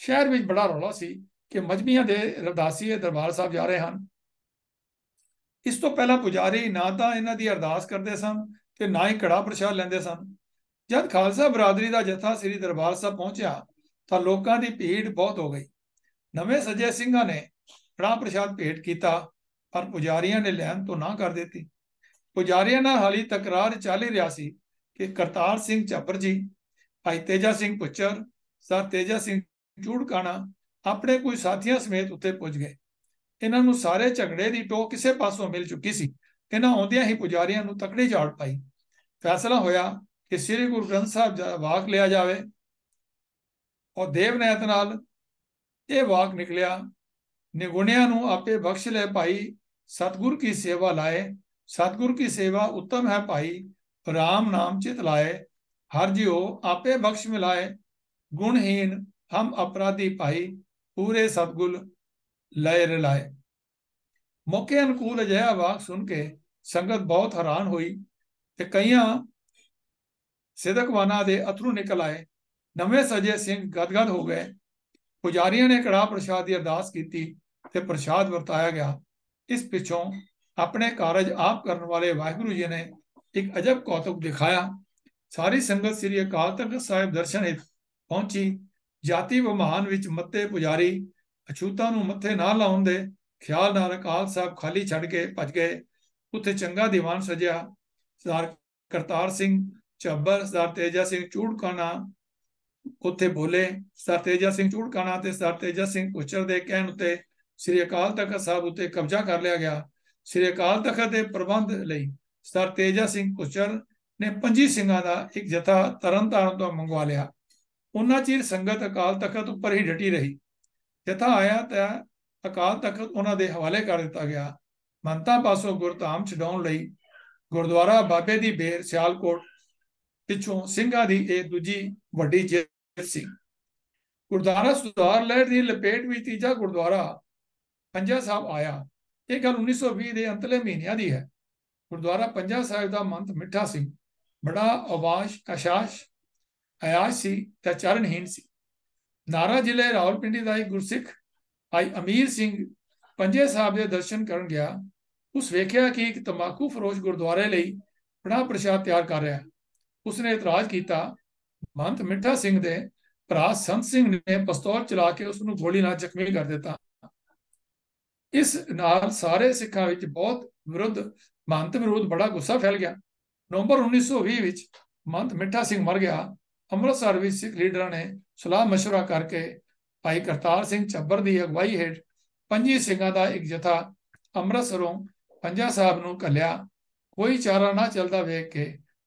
ਸ਼ਹਿਰ ਵਿੱਚ ਬੜਾ ਰੌਲਾ ਸੀ ਕਿ ਮਜਬੀਆਂ ਦੇ ਰਵਦਾਸੀਏ ਦਰਬਾਰ ਸਾਹਿਬ ਜਾ ਰਹੇ ਹਨ। ਇਸ ਤੋਂ ਪਹਿਲਾਂ ਪੁਜਾਰੀ ਨਾ ਤਾਂ ਇਹਨਾਂ ਦੀ ਅਰਦਾਸ ਕਰਦੇ ਸਨ ਤੇ ਨਾ ਹੀ ਕੜਾ ਪ੍ਰਸ਼ਾਦ ਲੈਂਦੇ ਸਨ। ਜਦ ਖਾਲਸਾ ਬਰਾਦਰੀ ਦਾ ਜਥਾ ਸ੍ਰੀ ਦਰਬਾਰ ਸਾਹਿਬ ਪਹੁੰਚਿਆ ਤਾਂ ਲੋਕਾਂ ਦੀ ਭੀੜ ਬਹੁਤ ਹੋ ਗਈ। ਨਵੇਂ ਸੱਜੇ ਸਿੰਘਾਂ ਨੇ ਕੜਾਹ ਪ੍ਰਸ਼ਾਦ ਭੇਟ ਕੀਤਾ, ਪਰ ਪੁਜਾਰੀਆਂ ਨੇ ਲੈਣ ਤੋਂ ਨਾ ਕਰ ਦਿੱਤੀ। ਪੁਜਾਰੀਆਂ ਨਾਲ ਹਾਲੀ ਤਕਰਾਰ ਚੱਲ ਹੀ ਰਿਹਾ ਸੀ ਕਿ ਕਰਤਾਰ ਸਿੰਘ ਝੱਬਰ ਜੀ, ਭਾਈ ਤੇਜਾ ਸਿੰਘ ਪੁੱਚਰ, ਸਰ ਤੇਜਾ ਸਿੰਘ ਚੂੜਕਾਣਾ ਆਪਣੇ ਕੁਝ ਸਾਥੀਆਂ ਸਮੇਤ ਉੱਤੇ ਪੁੱਜ ਗਏ। ਇਹਨਾਂ ਨੂੰ ਸਾਰੇ ਝਗੜੇ ਦੀ ਟੋਕ ਕਿਸੇ ਪਾਸੋਂ ਮਿਲ ਚੁੱਕੀ ਸੀ। ਇਹਨਾਂ ਆਉਂਦਿਆਂ ਹੀ ਪੁਜਾਰੀਆਂ ਨੂੰ ਤਕੜੀ ਝਾੜ ਪਾਈ। ਫੈਸਲਾ ਹੋਇਆ ਕਿ ਸ੍ਰੀ ਗੁਰੂ ਗ੍ਰੰਥ ਸਾਹਿਬ ਦਾ ਵਾਕ ਲਿਆ ਜਾਵੇ, ਔਰ ਦੇਵਨੈਤ ਨਾਲ ਇਹ ਵਾਕ ਨਿਕਲਿਆ, ਨਿਗੁਣਿਆਂ ਨੂੰ ਆਪੇ ਬਖਸ਼ ਲੈ ਭਾਈ, सतगुर की सेवा लाए, सतगुर की सेवा उत्तम है भाई, राम नाम चित लाए, हर जियो आपे बख्श मिलाए, गुणहीन हम अपराधी भाई, पूरे सतगुर लय रिलाए। मौके अनुकूल अजिहा वाक सुन के संगत बहुत हैरान हुई ते कईयां सिदकवाना दे अथरू निकल आए। नवे सजे सिंह गदगद हो गए। पुजारियों ने कड़ाह प्रसाद की अरदास की ते प्रसाद वरताया गया। इस पिछों अपने कारज आप करने वाले वाहिगुरु जी ने एक अजब कौतुक दिखाया। सारी संगत श्री अकाल तख्त साहिब दर्शन हित पहुंची। जाति विमान विच मत्ते पुजारी अछूता नूं मत्थे ना लाउण दे ख्याल नाल अकाल साहब खाली छड़ के भज गए। उत्थे चंगा दीवान सजिया। सरदार करतार सिंह झब्बर, सरदार तेजा सिंह चूड़काना उत्थे बोले। सरदार तेजा सिंह चूड़काना ते सरदार तेजा सिंह पुच्चर दे कहण उत्ते श्री अकाल तख्त साहब उत्ते कब्जा कर लिया गया। श्री अकाल तख्त के प्रबंध लई सरदार तेजा सिंह पुच्चर ने 25 ਸਿੰਘਾਂ ਦਾ एक जथा तरनतारण तो मंगवा लिया। उन्ना चीर संगत अकाल तख्त उपर ही डटी रही। जथा आया तो अकाल तख्त उन्हां दे हवाले कर दिता गया। मनता पासों गुरधाम छडाउण लई गुरुद्वारा बाबे दी बेर सियालकोट पिछों ਸਿੰਘਾਂ ਦੀ ਇਹ दूजी वड्डी जित सी। गुरुद्वारा सुधार लहर की लपेट में तीजा गुरुद्वारा पंजा साहब आया। यह गल 1920 के अंतले महीनों की है। गुरुद्वारा पंजा साहिब का मंत मिठा सी, बड़ा अयाश सी ते चरणहीन सी। नारा जिले रावलपिंडी का एक गुरसिख भाई अमीर सिंह पंजे साहब के दर्शन करन गया। उस वेख्या कि एक तंबाकू फरोश गुरुद्वारे लई कड़ाह प्रसाद तैयार कर रहा। उसने इतराज किया। मंत मिठा सिंह दे भरा संत सिंह ने पिस्तौल चला के उसनूं गोली नाल जख्मी कर दिता। इस नाल सारे सिखां विच बहुत विरुद्ध महंत विरुद्ध बड़ा गुस्सा फैल गया। नवंबर 1920 विच महंत मिठा सिंह मर गया। अमृतसर विच सिख लीडरां ने सलाह मशवरा करके भाई करतार सिंह झब्बर की अगवाई हेठ 25 ਸਿੰਘਾਂ ਦਾ एक जथा अमृतसरों पंजा साहब नूं घल्लिया। कोई चारा ना चलदा वेख के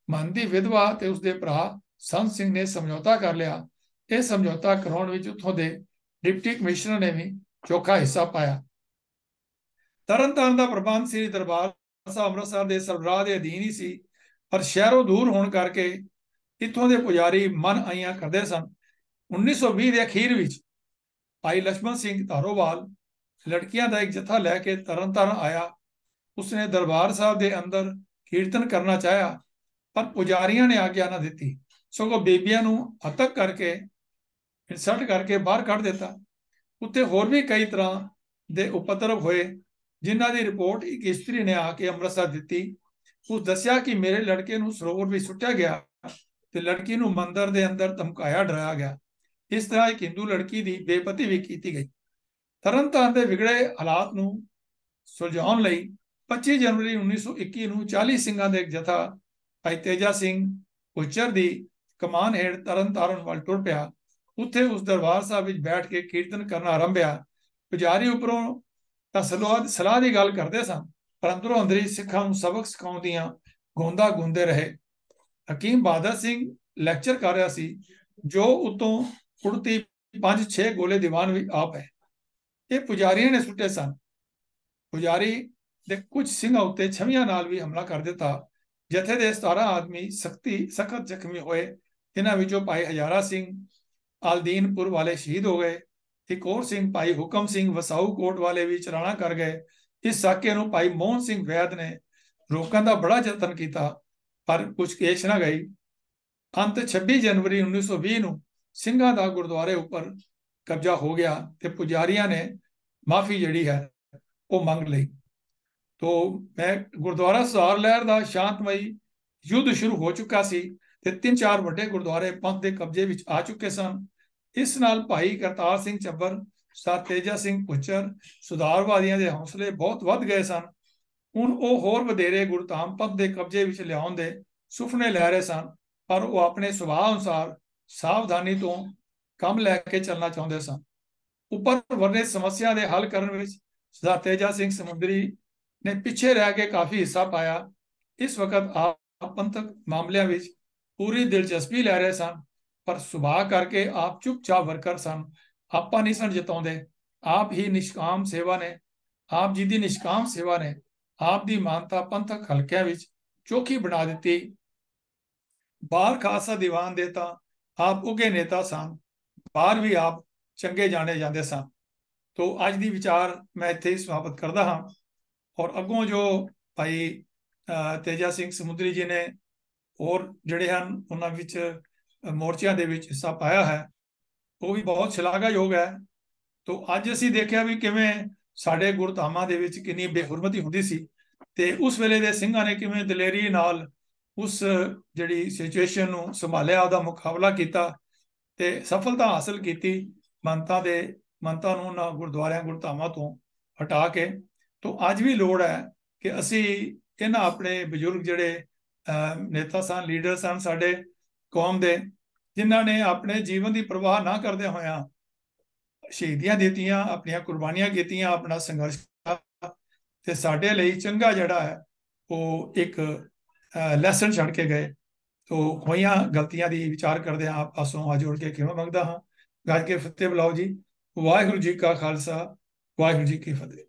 महंत दी विधवा ते उसदे भरा संत सिंह ने समझौता कर लिया। यह समझौता कराउण विच उत्थों दे डिप्टी कमिश्नर ने भी चोखा हिस्सा पाया। तरनताਰਨ ਦਾ ਪ੍ਰਬੰਧ ਸ੍ਰੀ ਦਰਬਾਰ ਸਾਹਿਬ ਅੰਮ੍ਰਿਤਸਰ ਦੇ ਸਰਬਰਾਹ ਦੇ ਅਧੀਨ ਹੀ ਸੀ, ਪਰ ਸ਼ਹਿਰੋਂ ਦੂਰ ਹੋਣ ਕਰਕੇ ਇੱਥੋਂ ਦੇ ਪੁਜਾਰੀ ਮਨ ਆਈਆਂ ਕਰਦੇ ਸਨ। 1920 ਦੇ ਅਖੀਰ ਵਿੱਚ ਭਾਈ ਲక్ష్మణ ਸਿੰਘ ਧਾਰੋਵਾਲ ਲੜਕੀਆਂ ਦਾ ਇੱਕ ਜਥਾ ਲੈ ਕੇ ਤਰਨਤਾਰਨ ਆਇਆ। ਉਸਨੇ ਦਰਬਾਰ ਸਾਹਿਬ ਦੇ ਅੰਦਰ ਕੀਰਤਨ ਕਰਨਾ ਚਾਹਿਆ, ਪਰ ਪੁਜਾਰੀਆਂ ਨੇ ਆਗਿਆ ਨਾ ਦਿੱਤੀ, ਸਗੋਂ ਬੀਬੀਆਂ ਨੂੰ ਹੱਤਕ ਕਰਕੇ ਇਨਸਲਟ ਕਰਕੇ ਬਾਹਰ ਕੱਢ ਦਿੱਤਾ। ਉੱਤੇ ਹੋਰ ਵੀ ਕਈ ਤਰ੍ਹਾਂ ਦੇ ਉਪਦਰਵ ਹੋਏ, जिन्हां दी रिपोर्ट एक इस्त्री ने आके अमृतसर दी। उस दसिया कि मेरे लड़के नूं सरोवर भी सुट्टिया गया ते लड़की नूं मंदिर दे अंदर धमकाया डराया गया। इस तरह एक हिंदू लड़की की बेपत्ती भी की गई। तरनताਰਨ दे विगड़े हालात नूं सुलझाउण लई 25 जनवरी 1921 नूं 40 ਸਿੰਘਾਂ ਦਾ एक जथा भाई तेजा सिंह पुच्चर की कमान हेठ तरनताਰਨ ਵੱਲ टुर पिया। उत्थे उस दरबार साहब विच बैठ के कीर्तन करना आरंभिया। पुजारी उपरों ਤਾਂ ਸਲਾਹ ਦੀ ਗੱਲ ਕਰਦੇ ਸਨ, ਪਰ ਅੰਦਰੋਂ ਅੰਦਰੀ ਸਿੱਖਾਂ ਨੂੰ ਸਬਕ ਸਿਖਾਉਂਦੀਆਂ ਗੋਂਦਾ ਗੁੰਦੇ ਰਹੇ। ਹਕੀਮ ਬਹਾਦਰ ਸਿੰਘ ਲੈਕਚਰ ਕਰ ਰਿਹਾ ਸੀ, ਜੋ ਉਤੋਂ ਕੁੜਤੀ 5-6 ਗੋਲੇ ਦੀਵਾਨ ਵੀ ਆ ਪਏ। ਇਹ ਪੁਜਾਰੀਆਂ ਨੇ ਸੁੱਟੇ ਸਨ। ਪੁਜਾਰੀ ਦੇ ਕੁਝ ਸਿੰਘਾਂ ਉੱਤੇ ਛਵੀਆਂ ਨਾਲ ਵੀ ਹਮਲਾ ਕਰ ਦਿੱਤਾ। ਜਥੇ ਦੇ 17 ਆਦਮੀ ਸਖਤ ਜ਼ਖਮੀ ਹੋਏ। ਇਹਨਾਂ ਵਿੱਚੋਂ ਭਾਈ ਹਜ਼ਾਰਾ ਸਿੰਘ ਆਲਦੀਨਪੁਰ ਵਾਲੇ ਸ਼ਹੀਦ ਹੋ ਗਏ। एक और सिंह भाई हुकम सिंह वसाऊ कोट वाले भी चलाना कर गए। इस साके नूं भाई मोहन सिंह वैद ने रोकण का बड़ा यतन किया, पर कुछ केश ना गई। अंत 26 जनवरी 1920 नूं ਸਿੰਘਾਂ ਦਾ गुरुद्वारे उपर कब्जा हो गया ते पुजारियां ने माफ़ी जिहड़ी है वो मंग लई। तो मैं गुरुद्वारा सुधार लहर का शांतमई युद्ध शुरू हो चुका सी ते 3-4 ਵੱਡੇ गुरुद्वारे पंथ के कब्जे विच आ चुके सन। इस नाल भाई करतार सिंह झब्बर ਸਰ ਤੇਜਾ ਸਿੰਘ ਭੁੱਚਰ ਸੁਧਾਰਵਾਦੀਆਂ ਦੇ ਹੌਸਲੇ ਬਹੁਤ ਵੱਧ ਗਏ ਸਨ। ਹੁਣ ਉਹ ਹੋਰ ਵਧੇਰੇ ਗੁਰਧਾਮ ਪੰਥ ਦੇ ਕਬਜ਼ੇ ਵਿੱਚ ਲਿਆਉਣ ਦੇ ਸੁਪਨੇ ਲੈ ਰਹੇ ਸਨ, ਪਰ ਉਹ ਆਪਣੇ ਸੁਭਾਅ ਅਨੁਸਾਰ ਸਾਵਧਾਨੀ ਤੋਂ ਕੰਮ ਲੈ ਕੇ ਚੱਲਣਾ ਚਾਹੁੰਦੇ ਸਨ। ਉੱਪਰ ਵਰਣਿਤ ਸਮੱਸਿਆ ਦੇ ਹੱਲ ਕਰਨ ਵਿੱਚ ਸਰਦਾਰ ਤੇਜਾ ਸਿੰਘ ਸਮੁੰਦਰੀ ਨੇ ਪਿੱਛੇ ਰਹਿ ਕੇ ਕਾਫੀ ਹਿੱਸਾ ਪਾਇਆ। ਇਸ ਵਕਤ ਆਪ ਪੰਥਕ ਮਾਮਲਿਆਂ ਵਿੱਚ ਪੂਰੀ ਦਿਲਚਸਪੀ ਲੈ ਰਹੇ ਸਨ, ਪਰ ਸੁਭਾਅ ਕਰਕੇ ਆਪ ਚੁੱਪਚਾਪ ਵਰਕਰ ਸਨ। ਆਪਾਂ ਨਹੀਂ ਸਨ ਜਿਤਾਉਂਦੇ। ਆਪ ਹੀ ਨਿਸ਼ਕਾਮ ਸੇਵਾ ਨੇ ਆਪ ਜੀ ਦੀ ਨਿਸ਼ਕਾਮ ਸੇਵਾ ਨੇ ਆਪ ਦੀ ਮਾਨਤਾ ਪੰਥਕ ਹਲਕਿਆਂ ਵਿੱਚ ਚੋਖੀ ਬਣਾ ਦਿੱਤੀ। ਬਾਹਰ ਖਾਲਸਾ ਦੀਵਾਨ ਦੇ ਤਾਂ ਆਪ ਉੱਘੇ ਨੇਤਾ ਸਨ, ਬਾਹਰ ਵੀ ਆਪ ਚੰਗੇ ਜਾਣੇ ਜਾਂਦੇ ਸਨ। ਤੋ ਅੱਜ ਦੀ ਵਿਚਾਰ ਮੈਂ ਇੱਥੇ ਹੀ ਸਮਾਪਤ ਕਰਦਾ ਹਾਂ। ਔਰ ਅੱਗੋਂ ਜੋ ਭਾਈ ਤੇਜਾ ਸਿੰਘ ਸਮੁੰਦਰੀ ਜੀ ਨੇ ਹੋਰ ਜਿਹੜੇ ਹਨ ਉਹਨਾਂ ਵਿੱਚ ਮੋਰਚਿਆਂ ਦੇ ਵਿੱਚ ਹਿੱਸਾ ਪਾਇਆ ਹੈ, ਉਹ ਵੀ ਬਹੁਤ ਸ਼ਲਾਘਾਯੋਗ ਹੈ। ਤੋ ਅੱਜ ਅਸੀਂ ਦੇਖਿਆ ਵੀ ਕਿਵੇਂ ਸਾਡੇ ਗੁਰਧਾਮਾਂ ਦੇ ਵਿੱਚ ਕਿੰਨੀ ਬੇਹੁਰਮਤੀ ਹੁੰਦੀ ਸੀ, ਤੇ ਉਸ ਵੇਲੇ ਦੇ ਸਿੰਘਾਂ ਨੇ ਕਿਵੇਂ ਦਲੇਰੀ ਨਾਲ ਉਸ ਜਿਹੜੀ ਸਿਚੁਏਸ਼ਨ ਨੂੰ ਸੰਭਾਲਿਆ, ਉਹਦਾ ਮੁਕਾਬਲਾ ਕੀਤਾ ਤੇ ਸਫਲਤਾ ਹਾਸਲ ਕੀਤੀ। ਮੰਨਤਾਂ ਨੂੰ ਉਹਨਾਂ ਗੁਰਦੁਆਰਿਆਂ ਗੁਰਧਾਮਾਂ ਤੋਂ ਹਟਾ ਕੇ। ਤੋ ਅੱਜ ਵੀ ਲੋੜ ਹੈ ਕਿ ਅਸੀਂ ਇਹਨਾਂ ਆਪਣੇ ਬਜ਼ੁਰਗ ਜਿਹੜੇ ਨੇਤਾ ਸਨ, ਲੀਡਰ ਸਨ ਸਾਡੇ ਕੌਮ ਦੇ, ਜਿਨ੍ਹਾਂ ਨੇ ਆਪਣੇ ਜੀਵਨ ਦੀ ਪਰਵਾਹ ਨਾ ਕਰਦੇ ਹੋਇਆਂ ਸ਼ਹੀਦੀਆਂ ਦਿੱਤੀਆਂ, ਆਪਣੀਆਂ ਕੁਰਬਾਨੀਆਂ ਕੀਤੀਆਂ, ਆਪਣਾ ਸੰਘਰਸ਼ ਤੇ ਸਾਡੇ ਲਈ ਚੰਗਾ ਜਿਹੜਾ ਹੈ ਉਹ ਇੱਕ ਲੈਸਨ ਛੱਡ ਕੇ ਗਏ। ਤੋ ਹੋਈਆਂ ਗਲਤੀਆਂ ਦੀ ਵਿਚਾਰ ਕਰਦੇ ਹਾਂ, ਆਪ ਪਾਸੋਂ ਹੱਥ ਜੋੜ ਕੇ ਖਿਮਾ ਮੰਗਦਾ ਹਾਂ। ਗੱਜ ਕੇ ਫਤਿਹ ਬੁਲਾਓ ਜੀ। ਵਾਹਿਗੁਰੂ ਜੀ ਕਾ ਖਾਲਸਾ, ਵਾਹਿਗੁਰੂ ਜੀ ਕੀ ਫਤਿਹ।